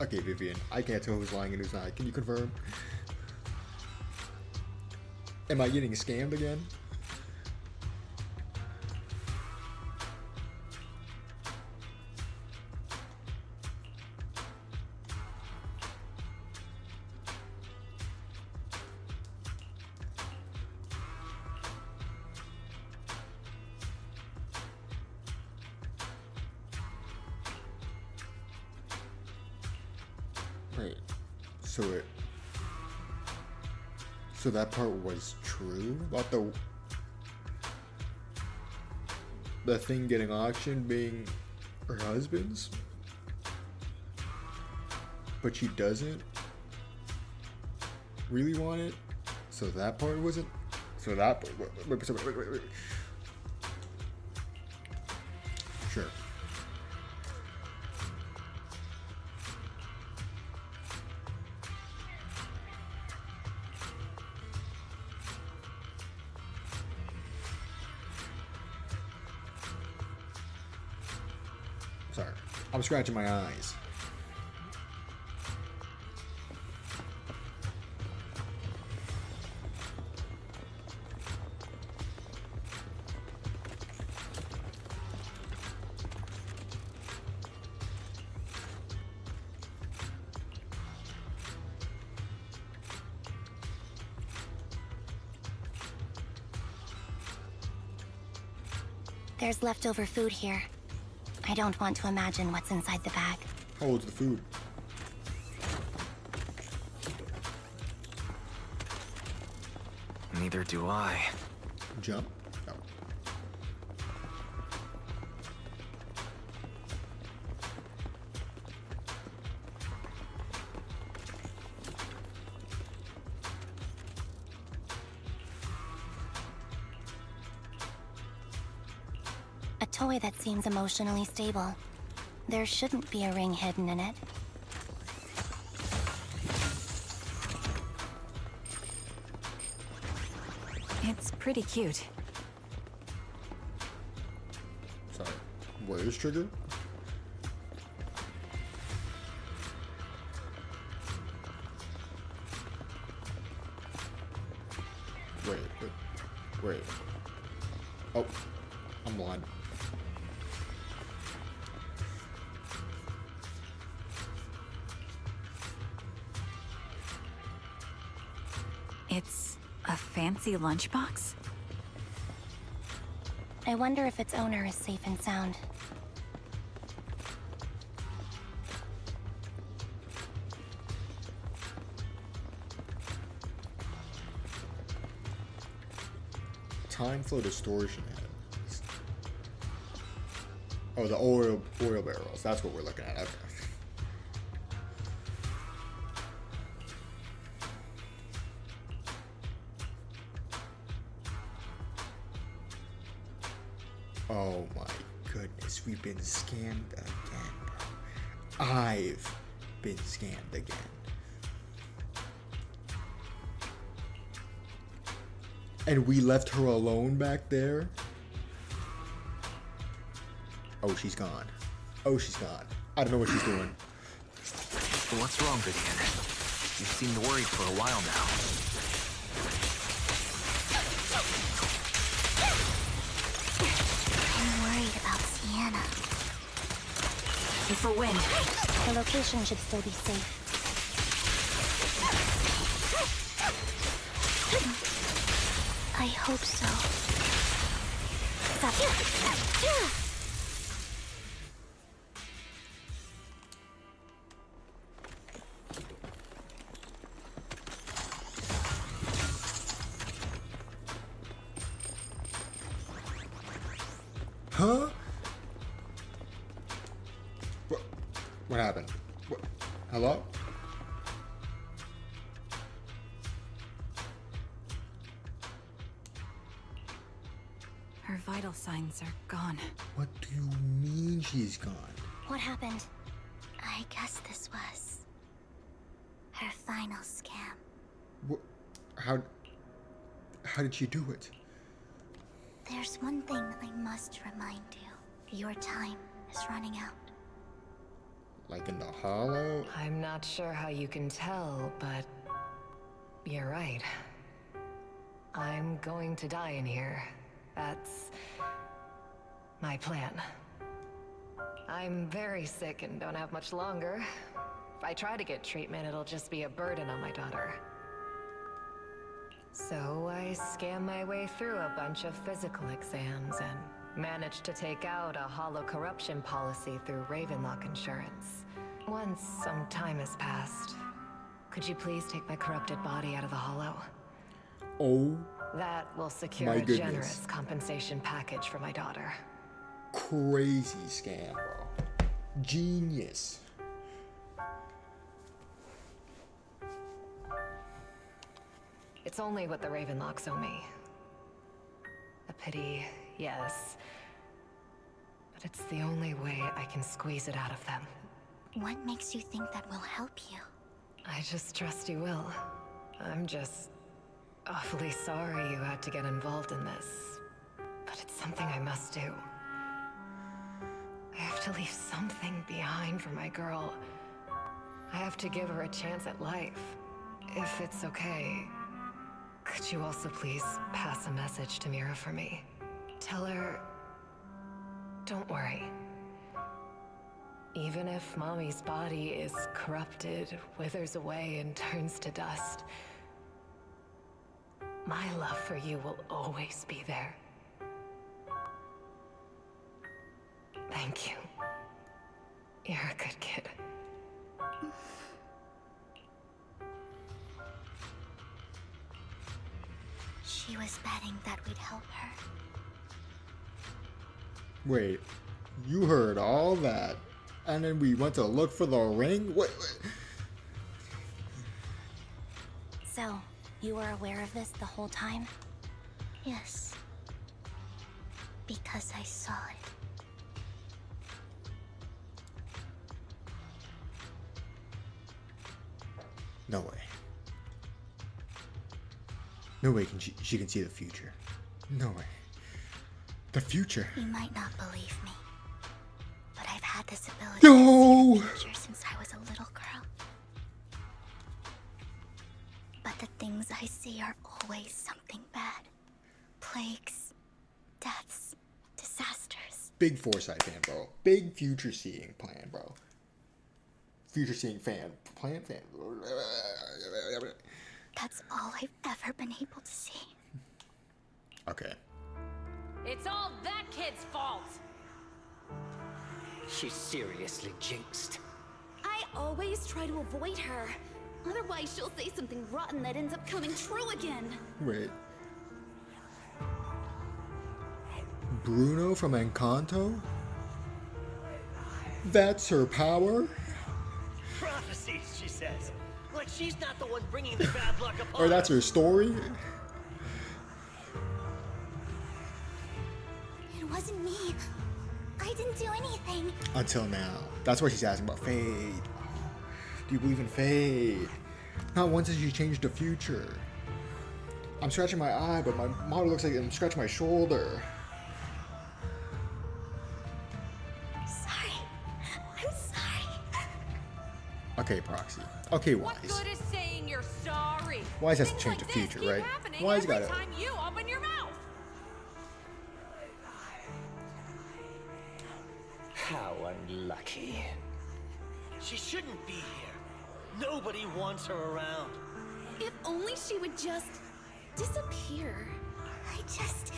Okay, Vivian, I can't tell who's lying and who's not. Can you confirm? Am I getting scammed again? Wait, so that part was true about the thing getting auctioned being her husband's, but she doesn't really want it. So that part wasn't. So that wait. Sure. Sorry, I'm scratching my eyes. There's leftover food here. I don't want to imagine what's inside the bag. How old's the food? Neither do I. Jump? No. A toy that seems emotionally stable. There shouldn't be a ring hidden in it. It's pretty cute. Sorry. Where is Trigger? Wait. Oh, I'm blind. It's a fancy lunchbox? I wonder if its owner is safe and sound. Time flow distortion atoms. Oh, the oil barrels. That's what we're looking at. Okay. Oh my goodness, we've been scammed again, bro. I've been scammed again. And we left her alone back there? Oh, she's gone. Oh, she's gone. I don't know what she's doing. What's wrong, Vivian? You seemed worried for a while now. I'm worried about Sienna. And for wind. The location should still be safe. I hope so. Huh? What happened? Hello? Her vital signs are gone. What do you mean she's gone? What happened? I guess this was her final scam. What? How did she do it? There's one thing I must remind you. Your time is running out. Like in the hollow? I'm not sure how you can tell, but you're right. I'm going to die in here. That's my plan. I'm very sick and don't have much longer. If I try to get treatment, it'll just be a burden on my daughter. So I scam my way through a bunch of physical exams and managed to take out a hollow corruption policy through Ravenlock Insurance. Once some time has passed, could you please take my corrupted body out of the hollow? Oh, that will secure my a goodness. generous compensation package for my daughter. Crazy scam, bro. Genius. It's only what the Ravenlocks owe me. A pity, yes. But it's the only way I can squeeze it out of them. What makes you think that will help you? I just trust you will. I'm just awfully sorry you had to get involved in this. But it's something I must do. I have to leave something behind for my girl. I have to give her a chance at life. If it's okay, could you also please pass a message to Mira for me? Tell her, don't worry. Even if Mommy's body is corrupted, withers away, and turns to dust, my love for you will always be there. Thank you. You're a good kid. She was betting that we'd help her. Wait, you heard all that, and then we went to look for the ring? What? So, you were aware of this the whole time? Yes. Because I saw it. No way. No way can she can see the future. No way. The future. You might not believe me, but I've had this ability No! to see the future since I was a little girl. But the things I see are always something bad. Plagues, deaths, disasters. Big foresight fan, bro. Big future seeing plan, bro. Future seeing fan. Plan fan. That's all I've ever been able to see. Okay. It's all that kid's fault! She's seriously jinxed. I always try to avoid her. Otherwise, she'll say something rotten that ends up coming true again. Wait. Bruno from Encanto? That's her power? Prophecies, she says. Like she's not the one bringing the bad luck upon Or that's her story? It wasn't me. I didn't do anything. Until now. That's what she's asking about fate. Do you believe in fate? Not once has she changed the future. I'm scratching my eye, but my mother looks like I'm scratching my shoulder. Sorry. I'm sorry. Okay, Proxy. Okay, Wise. What good is saying you're sorry? Wise has to Things change like the this future, keep right? happening Wise every got it. time you open your mouth. How unlucky. She shouldn't be here. Nobody wants her around. If only she would just disappear. I just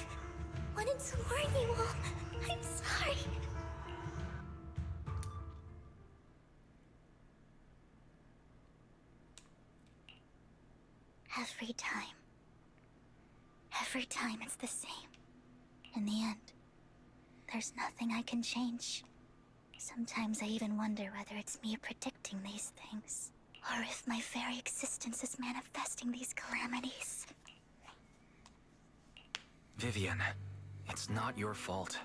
wanted to warn you all. I'm sorry. Every time it's the same. In the end, there's nothing I can change. Sometimes I even wonder whether it's me predicting these things, or if my very existence is manifesting these calamities. Vivian, it's not your fault.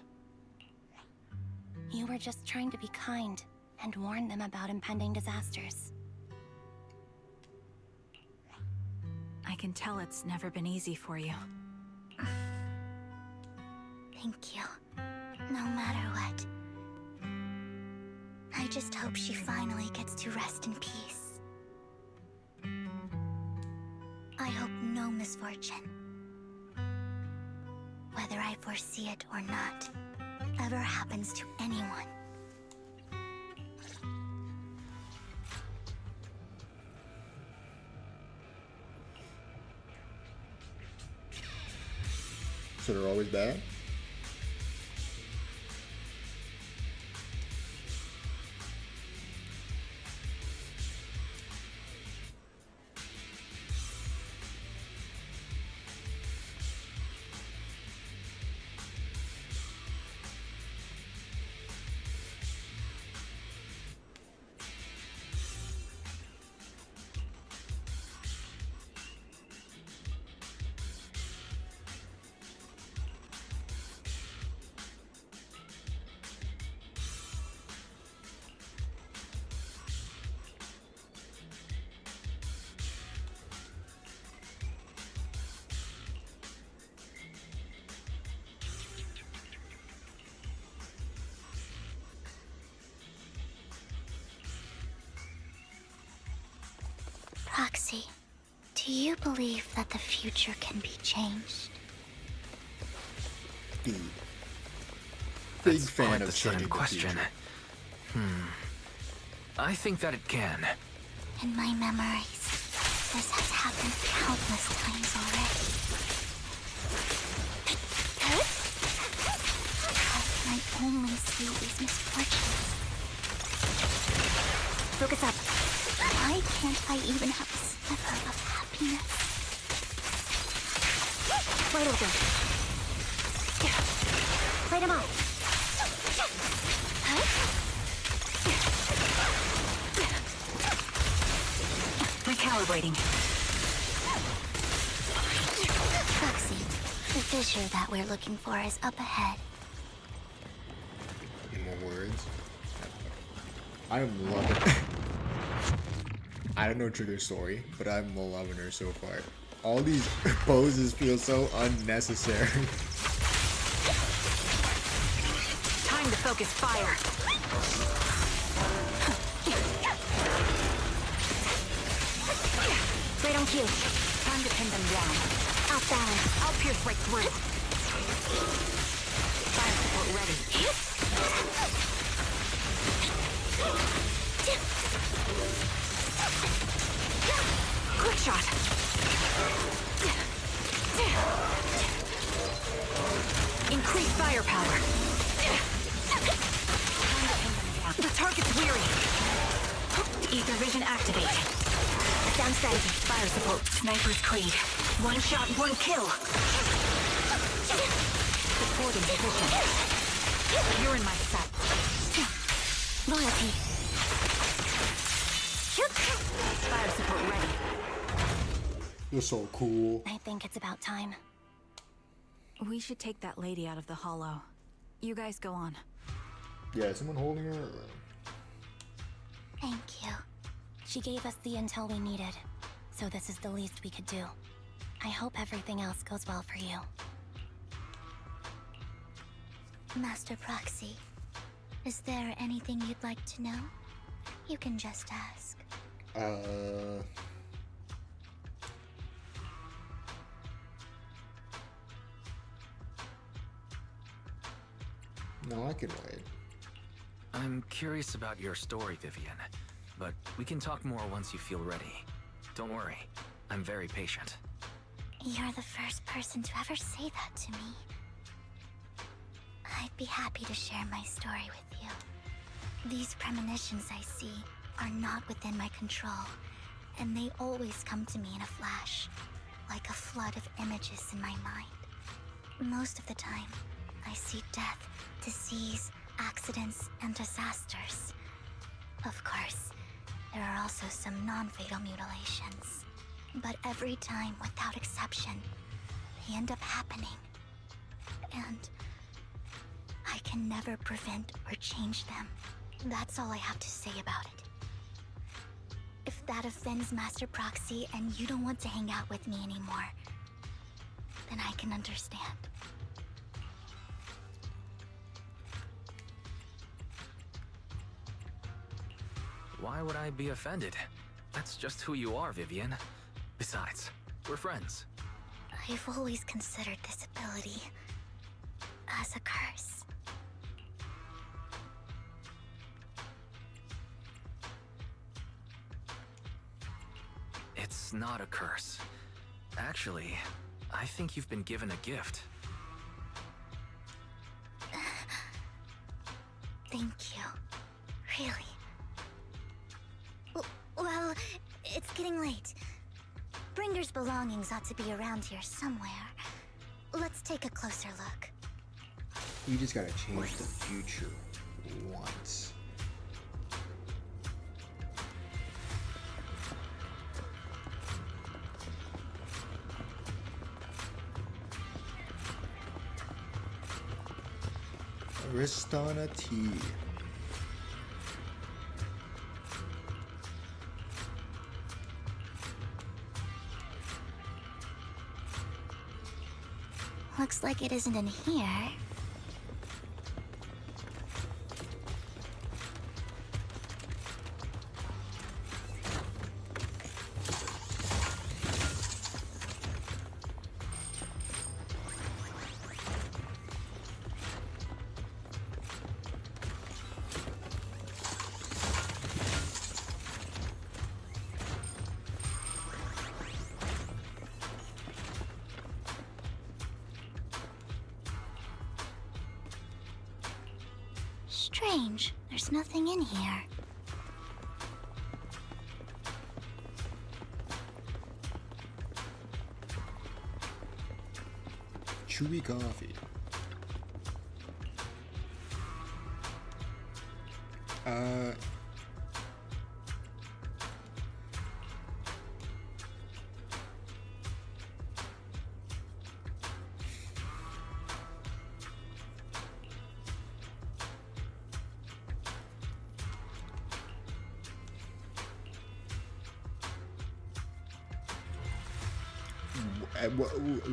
You were just trying to be kind and warn them about impending disasters. I can tell it's never been easy for you. Thank you. No matter what. I just hope she finally gets to rest in peace. I hope no misfortune, whether I foresee it or not, ever happens to anyone. So they're always bad? Roxy, do you believe that the future can be changed? Big That's fan quite of the sudden changing the question. future. I think that it can. In my memories, this has happened countless times already. How can I only see these misfortunes? Focus up. Why can't I even have a sliver of happiness? Wide open. Light him up. Recalibrating. Roxy, the fissure that we're looking for is up ahead. In more words, I'm loving. I don't know Trigger's story, but I'm loving her so far. All these poses feel so unnecessary. Time to focus fire. Right on cue. Time to pin them down. Off balance. I'll pierce right through. Fire support ready. Quick shot. Increase firepower. The target's weary. Ether vision activate. Down strategy. Fire support. Sniper's creed. One shot, one kill. Reporting position. You're in my sight. Loyalty. Fire support ready. You're so cool. I think it's about time. We should take that lady out of the hollow. You guys go on. Yeah, is someone holding her? Thank you. She gave us the intel we needed, so this is the least we could do. I hope everything else goes well for you. Master Proxy, is there anything you'd like to know? You can just ask. No, I can wait. I'm curious about your story, Vivian, but we can talk more once you feel ready. Don't worry, I'm very patient. You're the first person to ever say that to me. I'd be happy to share my story with you. These premonitions I see are not within my control, and they always come to me in a flash, like a flood of images in my mind. Most of the time, I see death, disease, accidents, and disasters. Of course, there are also some non-fatal mutilations. But every time, without exception, they end up happening. And I can never prevent or change them. That's all I have to say about it. If that offends Master Proxy and you don't want to hang out with me anymore, then I can understand. Why would I be offended? That's just who you are, Vivian. Besides, we're friends. I've always considered this ability as a curse. It's not a curse. Actually, I think you've been given a gift. Thank you. Really. Well, it's getting late. Bringer's belongings ought to be around here somewhere. Let's take a closer look. You just gotta change the future once. Aristana Tea. Looks like it isn't in here. Strange. There's nothing in here. Chewy coffee.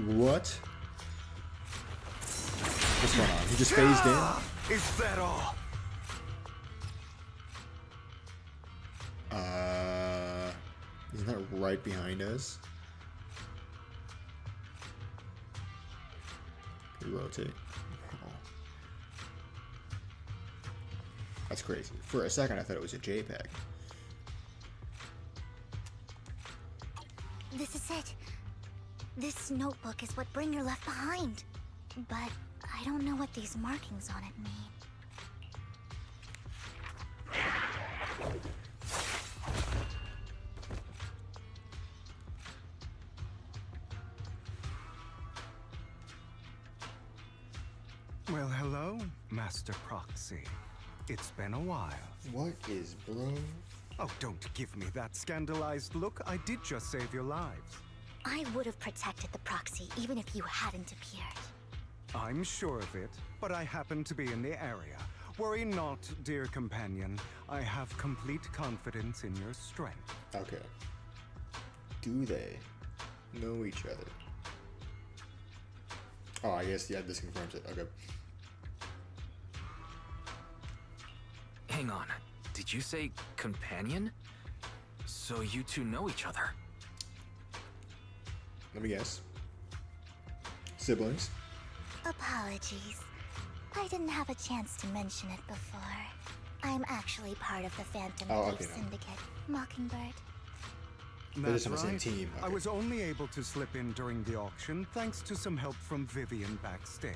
What? What's going on? He just phased in? Is that all? Isn't that right behind us? We rotate. Oh. That's crazy. For a second, I thought it was a JPEG. This is it. This notebook is what Bringer left behind. But I don't know what these markings on it mean. Hello, Master Proxy. It's been a while. What is, bro? Oh, don't give me that scandalized look. I did just save your lives. I would have protected the proxy even if you hadn't appeared. I'm sure of it, but I happen to be in the area. Worry not, dear companion. I have complete confidence in your strength. Okay. Do they know each other? Oh, I guess, yeah, this confirms it. Okay. Hang on. Did you say companion? So you two know each other? Let me guess. Siblings? Apologies. I didn't have a chance to mention it before. I'm actually part of the Phantom Thief Syndicate, Mockingbird. That's on the same right. team. Okay. I was only able to slip in during the auction thanks to some help from Vivian backstage.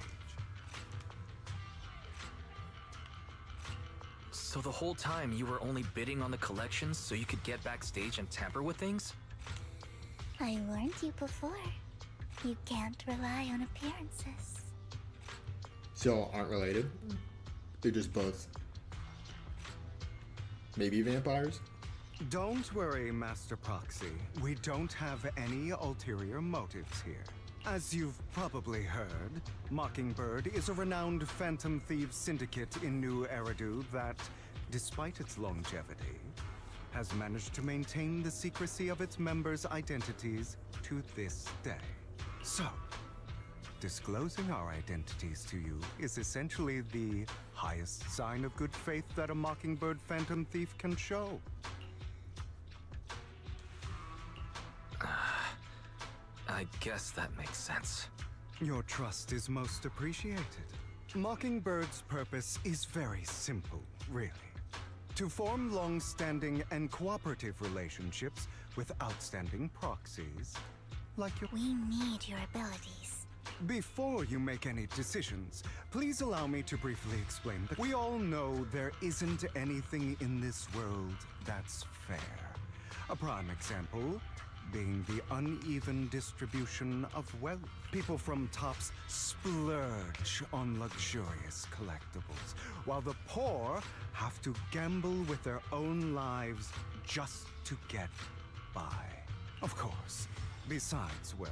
So the whole time you were only bidding on the collections so you could get backstage and tamper with things? I warned you before. You can't rely on appearances. So aren't related? They're just both maybe vampires? Don't worry, Master Proxy. We don't have any ulterior motives here. As you've probably heard, Mockingbird is a renowned Phantom Thieves syndicate in New Eridu that, despite its longevity, has managed to maintain the secrecy of its members' identities to this day. So, disclosing our identities to you is essentially the highest sign of good faith that a Mockingbird Phantom Thief can show. I guess that makes sense. Your trust is most appreciated. Mockingbird's purpose is very simple, really. To form long-standing and cooperative relationships with outstanding proxies, like your... We need your abilities. Before you make any decisions, please allow me to briefly explain that we all know there isn't anything in this world that's fair. A prime example being the uneven distribution of wealth. People from tops splurge on luxurious collectibles, while the poor have to gamble with their own lives just to get by. Of course, besides wealth,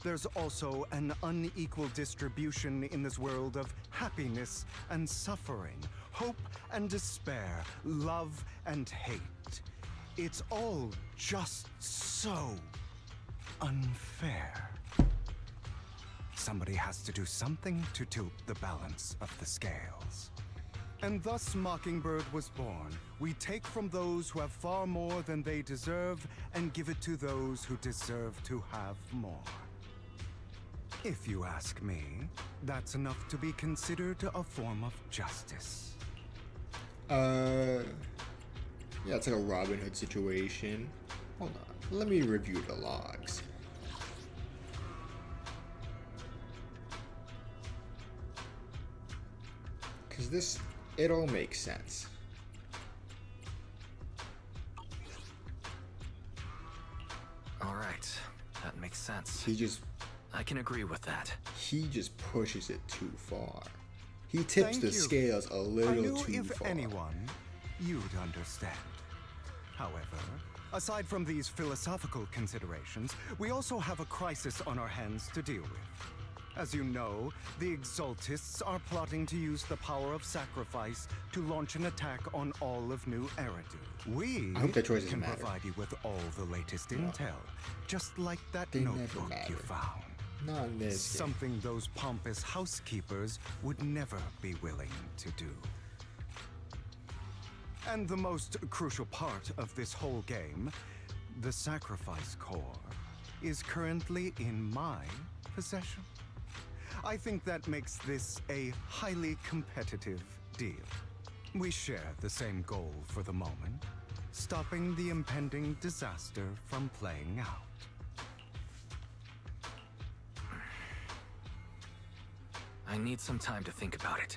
there's also an unequal distribution in this world of happiness and suffering, hope and despair, love and hate. It's all just so unfair. Somebody has to do something to tilt the balance of the scales. And thus Mockingbird was born. We take from those who have far more than they deserve and give it to those who deserve to have more. If you ask me, that's enough to be considered a form of justice. Yeah, it's like a Robin Hood situation. Hold on, let me review the logs. Cause this, it all makes sense. All right, that makes sense. I can agree with that. He just pushes it too far. He tips the scales a little too far. If anyone, you'd understand. However, aside from these philosophical considerations, we also have a crisis on our hands to deal with. As you know, the Exaltists are plotting to use the power of sacrifice to launch an attack on all of New Eridu. We can provide you with all the latest intel, just like that notebook you found. Not in this game. Something those pompous housekeepers would never be willing to do. And the most crucial part of this whole game, the sacrifice core, is currently in my possession. I think that makes this a highly competitive deal. We share the same goal for the moment, stopping the impending disaster from playing out. I need some time to think about it.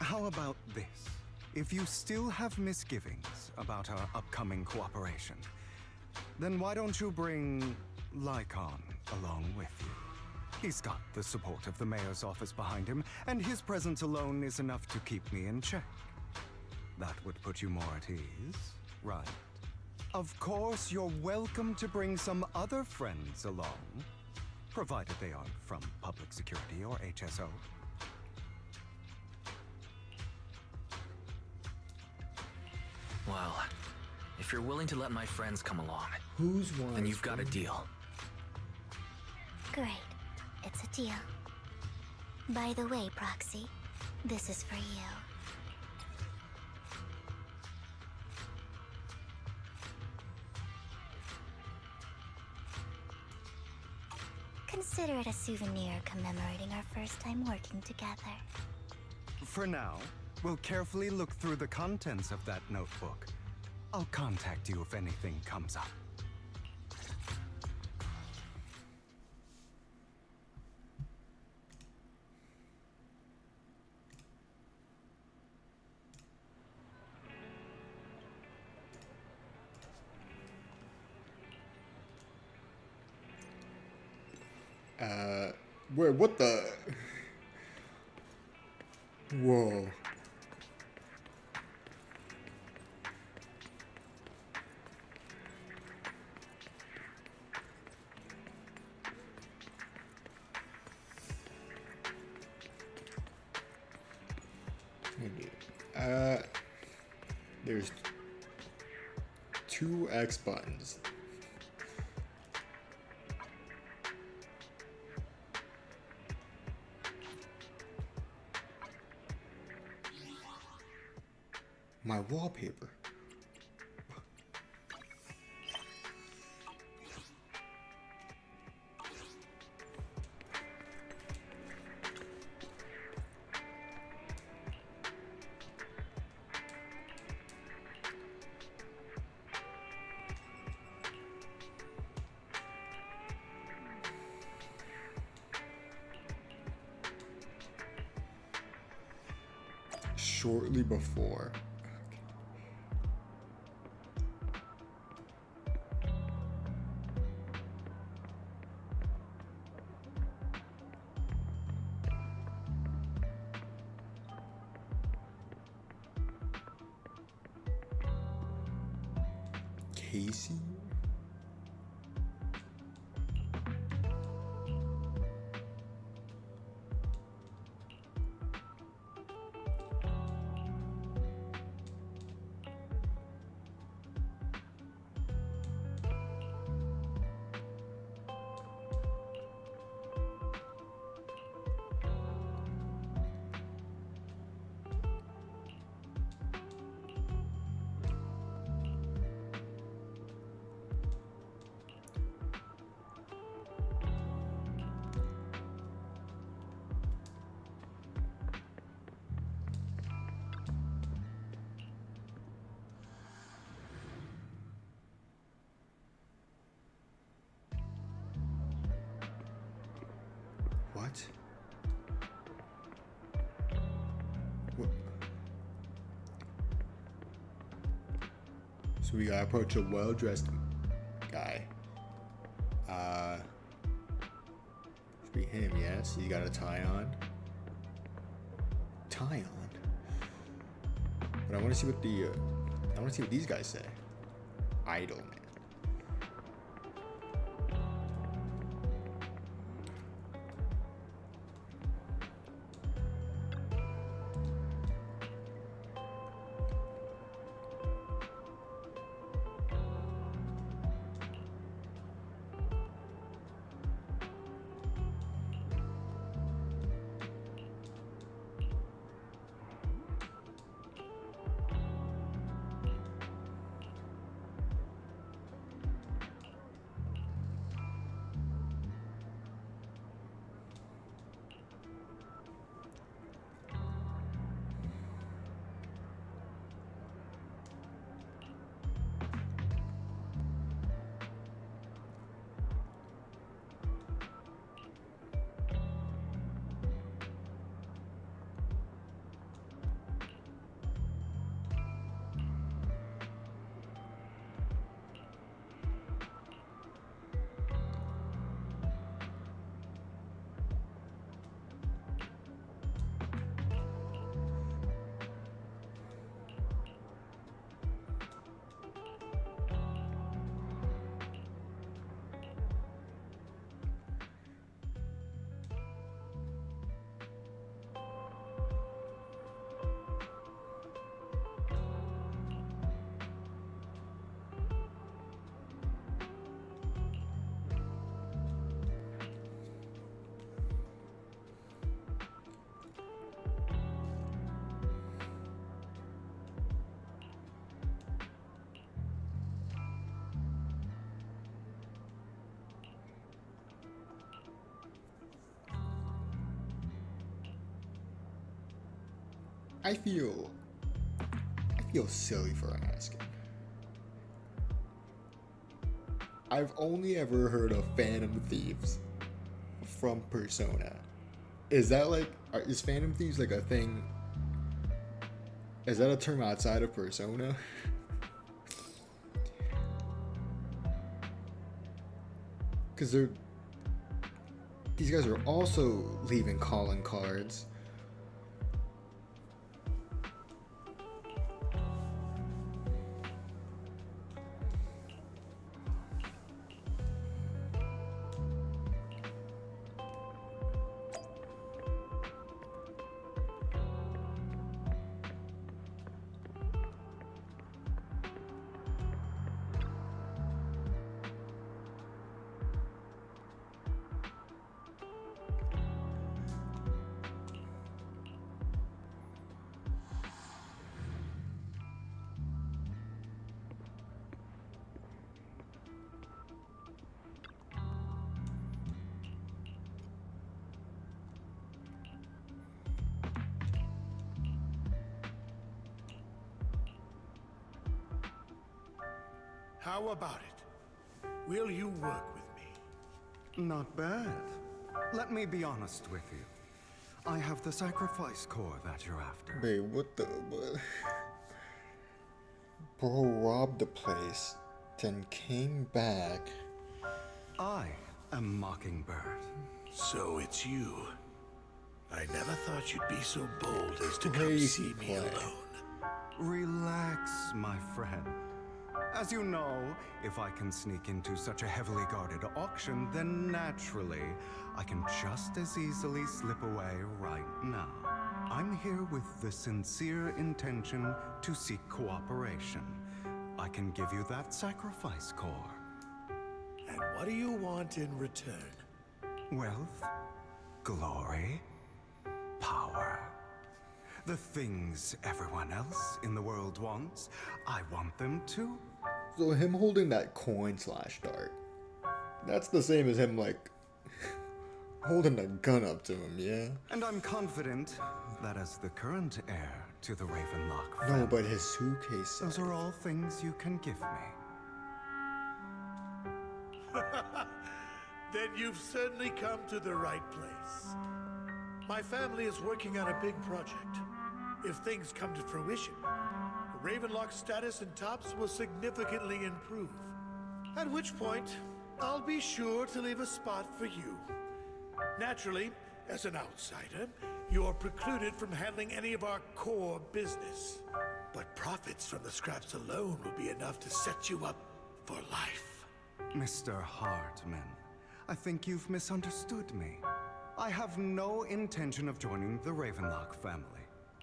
How about this? If you still have misgivings about our upcoming cooperation, then why don't you bring Lycon along with you? He's got the support of the mayor's office behind him, and his presence alone is enough to keep me in check. That would put you more at ease, right? Of course, you're welcome to bring some other friends along, provided they aren't from public security or HSO. Well, if you're willing to let my friends come along, who's one? Then you've got a deal. Great. It's a deal. By the way, Proxy, this is for you. Consider it a souvenir commemorating our first time working together. For now, we'll carefully look through the contents of that notebook. I'll contact you if anything comes up. What the? Whoa. There's 2 X buttons. My wallpaper. Shortly before. Casey? What? What? So we gotta approach a well-dressed guy. Should be him, yes. He's got a tie on. Tie on? But I want to see what the I want to see what these guys say. Idle man. I feel silly for asking. I've only ever heard of Phantom Thieves from Persona. Is that like, is Phantom Thieves like a thing? Is that a term outside of Persona? Because these guys are also leaving calling cards. How about it? Will you work with me? Not bad. Let me be honest with you. I have the sacrifice core that you're after. Wait, what the... Bro robbed the place, then came back. I am Mockingbird. So it's you. I never thought you'd be so bold as to come see me alone. Relax, my friend. As you know, if I can sneak into such a heavily guarded auction, then naturally, I can just as easily slip away right now. I'm here with the sincere intention to seek cooperation. I can give you that sacrifice core. And what do you want in return? Wealth, glory, power. The things everyone else in the world wants, I want them too. So him holding that coin / dart, that's the same as him like holding a gun up to him, yeah? And I'm confident that as the current heir to the Ravenlock family, no, but his suitcase. Those are all things you can give me. Then you've certainly come to the right place. My family is working on a big project. If things come to fruition, Ravenlock's status in Tops will significantly improve. At which point, I'll be sure to leave a spot for you. Naturally, as an outsider, you're precluded from handling any of our core business. But profits from the scraps alone will be enough to set you up for life. Mr. Hartman, I think you've misunderstood me. I have no intention of joining the Ravenlock family.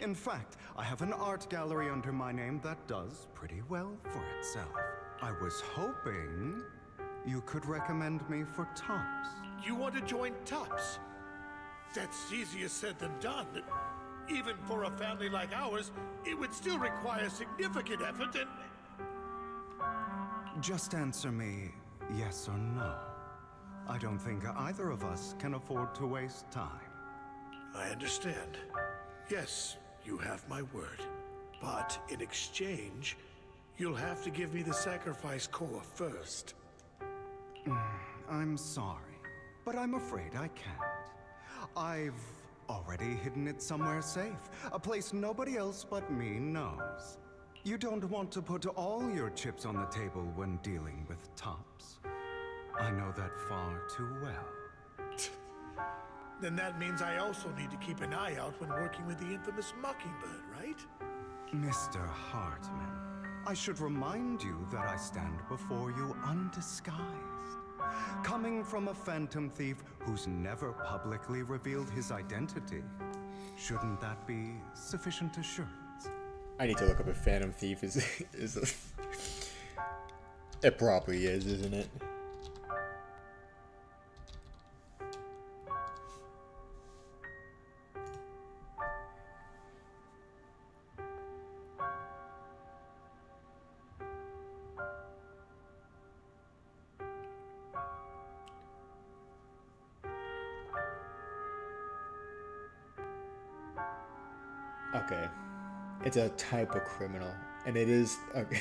In fact, I have an art gallery under my name that does pretty well for itself. I was hoping you could recommend me for Tops. You want to join Tops? That's easier said than done. Even for a family like ours, it would still require significant effort and... Just answer me yes or no. I don't think either of us can afford to waste time. I understand. Yes, you have my word. But in exchange, you'll have to give me the sacrifice core first. I'm sorry, but I'm afraid I can't. I've already hidden it somewhere safe, a place nobody else but me knows. You don't want to put all your chips on the table when dealing with Tops. I know that far too well. Then that means I also need to keep an eye out when working with the infamous Mockingbird, right? Mr. Hartman, I should remind you that I stand before you undisguised. Coming from a phantom thief who's never publicly revealed his identity, shouldn't that be sufficient assurance? I need to look up if Phantom Thief is It probably is, isn't it? Okay. It's a type of criminal, and it is. Okay.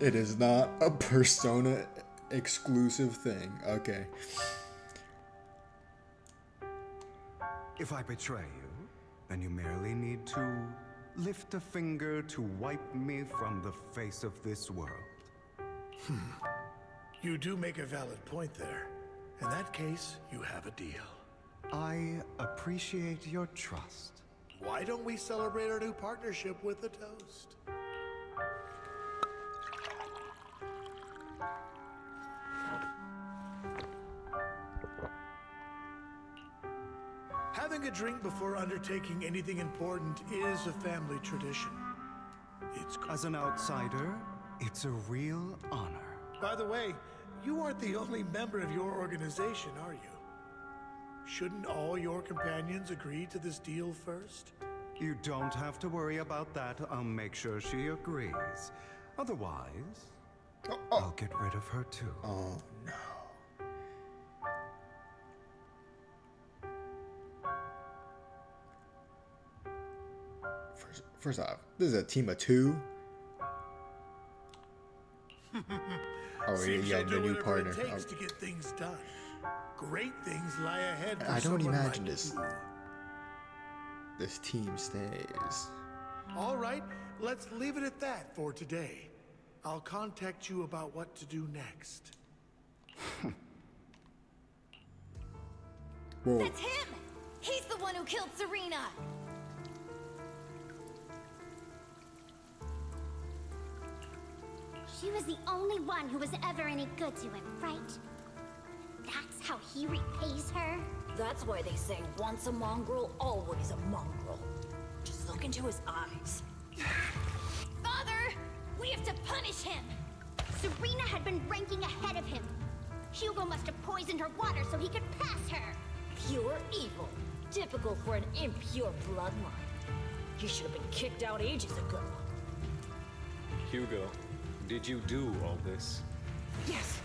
It is not a Persona exclusive thing. Okay. If I betray you, then you merely need to lift a finger to wipe me from the face of this world. You do make a valid point there. In that case, you have a deal. I appreciate your trust. Why don't we celebrate our new partnership with a toast? Having a drink before undertaking anything important is a family tradition. As an outsider, it's a real honor. By the way, you aren't the only member of your organization, are you? Shouldn't all your companions agree to this deal first? You don't have to worry about that. I'll make sure she agrees. Otherwise, I'll get rid of her too. Oh no. First off, this is a team of 2. Oh, Seems yeah, you'll the do new whatever partner. it takes to get things done. Great things lie ahead for I don't someone imagine like this. you. This team stays. All right, let's leave it at that for today. I'll contact you about what to do next. Whoa. That's him! He's the one who killed Serena! She was the only one who was ever any good to him, right? That's how he repays her? That's why they say once a mongrel, always a mongrel. Just look into his eyes. Father! We have to punish him! Serena had been ranking ahead of him. Hugo must have poisoned her water so he could pass her. Pure evil. Typical for an impure bloodline. He should have been kicked out ages ago. Hugo, did you do all this? Yes,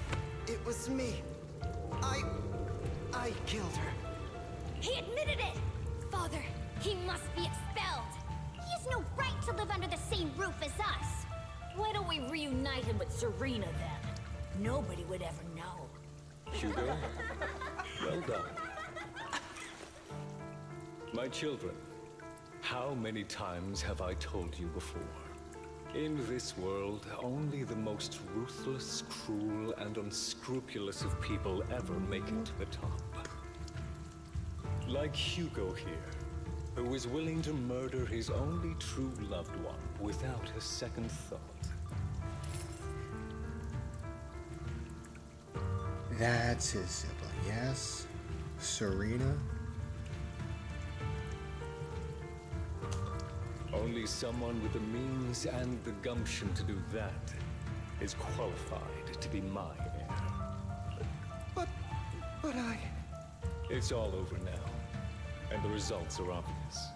it was me. I killed her. He admitted it! Father, he must be expelled! He has no right to live under the same roof as us. Why don't we reunite him with Serena then? Nobody would ever know. Hugo, well done. My children, how many times have I told you before? In this world, only the most ruthless, cruel, and unscrupulous of people ever make it to the top. Like Hugo here, who is willing to murder his only true loved one without a second thought. That's his sibling, yes? Serena? Only someone with the means and the gumption to do that is qualified to be my heir. But I... It's all over now, and the results are obvious.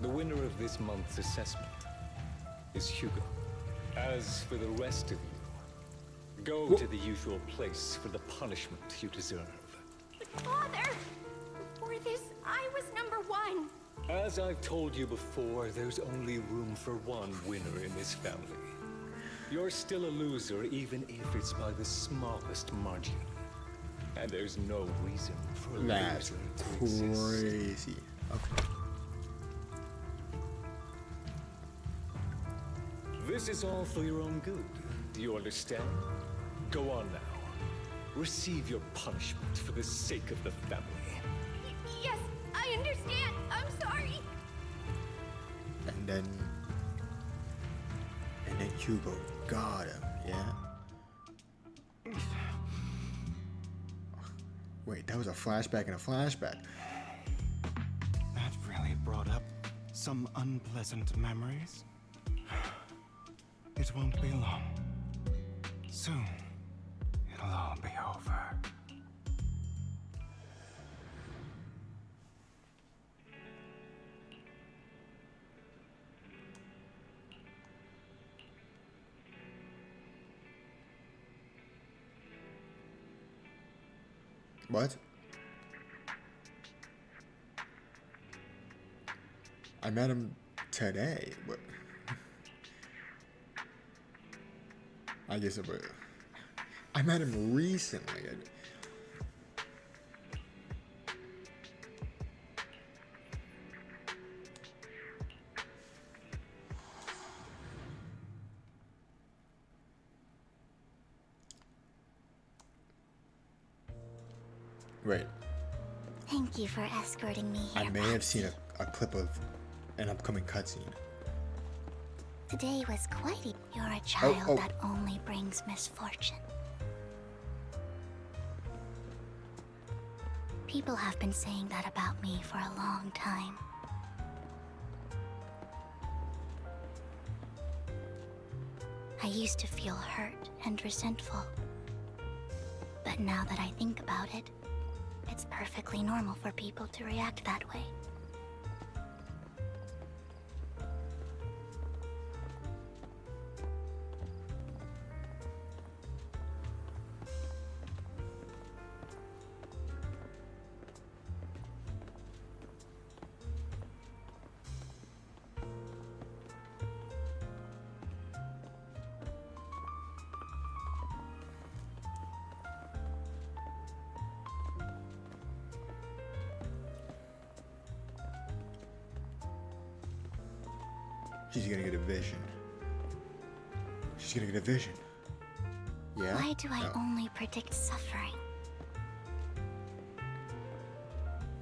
The winner of this month's assessment is Hugo. As for the rest of you, go to the usual place for the punishment you deserve. Father! Before this, I was number 1. As I've told you before, there's only room for one winner in this family. You're still a loser, even if it's by the smallest margin. And there's no reason for a That's loser to exist. crazy. Okay. This is all for your own good. Do you understand? Go on now. Receive your punishment for the sake of the family. Yes, I understand. I'm sorry. And then Hugo got him, yeah? Wait, that was a flashback and a flashback. That really brought up some unpleasant memories. It won't be long. Soon, it'll all be over. What? I met him today. What? I guess it was. I met him recently. Wait. Thank you for escorting me here. I may have seen a clip of an upcoming cutscene. Today was quite a... You're a child that only brings misfortune. People have been saying that about me for a long time. I used to feel hurt and resentful. But now that I think about it, it's perfectly normal for people to react that way. She's gonna get a vision. She's gonna get a vision. Yeah? Why do I only predict suffering?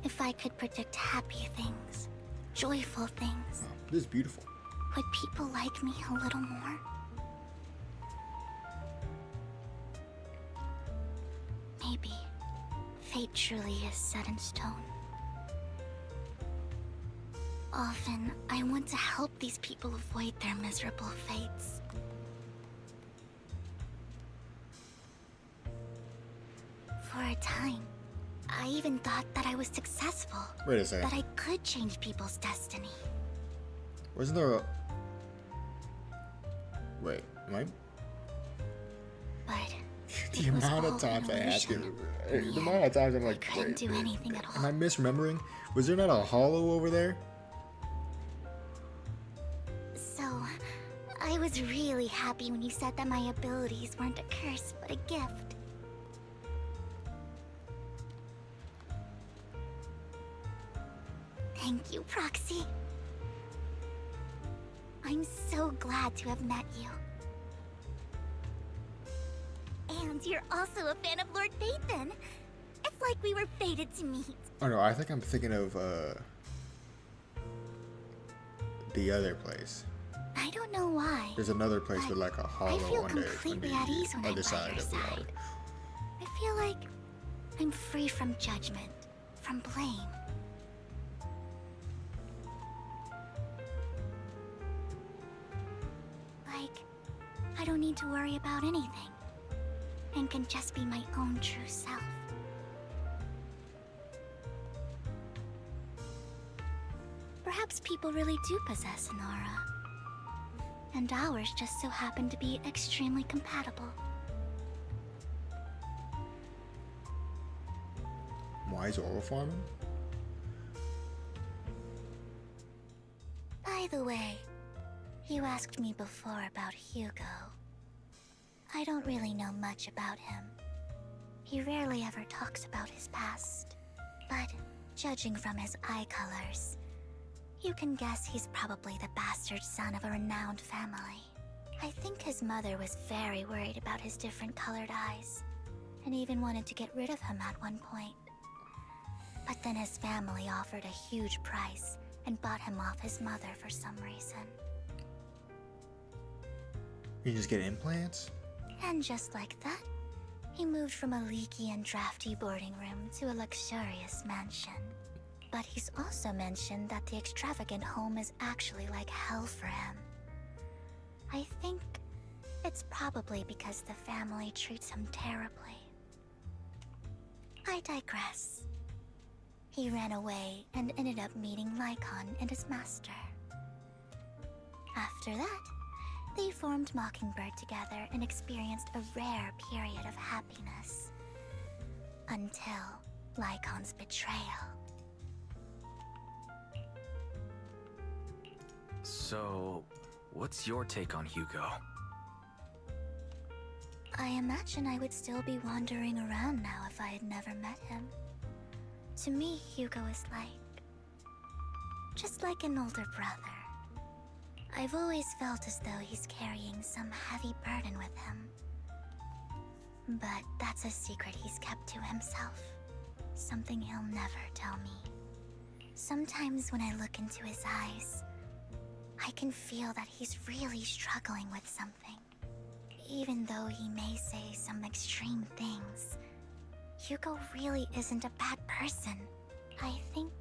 If I could predict happy things, joyful things, This is beautiful. would people like me a little more? Maybe fate truly is set in stone. Often, I want to help these people avoid their miserable fates. For a time, I even thought that I was successful. Wait a second. That I could change people's destiny. Wasn't there a... Wait, am I... But the amount of times I ask you... The amount of times I'm like, couldn't do anything at all. am I misremembering? Was there not a hollow over there? So, I was really happy when you said that my abilities weren't a curse, but a gift. Thank you, Proxy. I'm so glad to have met you. And you're also a fan of Lord Phaethon. It's like we were fated to meet. Oh no, I think I'm thinking of, the other place. I don't know why. There's another place with like a hollow I feel on completely at ease when the I'm other by side your of the side. water. I feel like I'm free from judgment, from blame. Like, I don't need to worry about anything, and can just be my own true self. Perhaps people really do possess an aura, and ours just so happen to be extremely compatible. Why is oil farming? By the way, you asked me before about Hugo. I don't really know much about him. He rarely ever talks about his past. But judging from his eye colors, you can guess he's probably the bastard son of a renowned family. I think his mother was very worried about his different colored eyes, and even wanted to get rid of him at one point. But then his family offered a huge price and bought him off his mother for some reason. You just get implants? And just like that, he moved from a leaky and drafty boarding room to a luxurious mansion. But he's also mentioned that the extravagant home is actually like hell for him. I think it's probably because the family treats him terribly. I digress. He ran away and ended up meeting Lycon and his master. After that, they formed Mockingbird together and experienced a rare period of happiness. Until Lycon's betrayal. So, what's your take on Hugo? I imagine I would still be wandering around now if I had never met him. To me, Hugo is just like an older brother. I've always felt as though he's carrying some heavy burden with him. But that's a secret he's kept to himself. Something he'll never tell me. Sometimes when I look into his eyes, I can feel that he's really struggling with something. Even though he may say some extreme things, Hugo really isn't a bad person. I think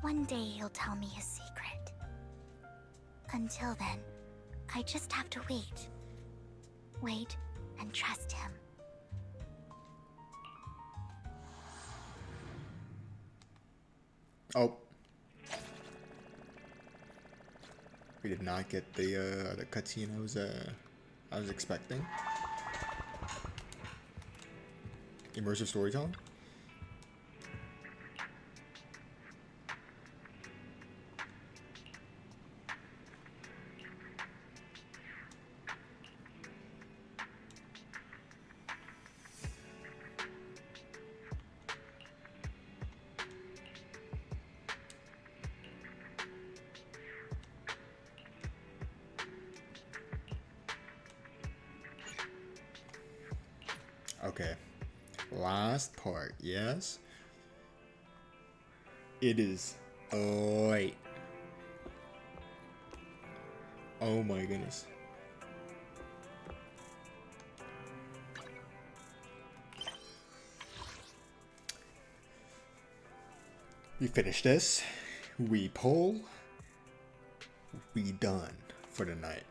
one day he'll tell me his secret. Until then, I just have to wait. Wait and trust him. Oh. We did not get the cutscene I was expecting. Immersive storytelling? Okay. Last part, yes? It is late. Oh my goodness. We finish this. We pull. We done for the night.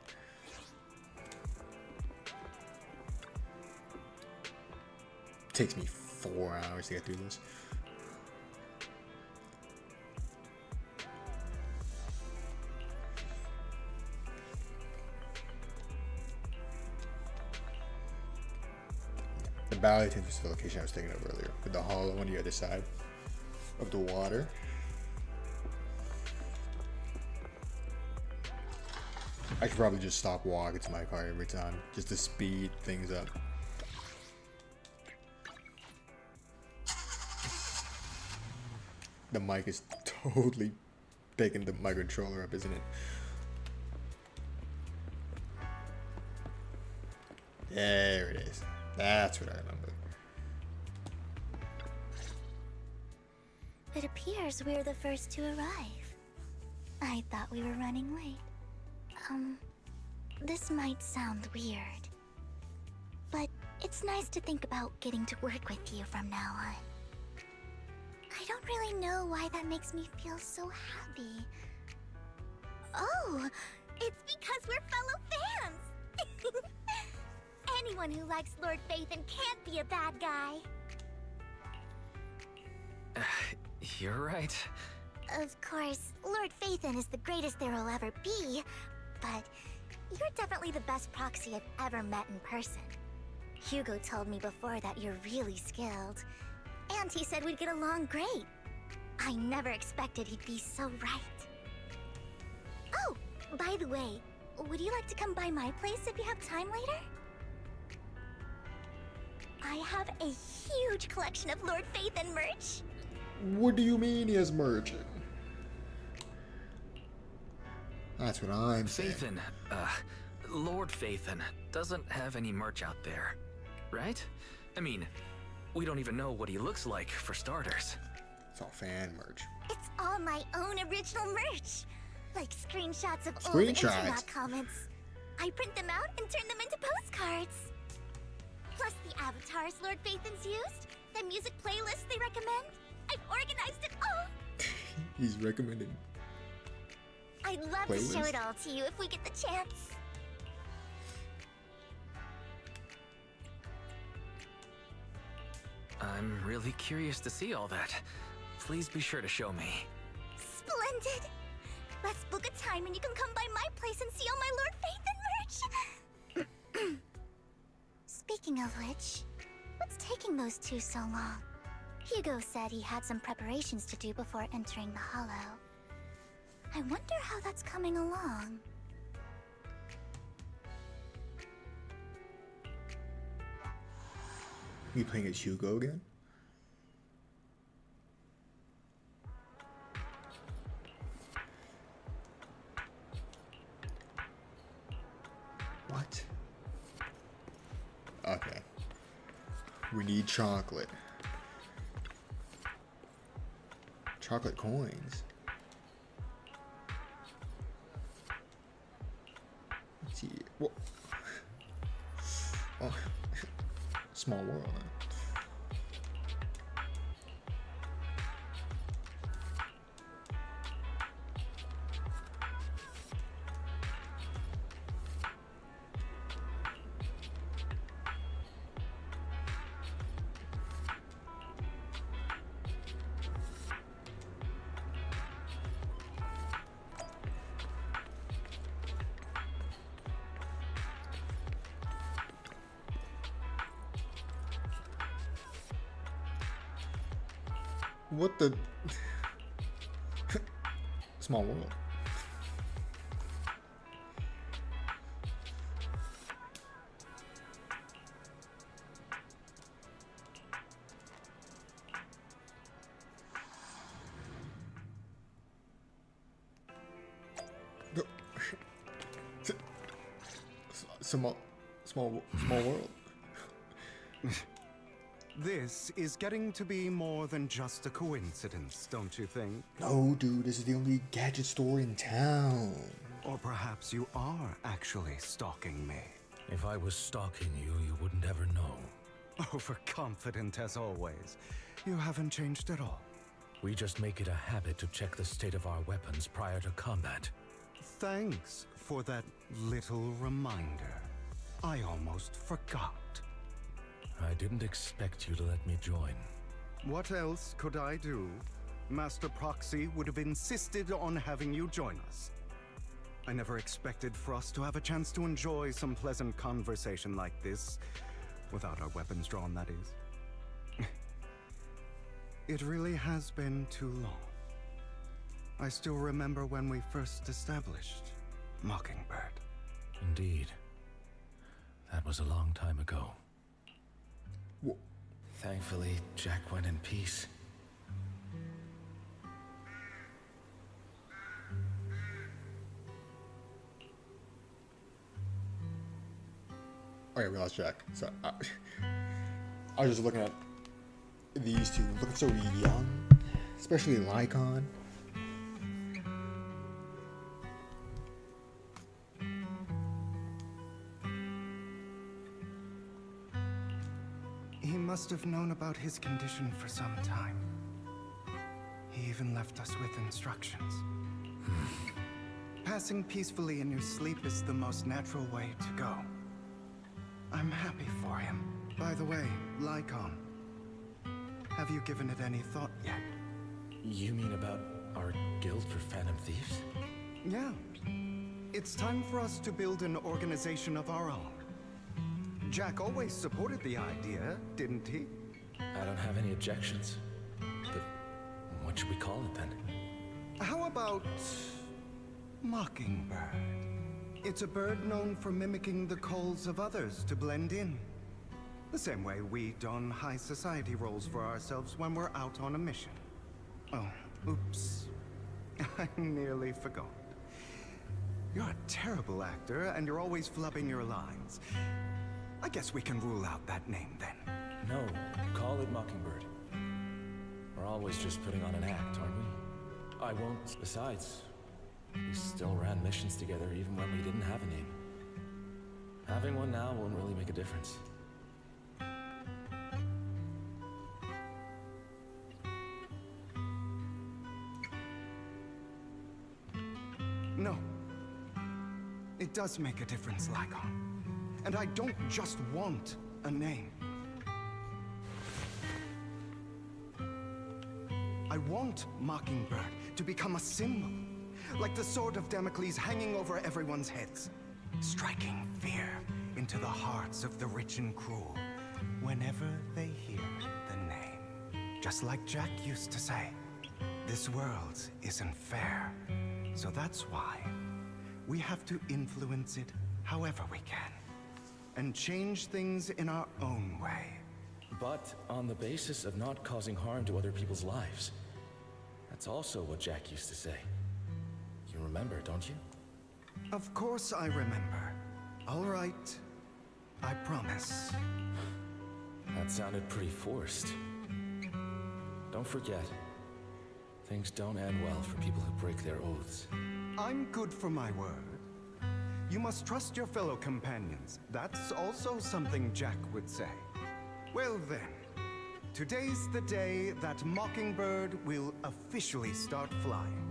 Takes me 4 hours to get through this. The valley takes us to the location I was thinking of earlier, with the hollow on the other side of the water. I should probably just stop walking to my car every time, just to speed things up. The mic is totally picking my controller up, isn't it? There it is. That's what I remember. It appears we're the first to arrive. I thought we were running late. This might sound weird, but it's nice to think about getting to work with you from now on. I don't really know why that makes me feel so happy. Oh, it's because we're fellow fans! Anyone who likes Lord Phaethon can't be a bad guy. You're right. Of course, Lord Phaethon is the greatest there will ever be, but you're definitely the best proxy I've ever met in person. Hugo told me before that you're really skilled, and he said we'd get along great. I never expected he'd be so right. Oh, by the way, would you like to come by my place if you have time later? I have a huge collection of Lord Phaethon merch. What do you mean he has merch? That's what I'm saying. Phaethon, Lord Phaethon doesn't have any merch out there, right? I mean, we don't even know what he looks like, for starters. It's all fan merch. It's all my own original merch. Like screenshots of old internet comments. I print them out and turn them into postcards. Plus the avatars Lord Phaethon's used, the music playlists they recommend. I've organized it all. He's recommended. I'd love to show it all to you if we get the chance. I'm really curious to see all that. Please be sure to show me. Splendid! Let's book a time and you can come by my place and see all my Lord Phaethon merch! Speaking of which, What's taking those two so long? Hugo said he had some preparations to do before entering the Hollow. I wonder how that's coming along. You playing as Hugo again? What? Okay. We need chocolate. Chocolate coins. Let's see. Well, oh. Small world. Huh? What the? Small world. Small world. This is getting to be more than just a coincidence, don't you think? No, dude, this is the only gadget store in town. Or perhaps you are actually stalking me. If I was stalking you, you wouldn't ever know. Overconfident as always. You haven't changed at all. We just make it a habit to check the state of our weapons prior to combat. Thanks for that little reminder. I almost forgot. I didn't expect you to let me join. What else could I do? Master Proxy would have insisted on having you join us. I never expected for us to have a chance to enjoy some pleasant conversation like this, without our weapons drawn, that is. It really has been too long. I still remember when we first established Mockingbird. Indeed. That was a long time ago. Thankfully, Jack went in peace. Oh yeah, we lost Jack. So I was just looking at these two, looking so young, especially Lycon. He must have known about his condition for some time. He even left us with instructions. Passing peacefully in your sleep is the most natural way to go. I'm happy for him. By the way, Lycon, have you given it any thought yet? You mean about our guild for Phantom Thieves? Yeah. It's time for us to build an organization of our own. Jack always supported the idea, didn't he? I don't have any objections. But what should we call it then? How about Mockingbird? It's a bird known for mimicking the calls of others to blend in. The same way we don high society roles for ourselves when we're out on a mission. Oh, oops. I nearly forgot. You're a terrible actor, and you're always flubbing your lines. I guess we can rule out that name then. No, call it Mockingbird. We're always just putting on an act, aren't we? I won't. Besides, we still ran missions together even when we didn't have a name. Having one now won't really make a difference. No. It does make a difference, Lycon. And I don't just want a name. I want Mockingbird to become a symbol, like the sword of Damocles hanging over everyone's heads, striking fear into the hearts of the rich and cruel, whenever they hear the name. Just like Jack used to say, this world isn't fair. So that's why we have to influence it however we can. And change things in our own way. But on the basis of not causing harm to other people's lives. That's also what Jack used to say. You remember, don't you? Of course I remember. All right. I promise. That sounded pretty forced. Don't forget, things don't end well for people who break their oaths. I'm good for my word. You must trust your fellow companions. That's also something Jack would say. Well then, today's the day that Mockingbird will officially start flying.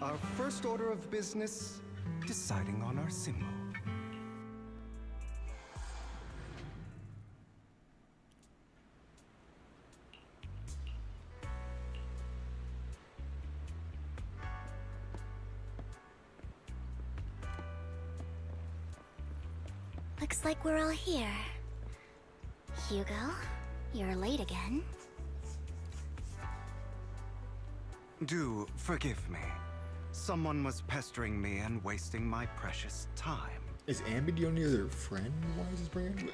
Our first order of business, deciding on our symbol. Looks like we're all here. Hugo, you're late again. Do forgive me. Someone was pestering me and wasting my precious time. Is Ambi the only other friend Wise is bringing?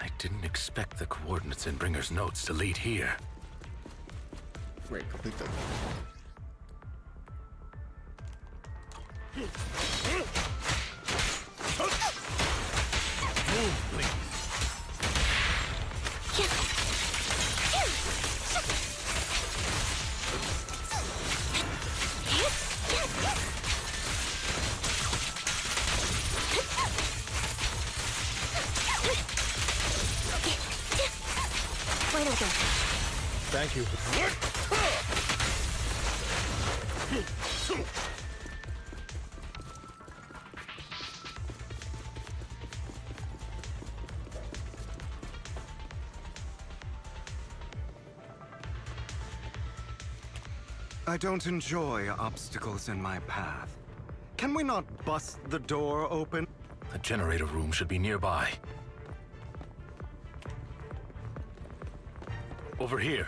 I didn't expect the coordinates in Bringer's notes to lead here. Wait, complete that. Move, please. Wait a minute. Thank you. I don't enjoy obstacles in my path. Can we not bust the door open? The generator room should be nearby. Over here.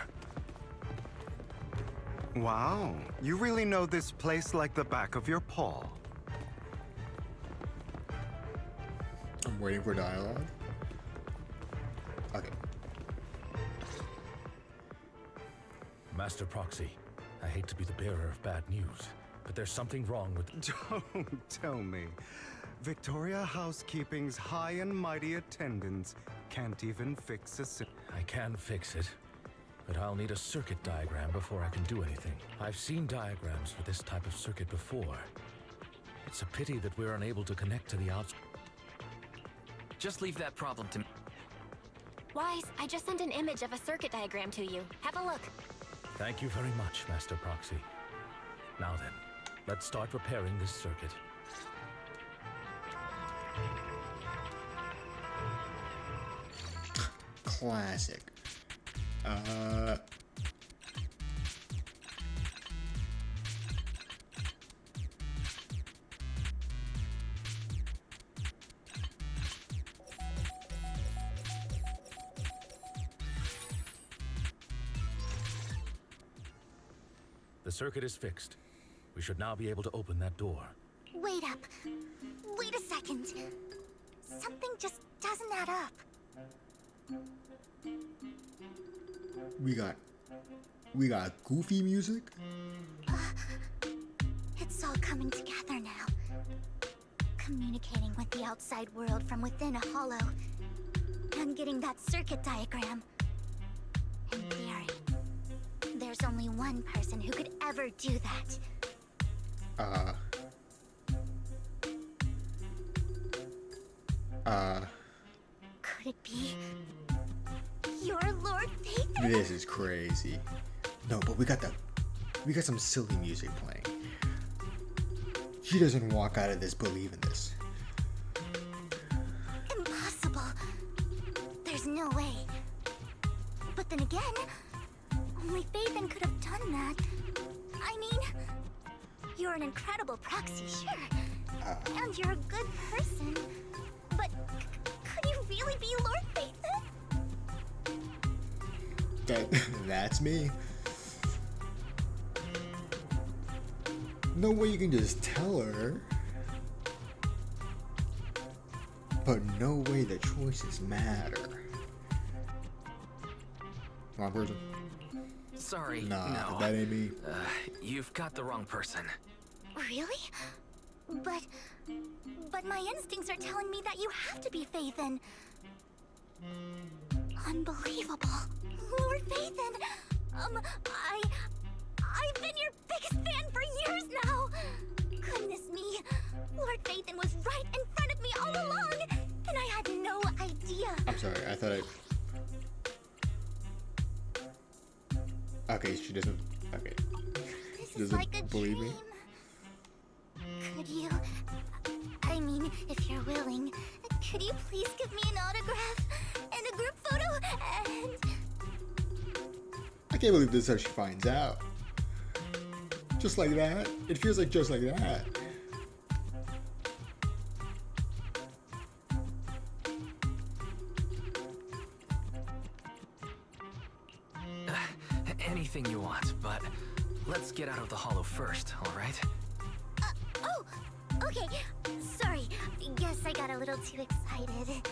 Wow, you really know this place like the back of your paw. I'm waiting for dialogue. Okay. Master Proxy, I hate to be the bearer of bad news, but there's something wrong with... Don't tell me. Victoria Housekeeping's high and mighty attendants can't even fix a... I can fix it, but I'll need a circuit diagram before I can do anything. I've seen diagrams for this type of circuit before. It's a pity that we're unable to connect to the outs... Just leave that problem to me. Wise, I just sent an image of a circuit diagram to you. Have a look. Thank you very much, Master Proxy. Now then, let's start repairing this circuit. Classic. The circuit is fixed. We should now be able to open that door. Wait up. Wait a second. Something just doesn't add up. We got goofy music? It's all coming together now. Communicating with the outside world from within a hollow. I'm getting that circuit diagram. In theory, there's only one person who could ever do that. Could it be your Lord Phaethon? This is crazy. No, but we got some silly music playing. She doesn't walk out of this believing this. Impossible. There's no way. But then again, only Phaethon could have done that. I mean, you're an incredible proxy, sure. And you're a good person. But could you really be Lord Phaethon? That's me. No way you can just tell her. But no way the choices matter. Wrong person. Sorry, Nah, no. that ain't me. You've got the wrong person. Really? But my instincts are telling me that you have to be Phaethon. Unbelievable. Lord Phaethon! I've been your biggest fan for years now! Goodness me, Lord Phaethon was right in front of me all along, and I had no idea. I'm sorry, I thought Okay, she doesn't... Okay. She doesn't like a believe me? Could you... I mean, if you're willing, could you please give me an autograph and a group photo and... I can't believe this is how she finds out. Just like that? It feels like just like that. Anything you want, but let's get out of the hollow first, alright? Oh! Okay, sorry. Guess I got a little too excited.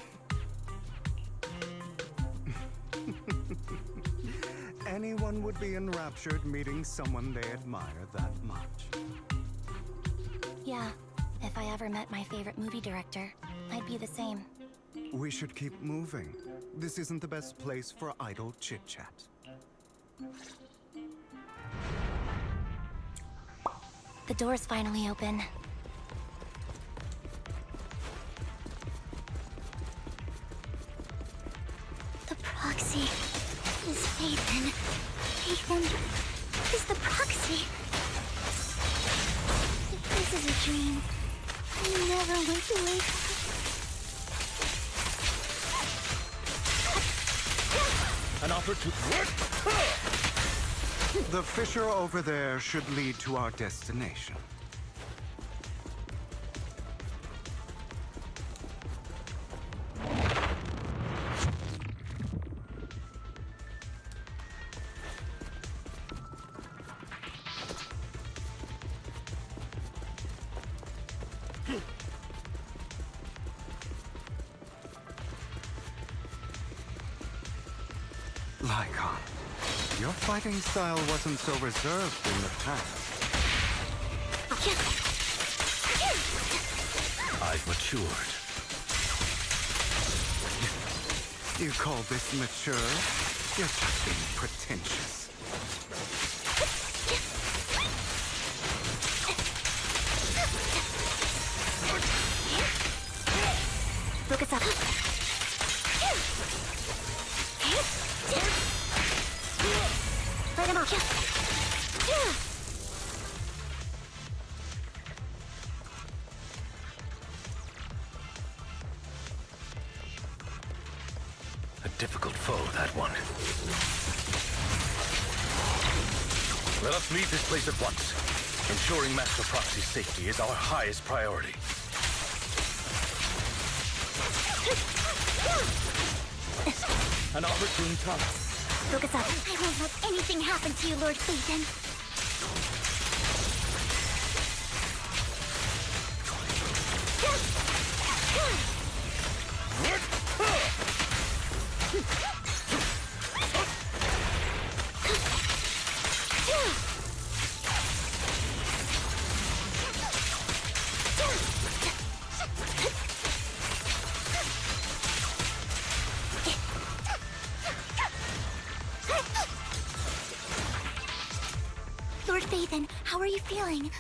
Anyone would be enraptured meeting someone they admire that much. Yeah, if I ever met my favorite movie director, I'd be the same. We should keep moving. This isn't the best place for idle chit-chat. The door's finally open. The proxy is Phaethon. Phaethon is the proxy. If this is a dream, I never want to wake up. An opportunity. The fissure over there should lead to our destination. Lycon, your fighting style wasn't so reserved in the past. I've matured. You call this mature? You're just being pretentious. Focus up. Let him off. A difficult foe, that one. Let us leave this place at once. Ensuring Master Proxy's safety is our highest priority. An opportune time. Focus up. I won't let anything happen to you, Lord Phaethon. feeling?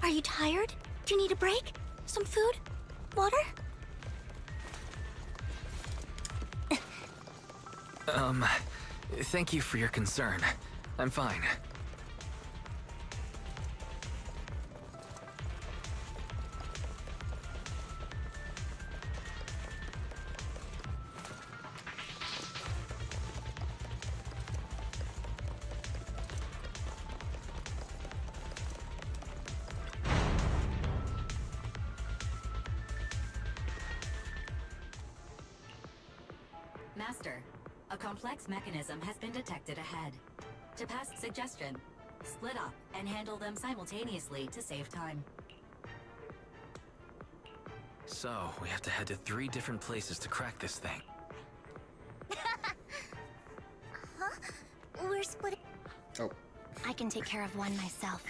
Are you tired? Do you need a break? Some food? Water? Thank you for your concern. I'm fine. Master, a complex mechanism has been detected ahead. To pass suggestion, split up and handle them simultaneously to save time. So, we have to head to 3 different places to crack this thing. Huh? We're splitting. Oh. I can take care of one myself.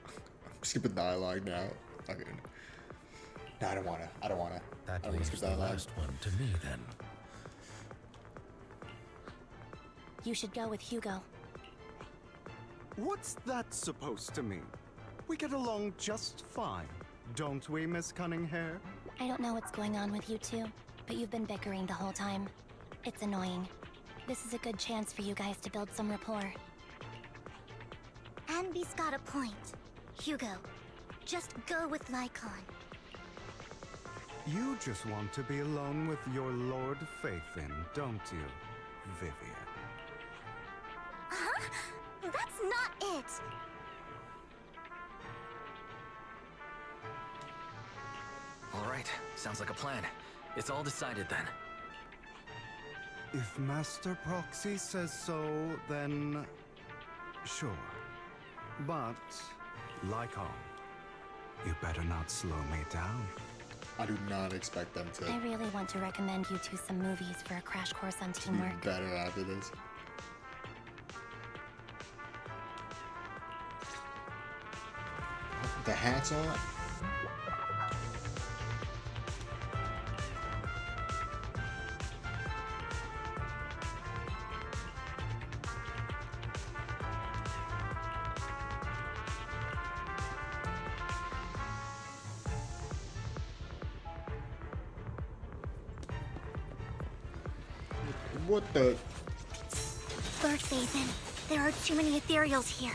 I'm skipping dialogue now. Okay. No, I don't wanna. That I don't wanna skip leaves the dialogue. last one to me, then. You should go with Hugo. What's that supposed to mean? We get along just fine, don't we, Miss Cunninghair? I don't know what's going on with you two, but you've been bickering the whole time. It's annoying. This is a good chance for you guys to build some rapport. Anby's got a point. Hugo, just go with Lycon. You just want to be alone with your Lord Faithin, don't you, Vivian? Huh? That's not it! Alright, sounds like a plan. It's all decided then. If Master Proxy says so, then sure. But, Lycon, you better not slow me down. I do not expect them to I really want to recommend you two some movies for a crash course on be teamwork. better after this. The hat's on. What the? Lord Faithin, there are too many ethereals here.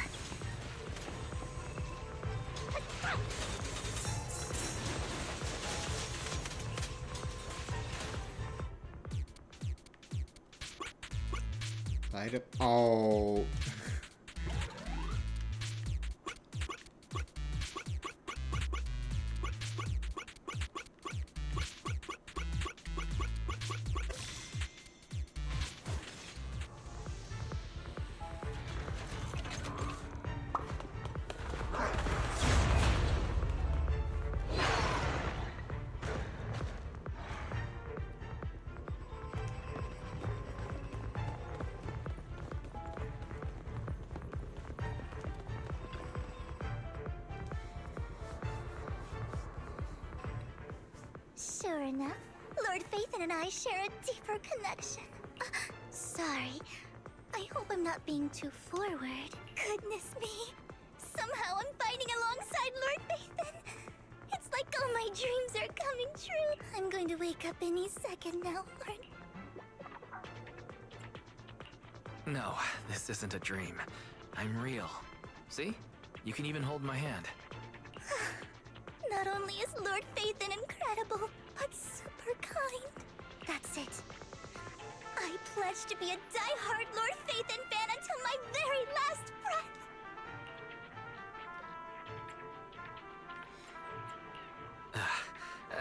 Light up. Oh. Sure enough, Lord Faithin and I share a deeper connection. Sorry. I hope I'm not being too forward. Goodness me. Somehow I'm fighting alongside Lord Faithin. It's like all my dreams are coming true. I'm going to wake up any second now, Lord. No, this isn't a dream. I'm real. See? You can even hold my hand. Not only is Lord Faithin incredible, but super kind. That's it. I pledge to be a die-hard Lord Faithin fan until my very last breath.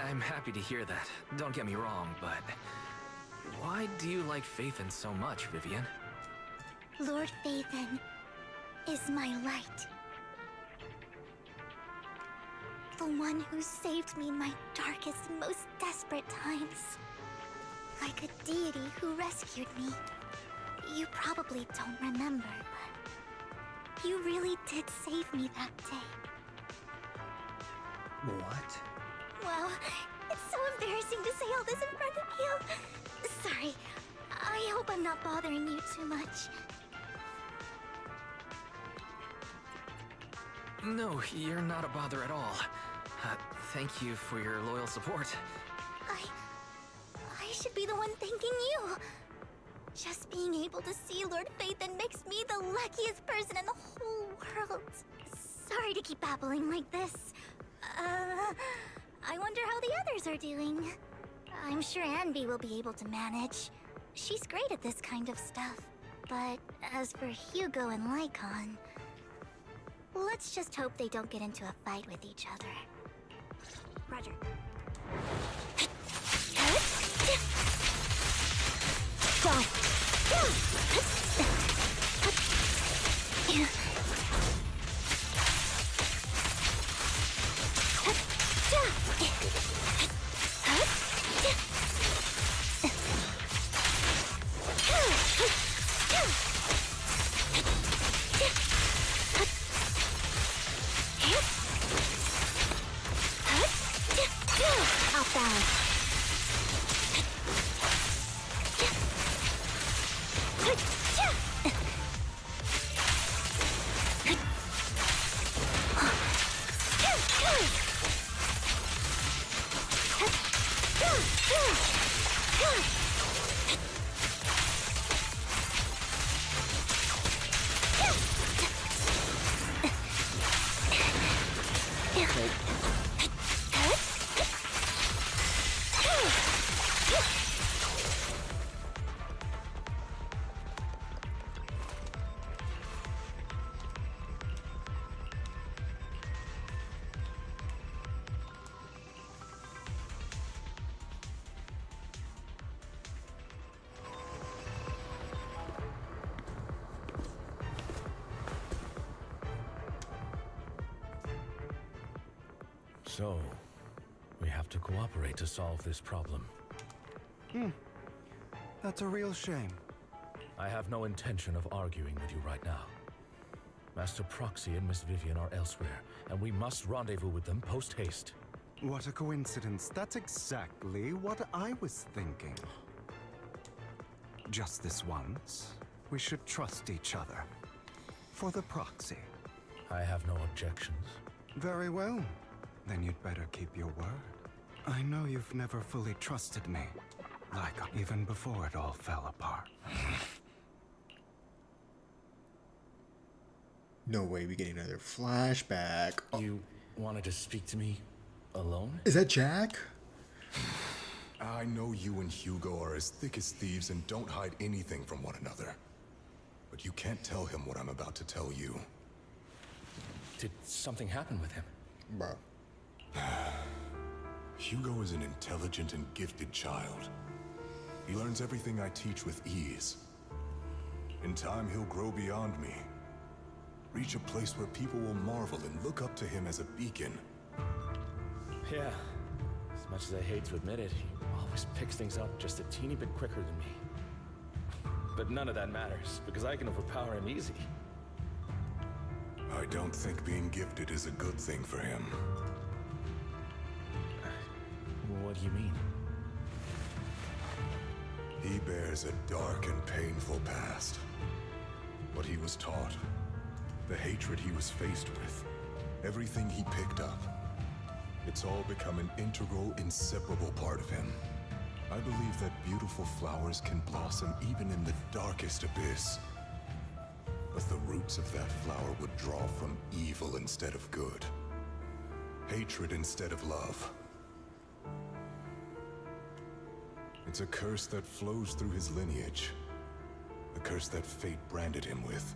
I'm happy to hear that. Don't get me wrong, but... why do you like Faithin so much, Vivian? Lord Faithin is my light. The one who saved me in my darkest, most desperate times. Like a deity who rescued me. You probably don't remember, but you really did save me that day. What? Wow, it's so embarrassing to say all this in front of you. Sorry, I hope I'm not bothering you too much. No, you're not a bother at all. Thank you for your loyal support. I should be the one thanking you. Just being able to see Lord Phaethon makes me the luckiest person in the whole world. Sorry to keep babbling like this. I wonder how the others are doing. I'm sure Anby will be able to manage. She's great at this kind of stuff. But as for Hugo and Lycon, let's just hope they don't get into a fight with each other. Roger. God. Outbound. So, we have to cooperate to solve this problem. That's a real shame. I have no intention of arguing with you right now. Master Proxy and Miss Vivian are elsewhere, and we must rendezvous with them post-haste. What a coincidence. That's exactly what I was thinking. Just this once, we should trust each other. For the Proxy. I have no objections. Very well. Then you'd better keep your word. I know you've never fully trusted me, like even before it all fell apart. No way we get another flashback. Oh. You wanted to speak to me alone? Is that Jack? I know you and Hugo are as thick as thieves and don't hide anything from one another. But you can't tell him what I'm about to tell you. Did something happen with him? Bro. Hugo is an intelligent and gifted child. He learns everything I teach with ease. In time, he'll grow beyond me. Reach a place where people will marvel and look up to him as a beacon. Yeah. As much as I hate to admit it, he always picks things up just a teeny bit quicker than me. But none of that matters, because I can overpower him easy. I don't think being gifted is a good thing for him. What do you mean? He bears a dark and painful past. What he was taught, the hatred he was faced with, everything he picked up. It's all become an integral, inseparable part of him. I believe that beautiful flowers can blossom even in the darkest abyss. But the roots of that flower would draw from evil instead of good. Hatred instead of love. It's a curse that flows through his lineage. A curse that fate branded him with.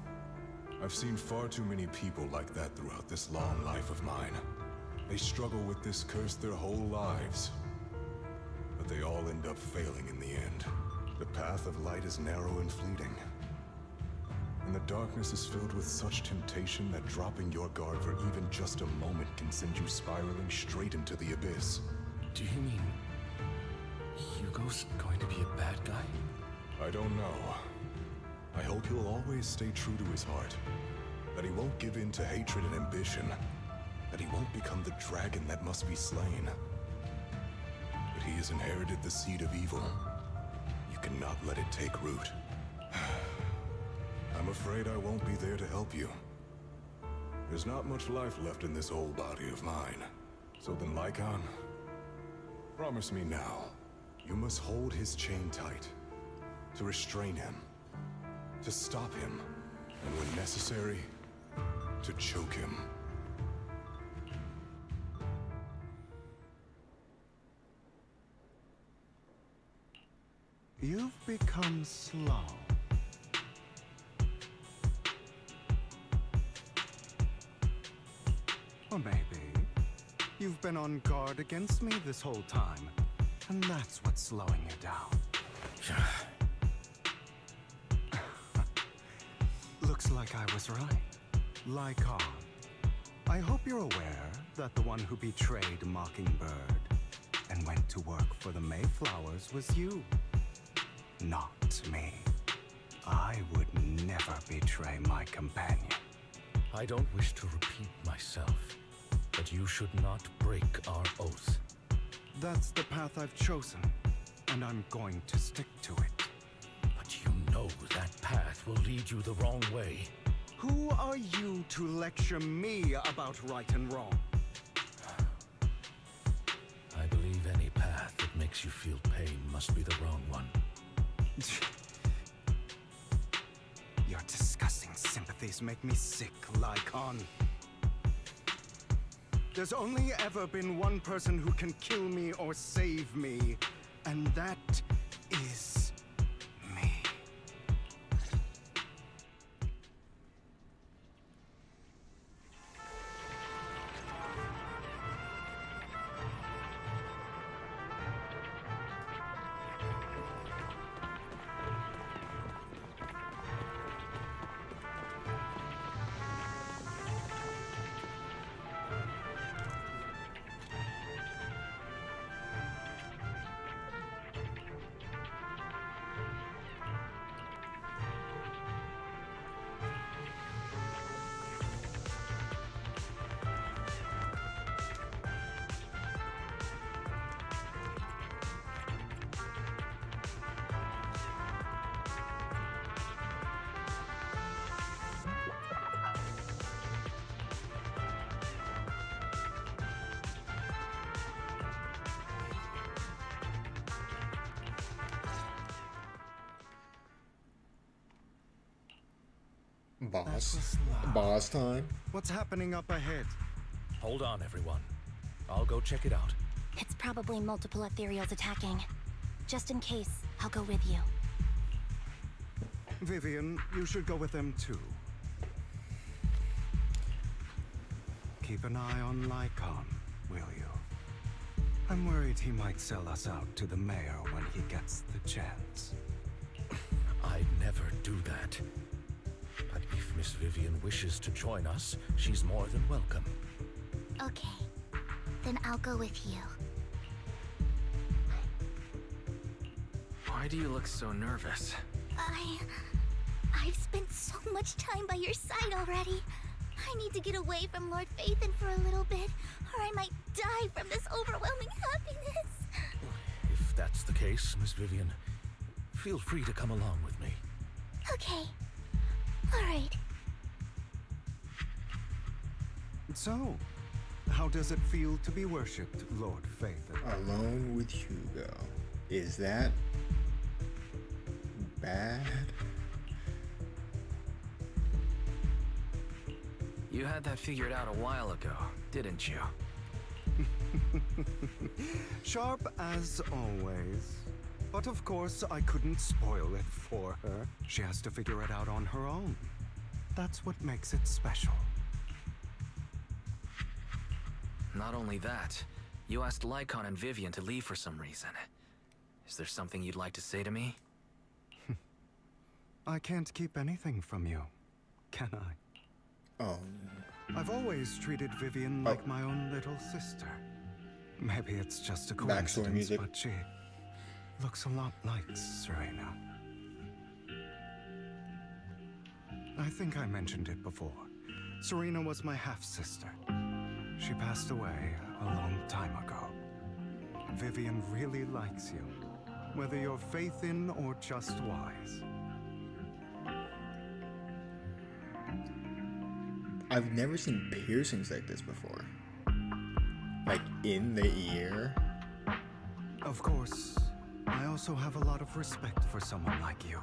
I've seen far too many people like that throughout this long life of mine. They struggle with this curse their whole lives. But they all end up failing in the end. The path of light is narrow and fleeting. And the darkness is filled with such temptation that dropping your guard for even just a moment can send you spiraling straight into the abyss. Do you mean Hugo's going to be a bad guy? I don't know. I hope he'll always stay true to his heart. That he won't give in to hatred and ambition. That he won't become the dragon that must be slain. But he has inherited the seed of evil. You cannot let it take root. I'm afraid I won't be there to help you. There's not much life left in this old body of mine. So then, Lycon, promise me now, you must hold his chain tight, to restrain him, to stop him, and when necessary, to choke him. You've become slow. Or maybe you've been on guard against me this whole time, and that's what's slowing you down. Looks like I was right. Lycon, I hope you're aware that the one who betrayed Mockingbird and went to work for the Mayflowers was you, not me. I would never betray my companion. I don't wish to repeat myself, but you should not break our oath. That's the path I've chosen, and I'm going to stick to it. But you know that path will lead you the wrong way. Who are you to lecture me about right and wrong? I believe any path that makes you feel pain must be the wrong one. Your disgusting sympathies make me sick, Lycon. There's only ever been one person who can kill me or save me, and that is me. Boss time. What's happening up ahead? Hold on, everyone. I'll go check it out. It's probably multiple ethereals attacking. Just in case, I'll go with you. Vivian, you should go with them too. Keep an eye on Lycon, will you? I'm worried he might sell us out to the mayor when he gets the chance. I'd never do that. But if Miss Vivian wishes to join us, she's more than welcome. Okay, then I'll go with you. Why do you look so nervous? I've spent so much time by your side already. I need to get away from Lord Phaethon for a little bit, or I might die from this overwhelming happiness. If that's the case, Miss Vivian, feel free to come along with me. Okay. All right. So, how does it feel to be worshipped, Lord Phaethon? Alone with Hugo. Is that bad? You had that figured out a while ago, didn't you? Sharp as always. But of course, I couldn't spoil it for her. She has to figure it out on her own. That's what makes it special. Not only that, you asked Lycon and Vivian to leave for some reason. Is there something you'd like to say to me? I can't keep anything from you, can I? Oh. I've always treated Vivian like my own little sister. Maybe it's just a coincidence, but she looks a lot like Serena. I think I mentioned it before. Serena was my half-sister. She passed away a long time ago. Vivian really likes you, whether you're faith-in or just wise. I've never seen piercings like this before. Like, in the ear. Of course, I also have a lot of respect for someone like you.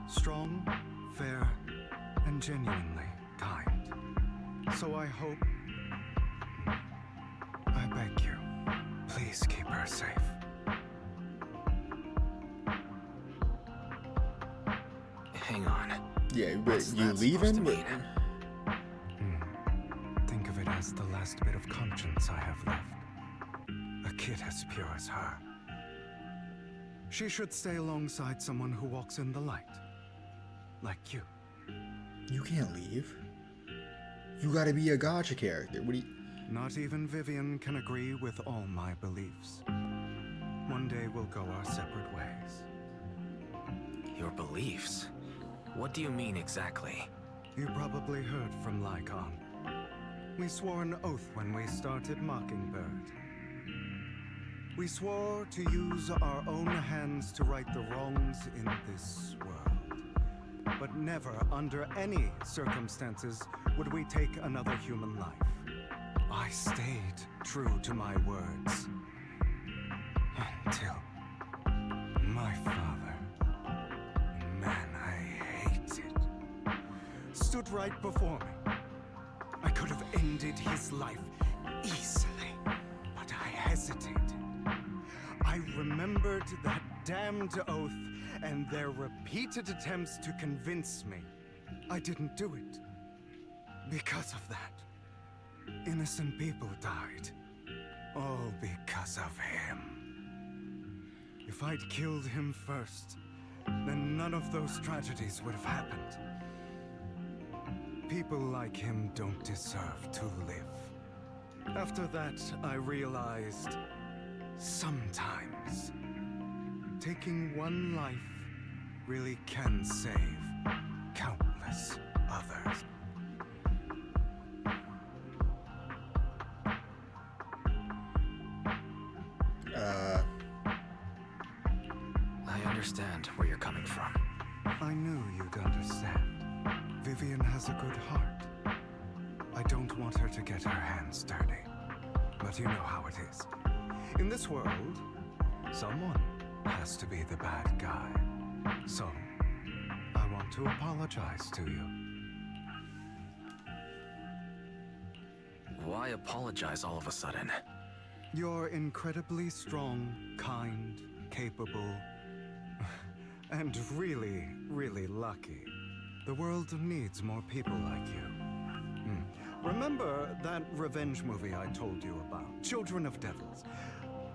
Strong, fair, and genuinely kind. So I hope... I beg you, please keep her safe. Hang on. Yeah, but you leaving? Think of it as the last bit of conscience I have left. A kid as pure as her. She should stay alongside someone who walks in the light. Like you. You can't leave. You gotta be a gacha character. What do you... Not even Vivian can agree with all my beliefs. One day we'll go our separate ways. Your beliefs? What do you mean exactly? You probably heard from Lycon. We swore an oath when we started Mockingbird. We swore to use our own hands to right the wrongs in this world. But never, under any circumstances, would we take another human life. I stayed true to my words. Until my father, man I hated, stood right before me. I could have ended his life easily, but I hesitated. I remembered that damned oath and their repeated attempts to convince me I didn't do it. Because of that, innocent people died. All because of him. If I'd killed him first, then none of those tragedies would have happened. People like him don't deserve to live. After that, I realized sometimes taking one life really can save countless others. I understand where you're coming from. I knew you'd understand. Vivian has a good heart. I don't want her to get her hands dirty. But you know how it is. In this world, someone has to be the bad guy. So, I want to apologize to you. Why apologize all of a sudden? You're incredibly strong, kind, capable, and really, really lucky. The world needs more people like you. Remember that revenge movie I told you about, Children of Devils?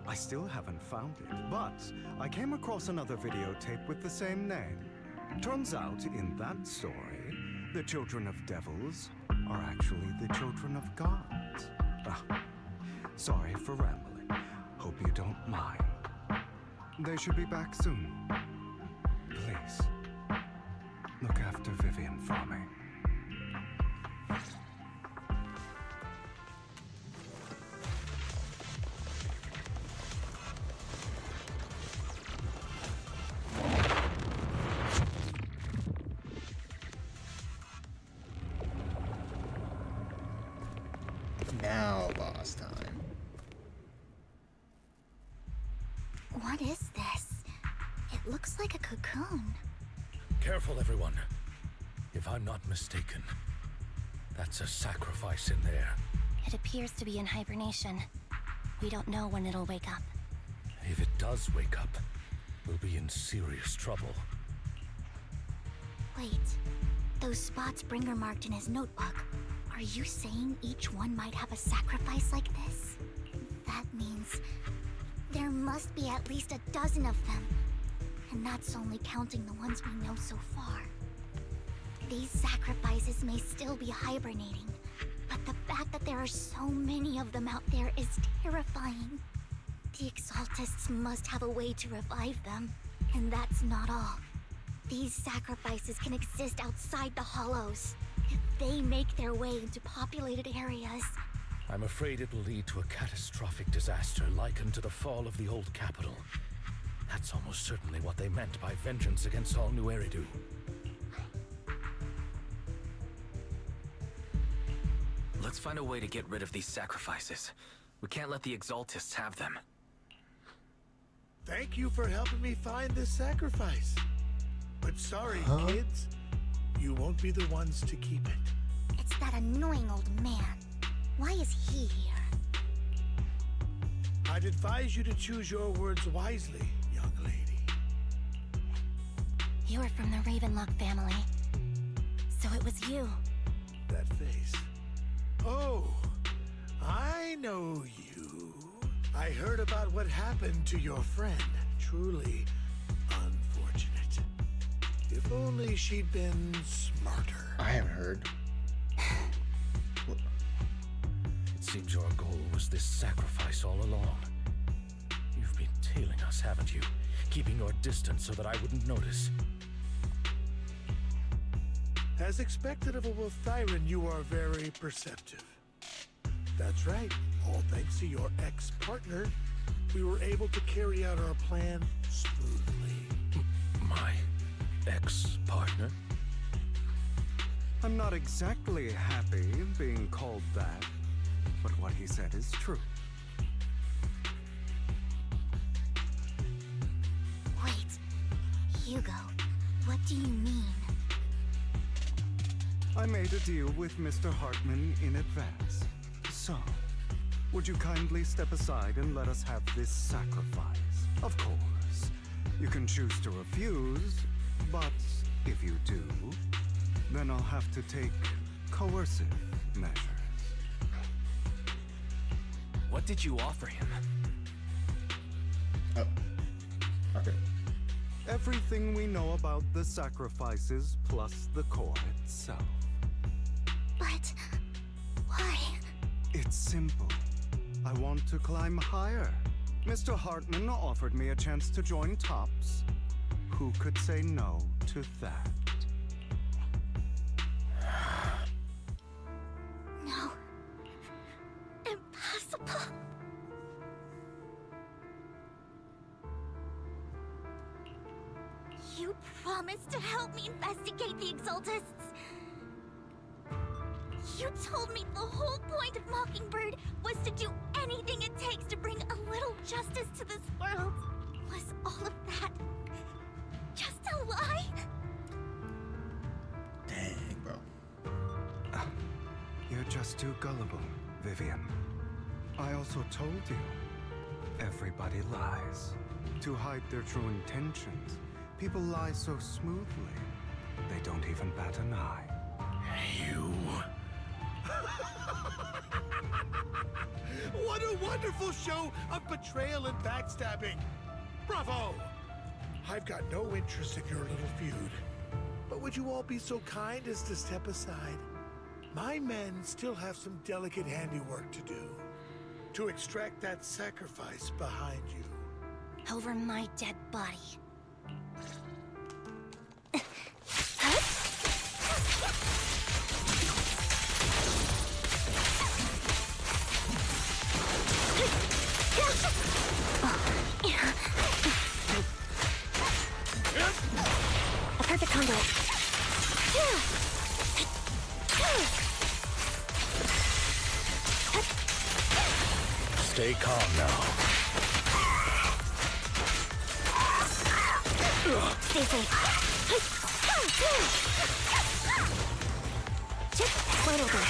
I still haven't found it, but I came across another videotape with the same name. Turns out, in that story, the Children of Devils are actually the children of gods. Sorry for rambling. Hope you don't mind. They should be back soon. Please, look after Vivian for me. Now, boss time. What is this? It looks like a cocoon. Careful, everyone. If I'm not mistaken, that's a sacrifice in there. It appears to be in hibernation. We don't know when it'll wake up. If it does wake up, we'll be in serious trouble. Wait, those spots Bringer marked in his notebook. Are you saying each one might have a sacrifice like this? That means there must be at least a dozen of them. And that's only counting the ones we know so far. These sacrifices may still be hibernating, but the fact that there are so many of them out there is terrifying. The Exaltists must have a way to revive them, and that's not all. These sacrifices can exist outside the Hollows. If they make their way into populated areas... I'm afraid it will lead to a catastrophic disaster likened to the fall of the old capital. That's almost certainly what they meant by vengeance against all New Eridu. Let's find a way to get rid of these sacrifices. We can't let the Exaltists have them. Thank you for helping me find this sacrifice. But sorry, kids. You won't be the ones to keep it. It's that annoying old man. Why is he here? I'd advise you to choose your words wisely, young lady. You're from the Ravenlock family. So it was you. That face. Oh, I know you. I heard about what happened to your friend. Truly unfortunate. If only she'd been smarter. I haven't heard. It seems your goal was this sacrifice all along. You've been tailing us, haven't you? Keeping your distance so that I wouldn't notice. As expected of a Wolf-Thyran, you are very perceptive. That's right. All thanks to your ex-partner, we were able to carry out our plan smoothly. My ex-partner? I'm not exactly happy being called that, but what he said is true. Wait, Hugo, what do you mean? I made a deal with Mr. Hartman in advance. So, would you kindly step aside and let us have this sacrifice? Of course, you can choose to refuse, but if you do, then I'll have to take coercive measures. What did you offer him? Oh. Okay. Everything we know about the sacrifices plus the core itself. But why? It's simple. I want to climb higher. Mr. Hartman offered me a chance to join Tops. Who could say no to that? No. Impossible. You promised to help me investigate the Exaltists. You told me the whole point of Mockingbird was to do anything it takes to bring a little justice to this world. Was all of that just a lie? Dang, bro. You're just too gullible, Vivian. I also told you, everybody lies. To hide their true intentions, people lie so smoothly, they don't even bat an eye. You... What a wonderful show of betrayal and backstabbing! Bravo! I've got no interest in your little feud. But would you all be so kind as to step aside? My men still have some delicate handiwork to do. To extract that sacrifice behind you. Over my dead body. A perfect conduit. Stay calm now. Stay safe. Slide over.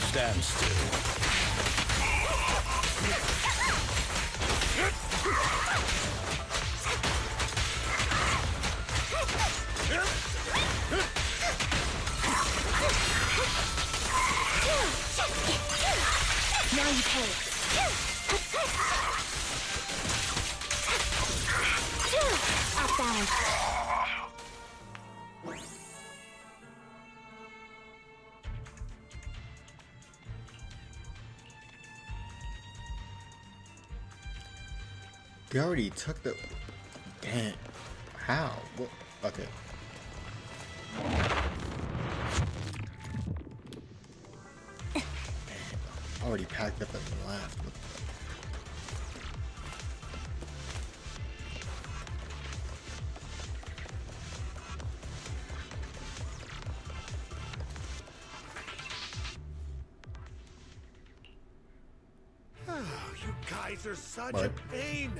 Stand still. Now you pay. Off balance. They already took the... Damn. How? What? Okay. Already packed up and left. You guys are such What? a pain.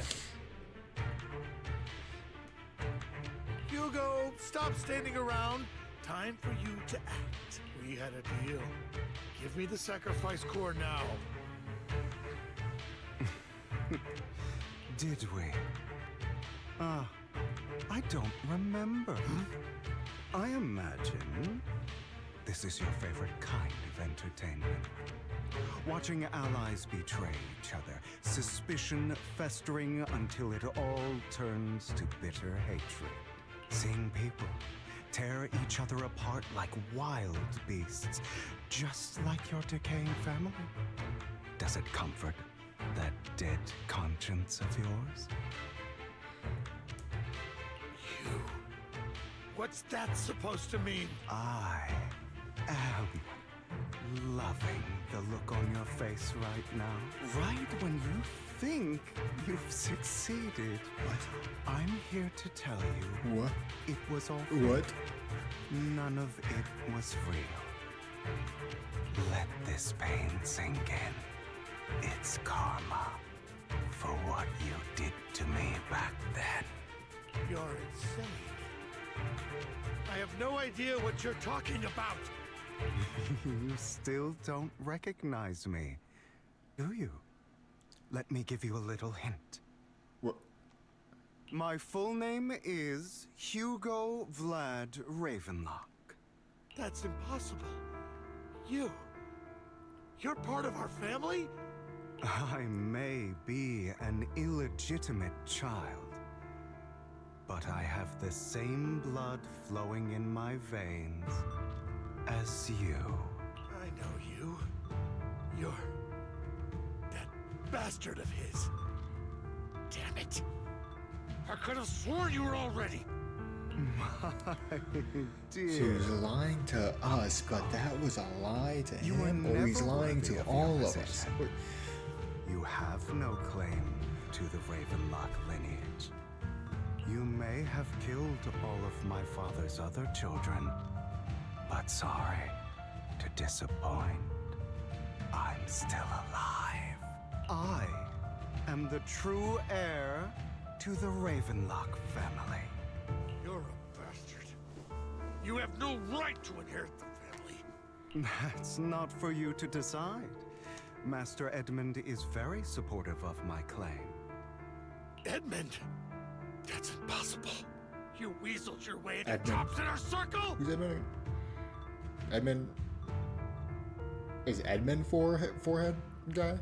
Hugo, stop standing around. Time for you to act. We had a deal. Give me the sacrifice core now. Did we? I don't remember. I imagine this is your favorite kind of entertainment. Watching allies betray each other, suspicion festering until it all turns to bitter hatred. Seeing people tear each other apart like wild beasts, just like your decaying family. Does it comfort that dead conscience of yours? You. What's that supposed to mean? I am loving the look on your face right now. Right when you think you've succeeded. What? I'm here to tell you. What? It was all What? None of it was real. Let this pain sink in. It's karma for what you did to me back then. You're insane. I have no idea what you're talking about. You still don't recognize me, do you? Let me give you a little hint. What? My full name is Hugo Vlad Ravenlock. That's impossible. You're part of our family? I may be an illegitimate child, but I have the same blood flowing in my veins as you. I know you. You're that bastard of his. Damn it. I could have sworn you were already. My dear. She was lying to us, but that was a lie to You were him, or he's never lying worthy to of your all of us. position. You have no claim to the Ravenlock lineage. You may have killed all of my father's other children, but sorry to disappoint. I'm still alive. I am the true heir to the Ravenlock family. You're a bastard. You have no right to inherit the family. That's not for you to decide. Master Edmund is very supportive of my claim. Edmund? That's impossible. You weaseled your way into Edmund. Top's inner circle? Who's Edmund? Edmund. Is Edmund forehead guy?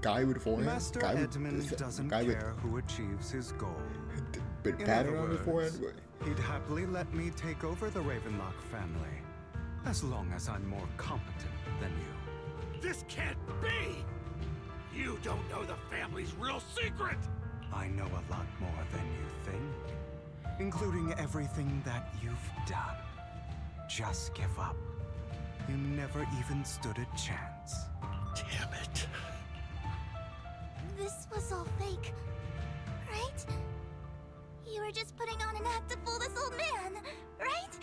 Guy with forehead? Master guy Edmund doesn't guy care who achieves his goal. But In pattern other on his forehead? words, he'd happily let me take over the Ravenlock family, as long as I'm more competent than you. This can't be! You don't know the family's real secret! I know a lot more than you think, including everything that you've done. Just give up. You never even stood a chance. Damn it. This was all fake, right? You were just putting on an act to fool this old man, right?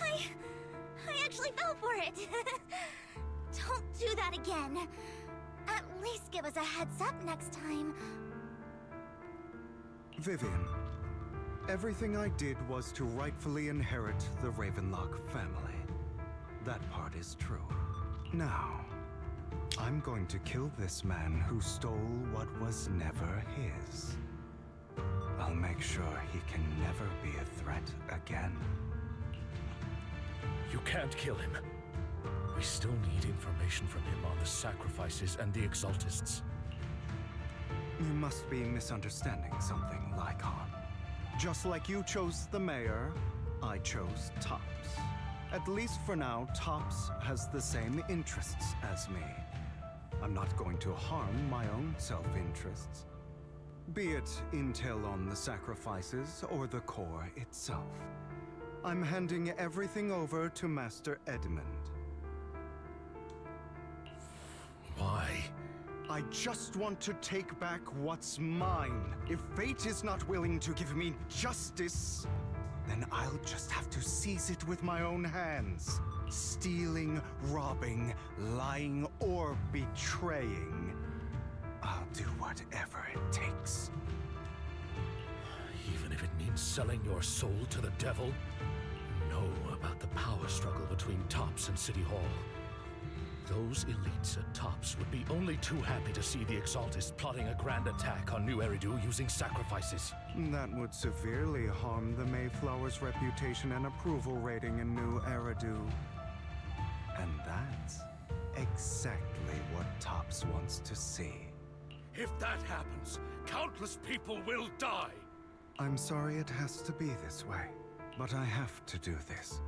I actually fell for it. Don't do that again. At least give us a heads up next time. Vivian, everything I did was to rightfully inherit the Ravenlock family. That part is true. Now, I'm going to kill this man who stole what was never his. I'll make sure he can never be a threat again. You can't kill him. We still need information from him on the sacrifices and the Exaltists. You must be misunderstanding something, Lycon. Just like you chose the mayor, I chose Tops. At least for now, Tops has the same interests as me. I'm not going to harm my own self-interests. Be it intel on the sacrifices or the core itself. I'm handing everything over to Master Edmund. Why? I just want to take back what's mine. If fate is not willing to give me justice, then I'll just have to seize it with my own hands. stealing, robbing, lying, or betraying, I'll do whatever it takes. Even if it means selling your soul to the devil? You know about the power struggle between Tops and City Hall. Those elites at Tops would be only too happy to see the Exaltists plotting a grand attack on New Eridu using sacrifices. That would severely harm the Mayflower's reputation and approval rating in New Eridu. And that's exactly what Tops wants to see. If that happens, countless people will die! I'm sorry it has to be this way, but I have to do this.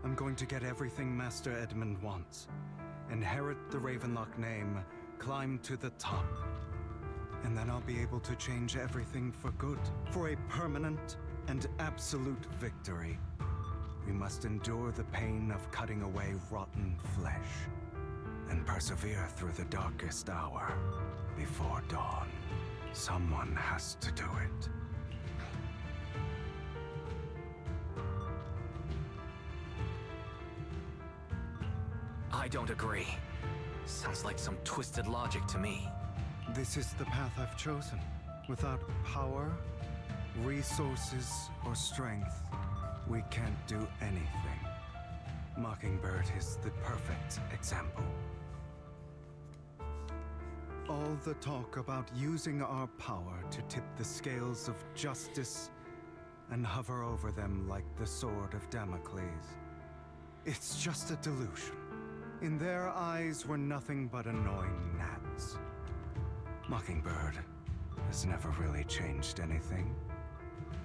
I'm going to get everything Master Edmund wants. Inherit the Ravenlock name, climb to the top. And then I'll be able to change everything for good. For a permanent and absolute victory, we must endure the pain of cutting away rotten flesh and persevere through the darkest hour before dawn. Someone has to do it. I don't agree. Sounds like some twisted logic to me. This is the path I've chosen. Without power, resources, or strength, we can't do anything. Mockingbird is the perfect example. All the talk about using our power to tip the scales of justice and hover over them like the sword of Damocles. It's just a delusion. In their eyes, we're nothing but annoying gnats. Mockingbird has never really changed anything,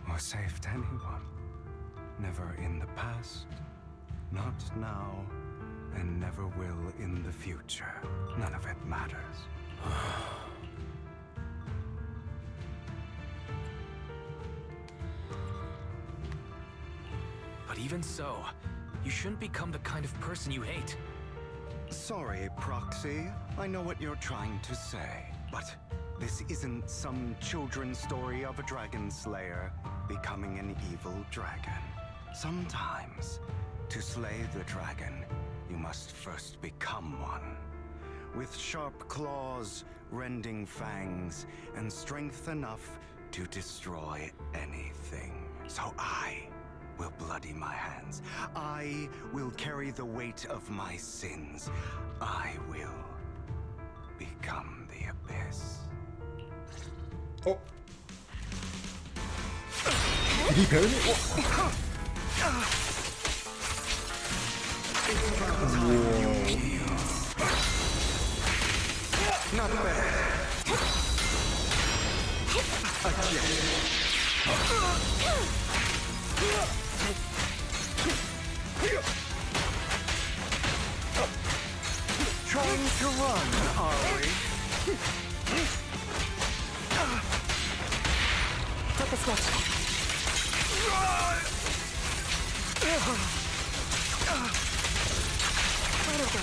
or saved anyone. Never in the past, not now, and never will in the future. None of it matters. But even so, you shouldn't become the kind of person you hate. Sorry, Proxy. I know what you're trying to say, but this isn't some children's story of a dragon slayer becoming an evil dragon. Sometimes, to slay the dragon, you must first become one. With sharp claws, rending fangs, and strength enough to destroy anything. So I will bloody my hands. I will carry the weight of my sins. I will become the Abyss. Oh. Did he parry me? Not bad. Trying to run, are we? Flip the switch. Right over.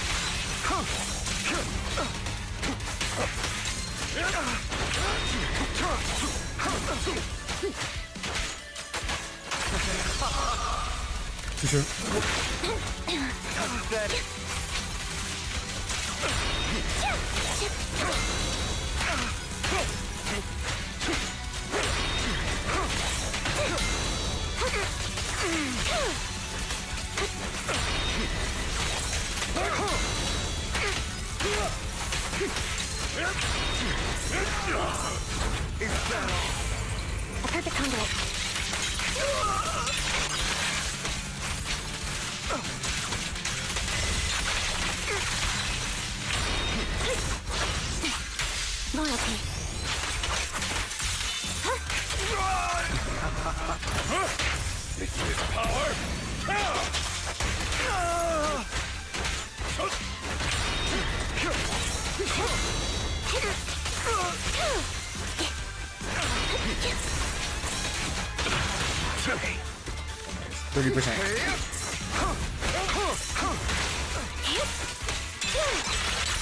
For sure. A perfect conduit. Loyalty. It's his power! Okay. 30%.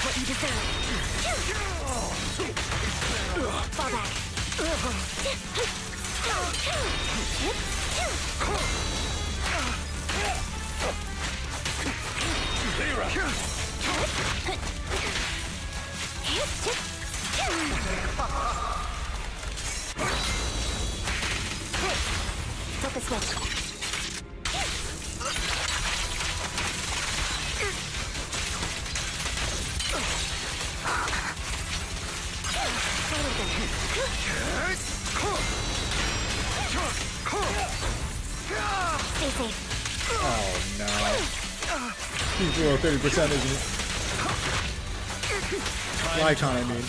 What you deserve. Fall back. Flip the switch. Stay safe. Oh no. He's below 30%, isn't he? Lycon, I mean.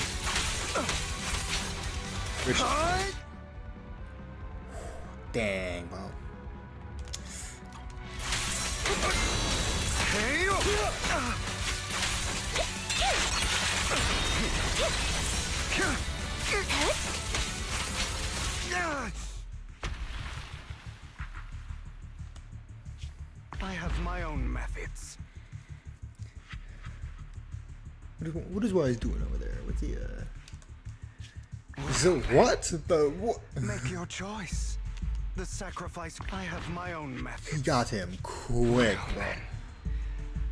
Which... Dang, bro. I have my own methods. What is Wise doing over there? What's he, So what? The what? Make your choice. The sacrifice. I have my own method. He got him quick, bro.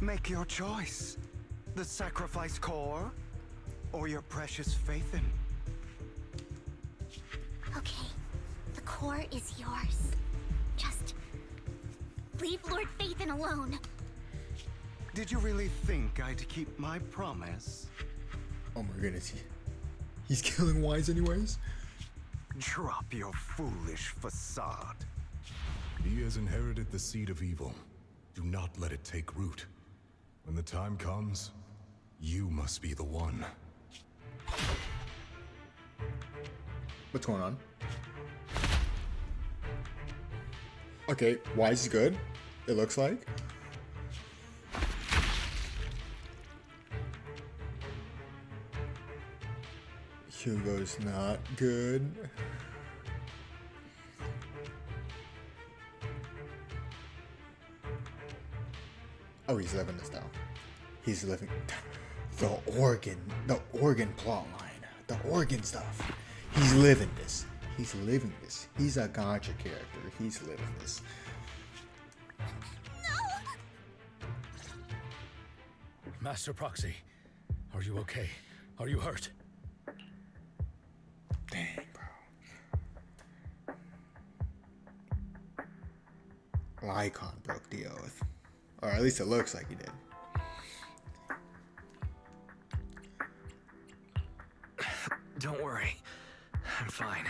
Make your choice. The sacrifice core, or your precious faith in. Okay, the core is yours. Just leave Lord Phaethon alone. Did you really think I'd keep my promise? Oh my goodness, he's killing Wise anyways? Drop your foolish facade. He has inherited the seed of evil. Do not let it take root. When the time comes, you must be the one. What's going on? Okay, Wise is good, it looks like. Hugo's not good. Oh, he's living this now. He's living the organ plot line, the organ stuff. He's living this. He's living this. He's a gotcha character. He's living this. Master Proxy, are you okay? Are you hurt? Dang, bro. Lycon broke the oath. Or at least it looks like he did. Don't worry. I'm fine.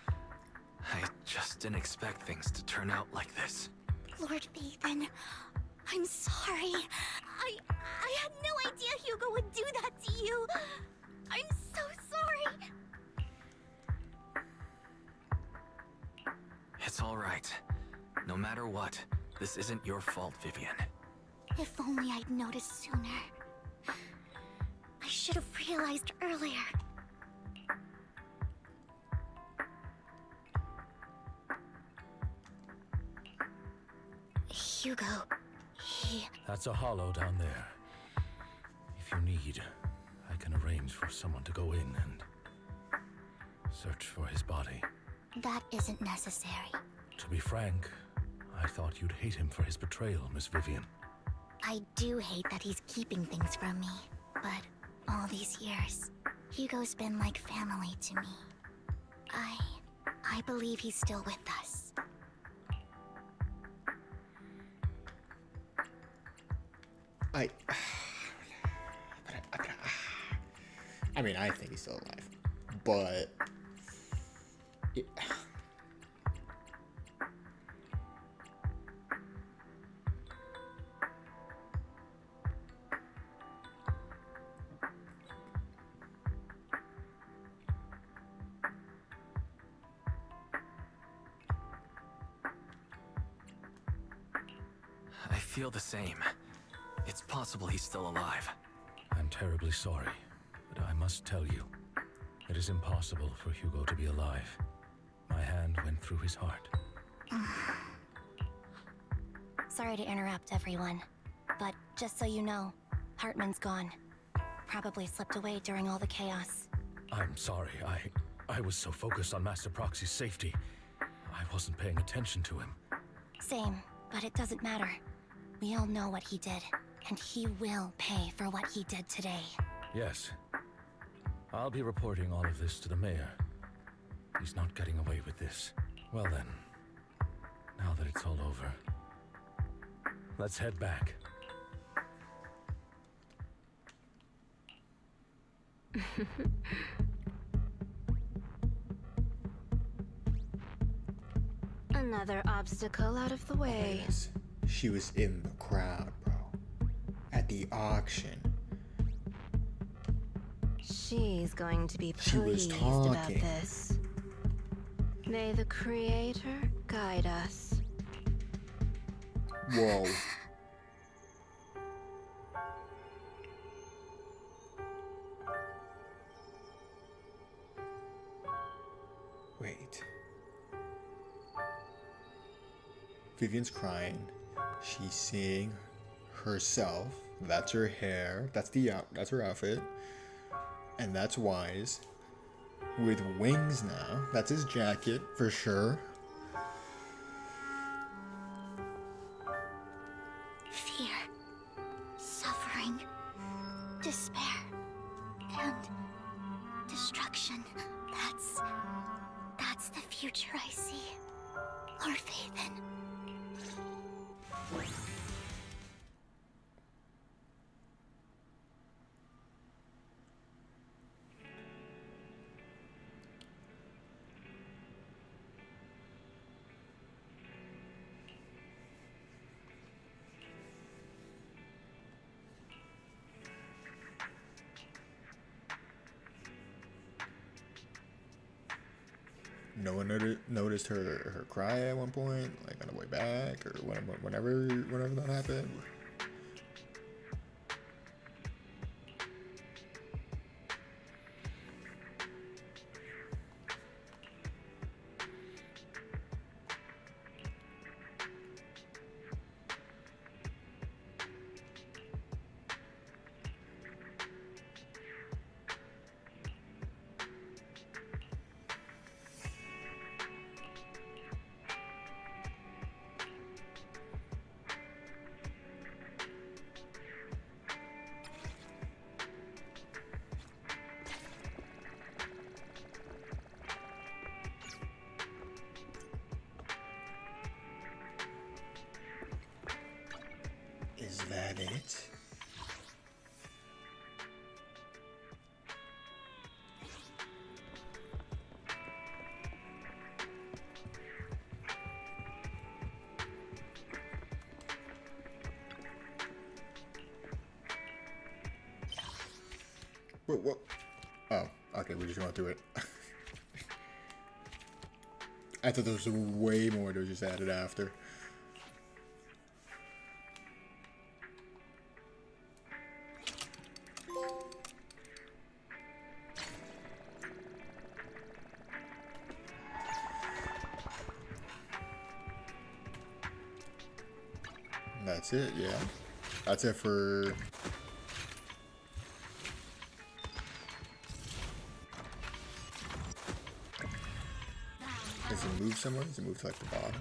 I just didn't expect things to turn out like this. Lord Phaethon, I'm sorry. I had no idea Hugo would do that to you. I'm so sorry. It's all right. No matter what, this isn't your fault, Vivian. If only I'd noticed sooner. I should have realized earlier. Hugo, he... That's a hollow down there. If you need, I can arrange for someone to go in and search for his body. That isn't necessary. To be frank, I thought you'd hate him for his betrayal, Miss Vivian. I do hate that he's keeping things from me, but all these years, Hugo's been like family to me. I believe he's still with us. I mean, I think he's still alive, but I feel the same. It's possible he's still alive. I'm terribly sorry, but I must tell you, it is impossible for Hugo to be alive. My hand went through his heart. Sorry to interrupt, everyone. But just so you know, Hartman's gone. Probably slipped away during all the chaos. I'm sorry, I was so focused on Master Proxy's safety. I wasn't paying attention to him. Same, but it doesn't matter. We all know what he did. And he will pay for what he did today. Yes. I'll be reporting all of this to the mayor. He's not getting away with this. Well then, now that it's all over, let's head back. Another obstacle out of the way. Yes. She was in the crowd, bro. At the auction. She's going to be She was pleased about talking. this. May the Creator guide us. Whoa. Wait. Vivian's crying. She's seeing herself. That's her hair. That's her outfit. And that's Wise. With wings now. That's his jacket for sure. Fear, suffering, despair, and destruction. That's the future I see. Or faith in. No one noticed her cry at one point, like on the way back, or whenever that happened. Is that it? What? Oh, okay, we're just going through it. I thought there was way more that was just added after. That's it, yeah. That's it for... Does it move somewhere? Does it move to like the bottom?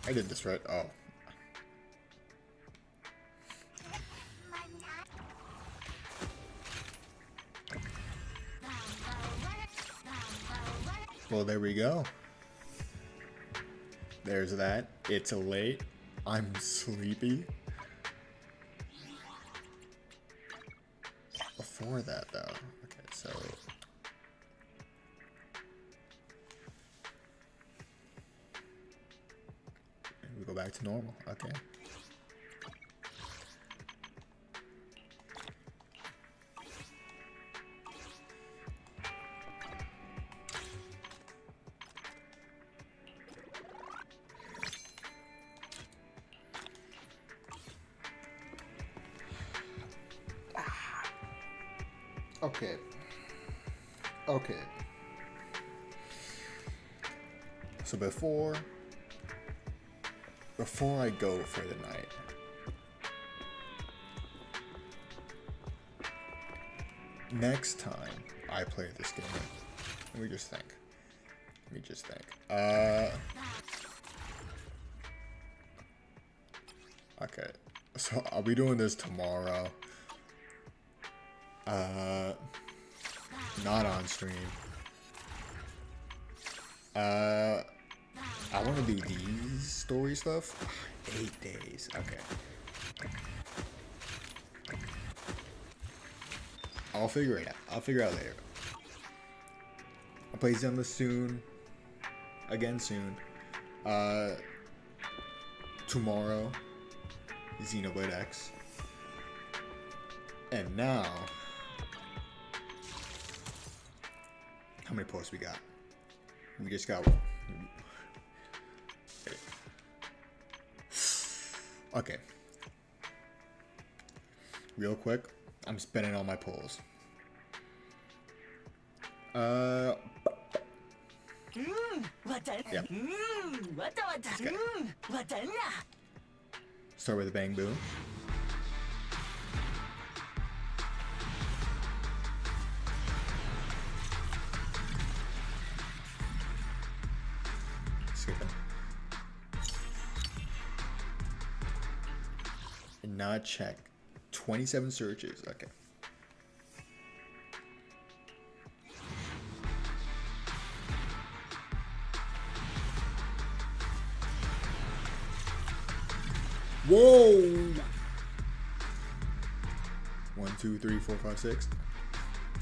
I did this right. Oh. Well, there we go. There's that. It's late. I'm sleepy. Before that, though. Okay, so... we go back to normal. Okay. Okay. Okay. So before I go for the night, next time I play this game, let me just think. Okay, so I'll be doing this tomorrow. Not on stream. I want to do these story stuff. 8 days. Okay. I'll figure it out. I'll figure it out later. I'll play Zenless soon. Again soon. Tomorrow, Xenoblade X. And now, how many posts we got? We just got one. Okay. Real quick, I'm spinning all my polls. Yep. Start with a bang boom. Skipping. And not check. 27 searches. Okay. Whoa! 1, 2, 3, 4, 5, 6.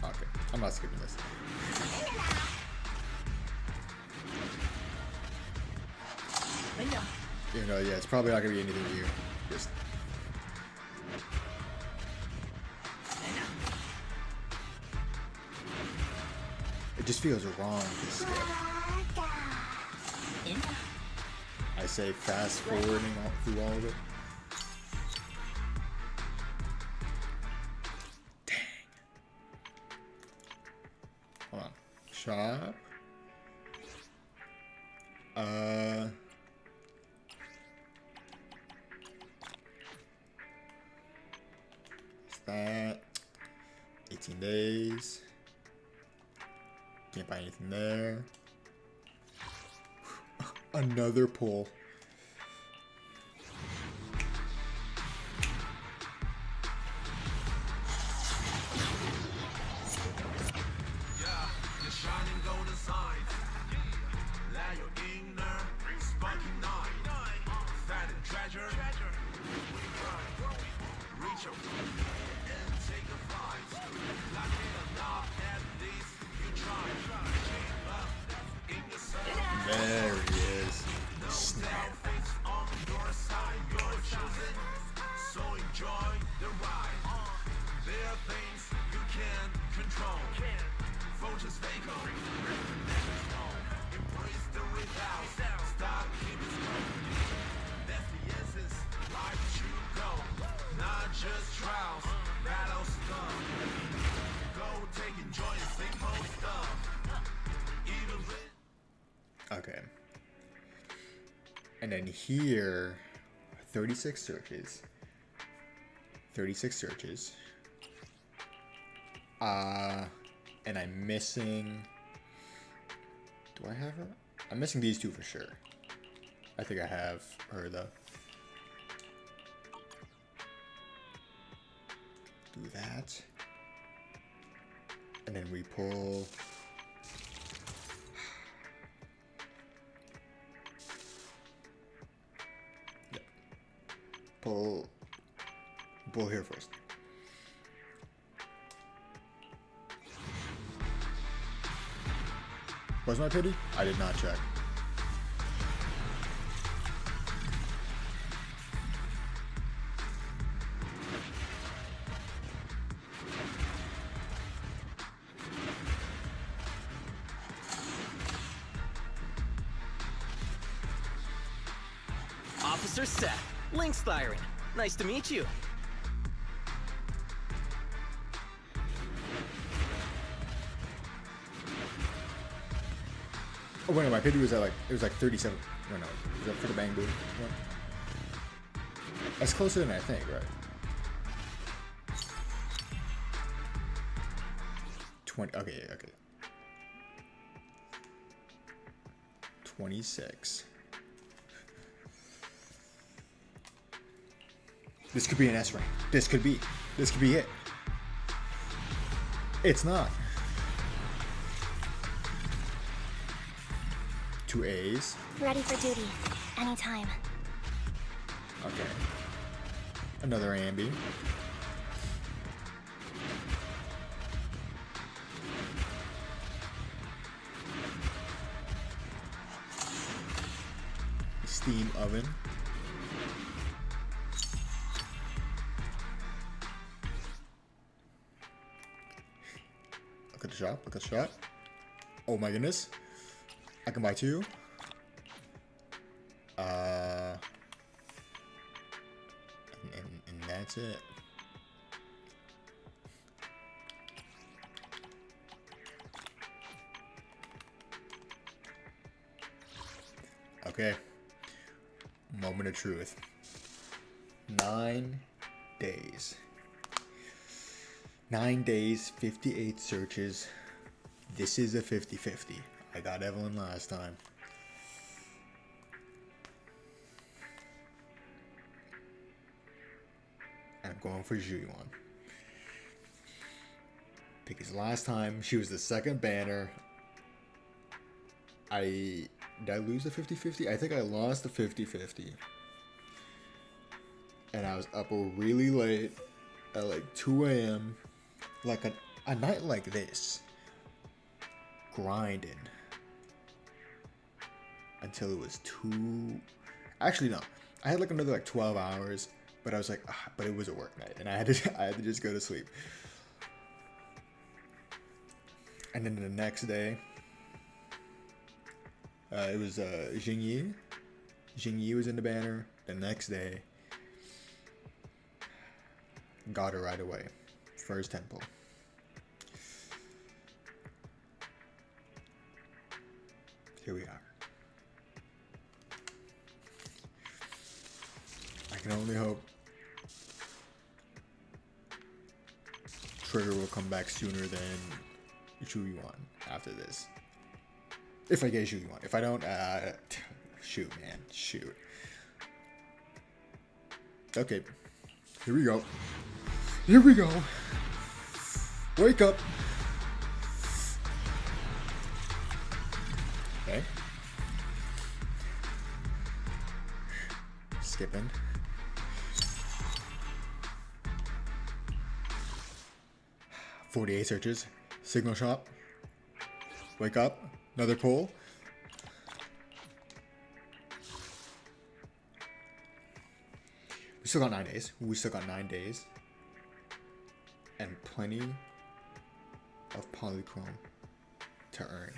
Okay, I'm not skipping this. You know, yeah, it's probably not gonna be anything new. Just. It just feels wrong to skip. I say fast forwarding through all of it. Dang. Hold on. Shop. What's that? 18 days. Can't buy anything there. Another pull. There he is. Snap. Okay. And then here, 36 searches. 36 searches. And I'm missing... Do I have her? I'm missing these two for sure. I think I have her though. Do that. And then we pull... Yep. Pull here first. Was my pity? I did not check. Officer Seth, Lynx Thyron. Nice to meet you. Oh wait, no, my pity was at like, it was like 37. No, no, was that for the bang boom one? That's closer than I think, right? 20, okay, okay. 26. This could be an S rank. This could be it. It's not. 2 A's. Ready for duty. Anytime. Okay. Another Ambi. Steam oven. Look at the shop. Look at the shop. Oh my goodness. I can buy 2. And that's it. Okay. Moment of truth. 9 days. 9 days, 58 searches. This is a 50-50. I got Evelyn last time. I'm going for Juyuan. Because last time, she was the second banner. Did I lose the 50-50? I think I lost the 50-50. And I was up really late at like 2 a.m. Like a night like this. Grinding. Until it was 2... Actually, no. I had like another like 12 hours. But I was like, but it was a work night. And I had to just go to sleep. And then the next day... it was Jingyi. Jingyi was in the banner. The next day, got her right away. First temple. Here we are. I can only hope Trigger will come back sooner than Juyuan after this. If I get Juyuan. If I don't, shoot, man. Shoot. Okay. Here we go. Here we go. Wake up. Okay. Skipping. $48 searches. Signal shop. Wake up. Another pull. We still got 9 days. We still got 9 days. And plenty of polychrome to earn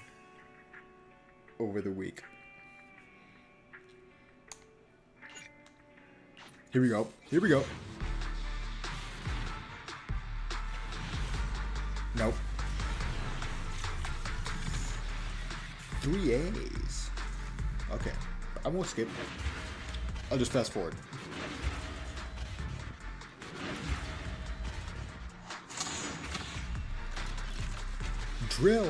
over the week. Here we go. Here we go. Nope. 3 A's. Okay. I won't skip. I'll just fast forward. Drill.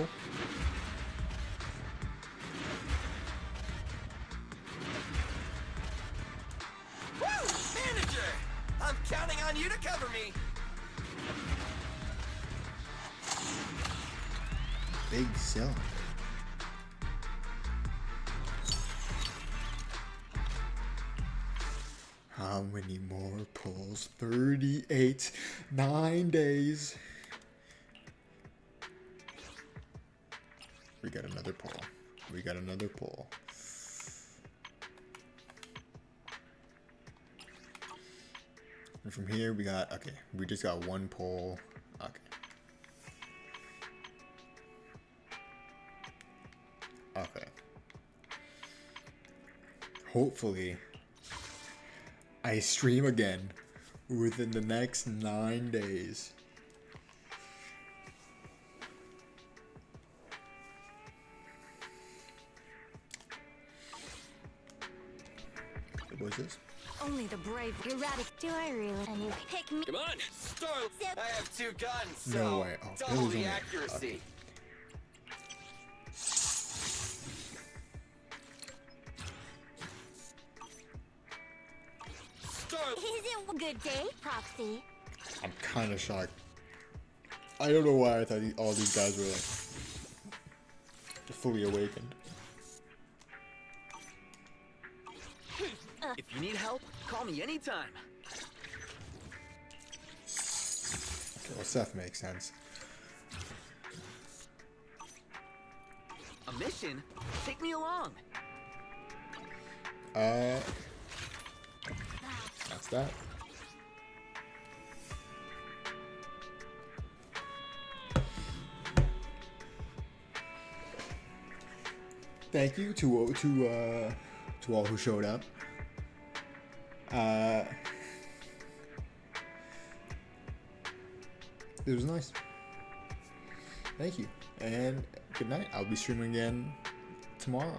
Woo! Manager! I'm counting on you to cover me. Big cylinder. How many more pulls? 38. 9 days. We got another pull. We got another pull. And from here we got, okay, we just got 1 pull. Okay. Okay. Hopefully I stream again within the next 9 days. What was this? Only the brave erratic. Do I really? And you pick me. Come on, start. Zip. I have 2 guns, so No way. Oh, double it was the only- accuracy. okay. Start. Is it a good day, Proxy? I'm kind of shocked. I don't know why I thought all these guys were like fully awakened. If you need help, call me anytime. Okay, well, Seth makes sense. A mission? Take me along. That's that. Thank you to all who showed up. It was nice. Thank you, and good night. I'll be streaming again tomorrow.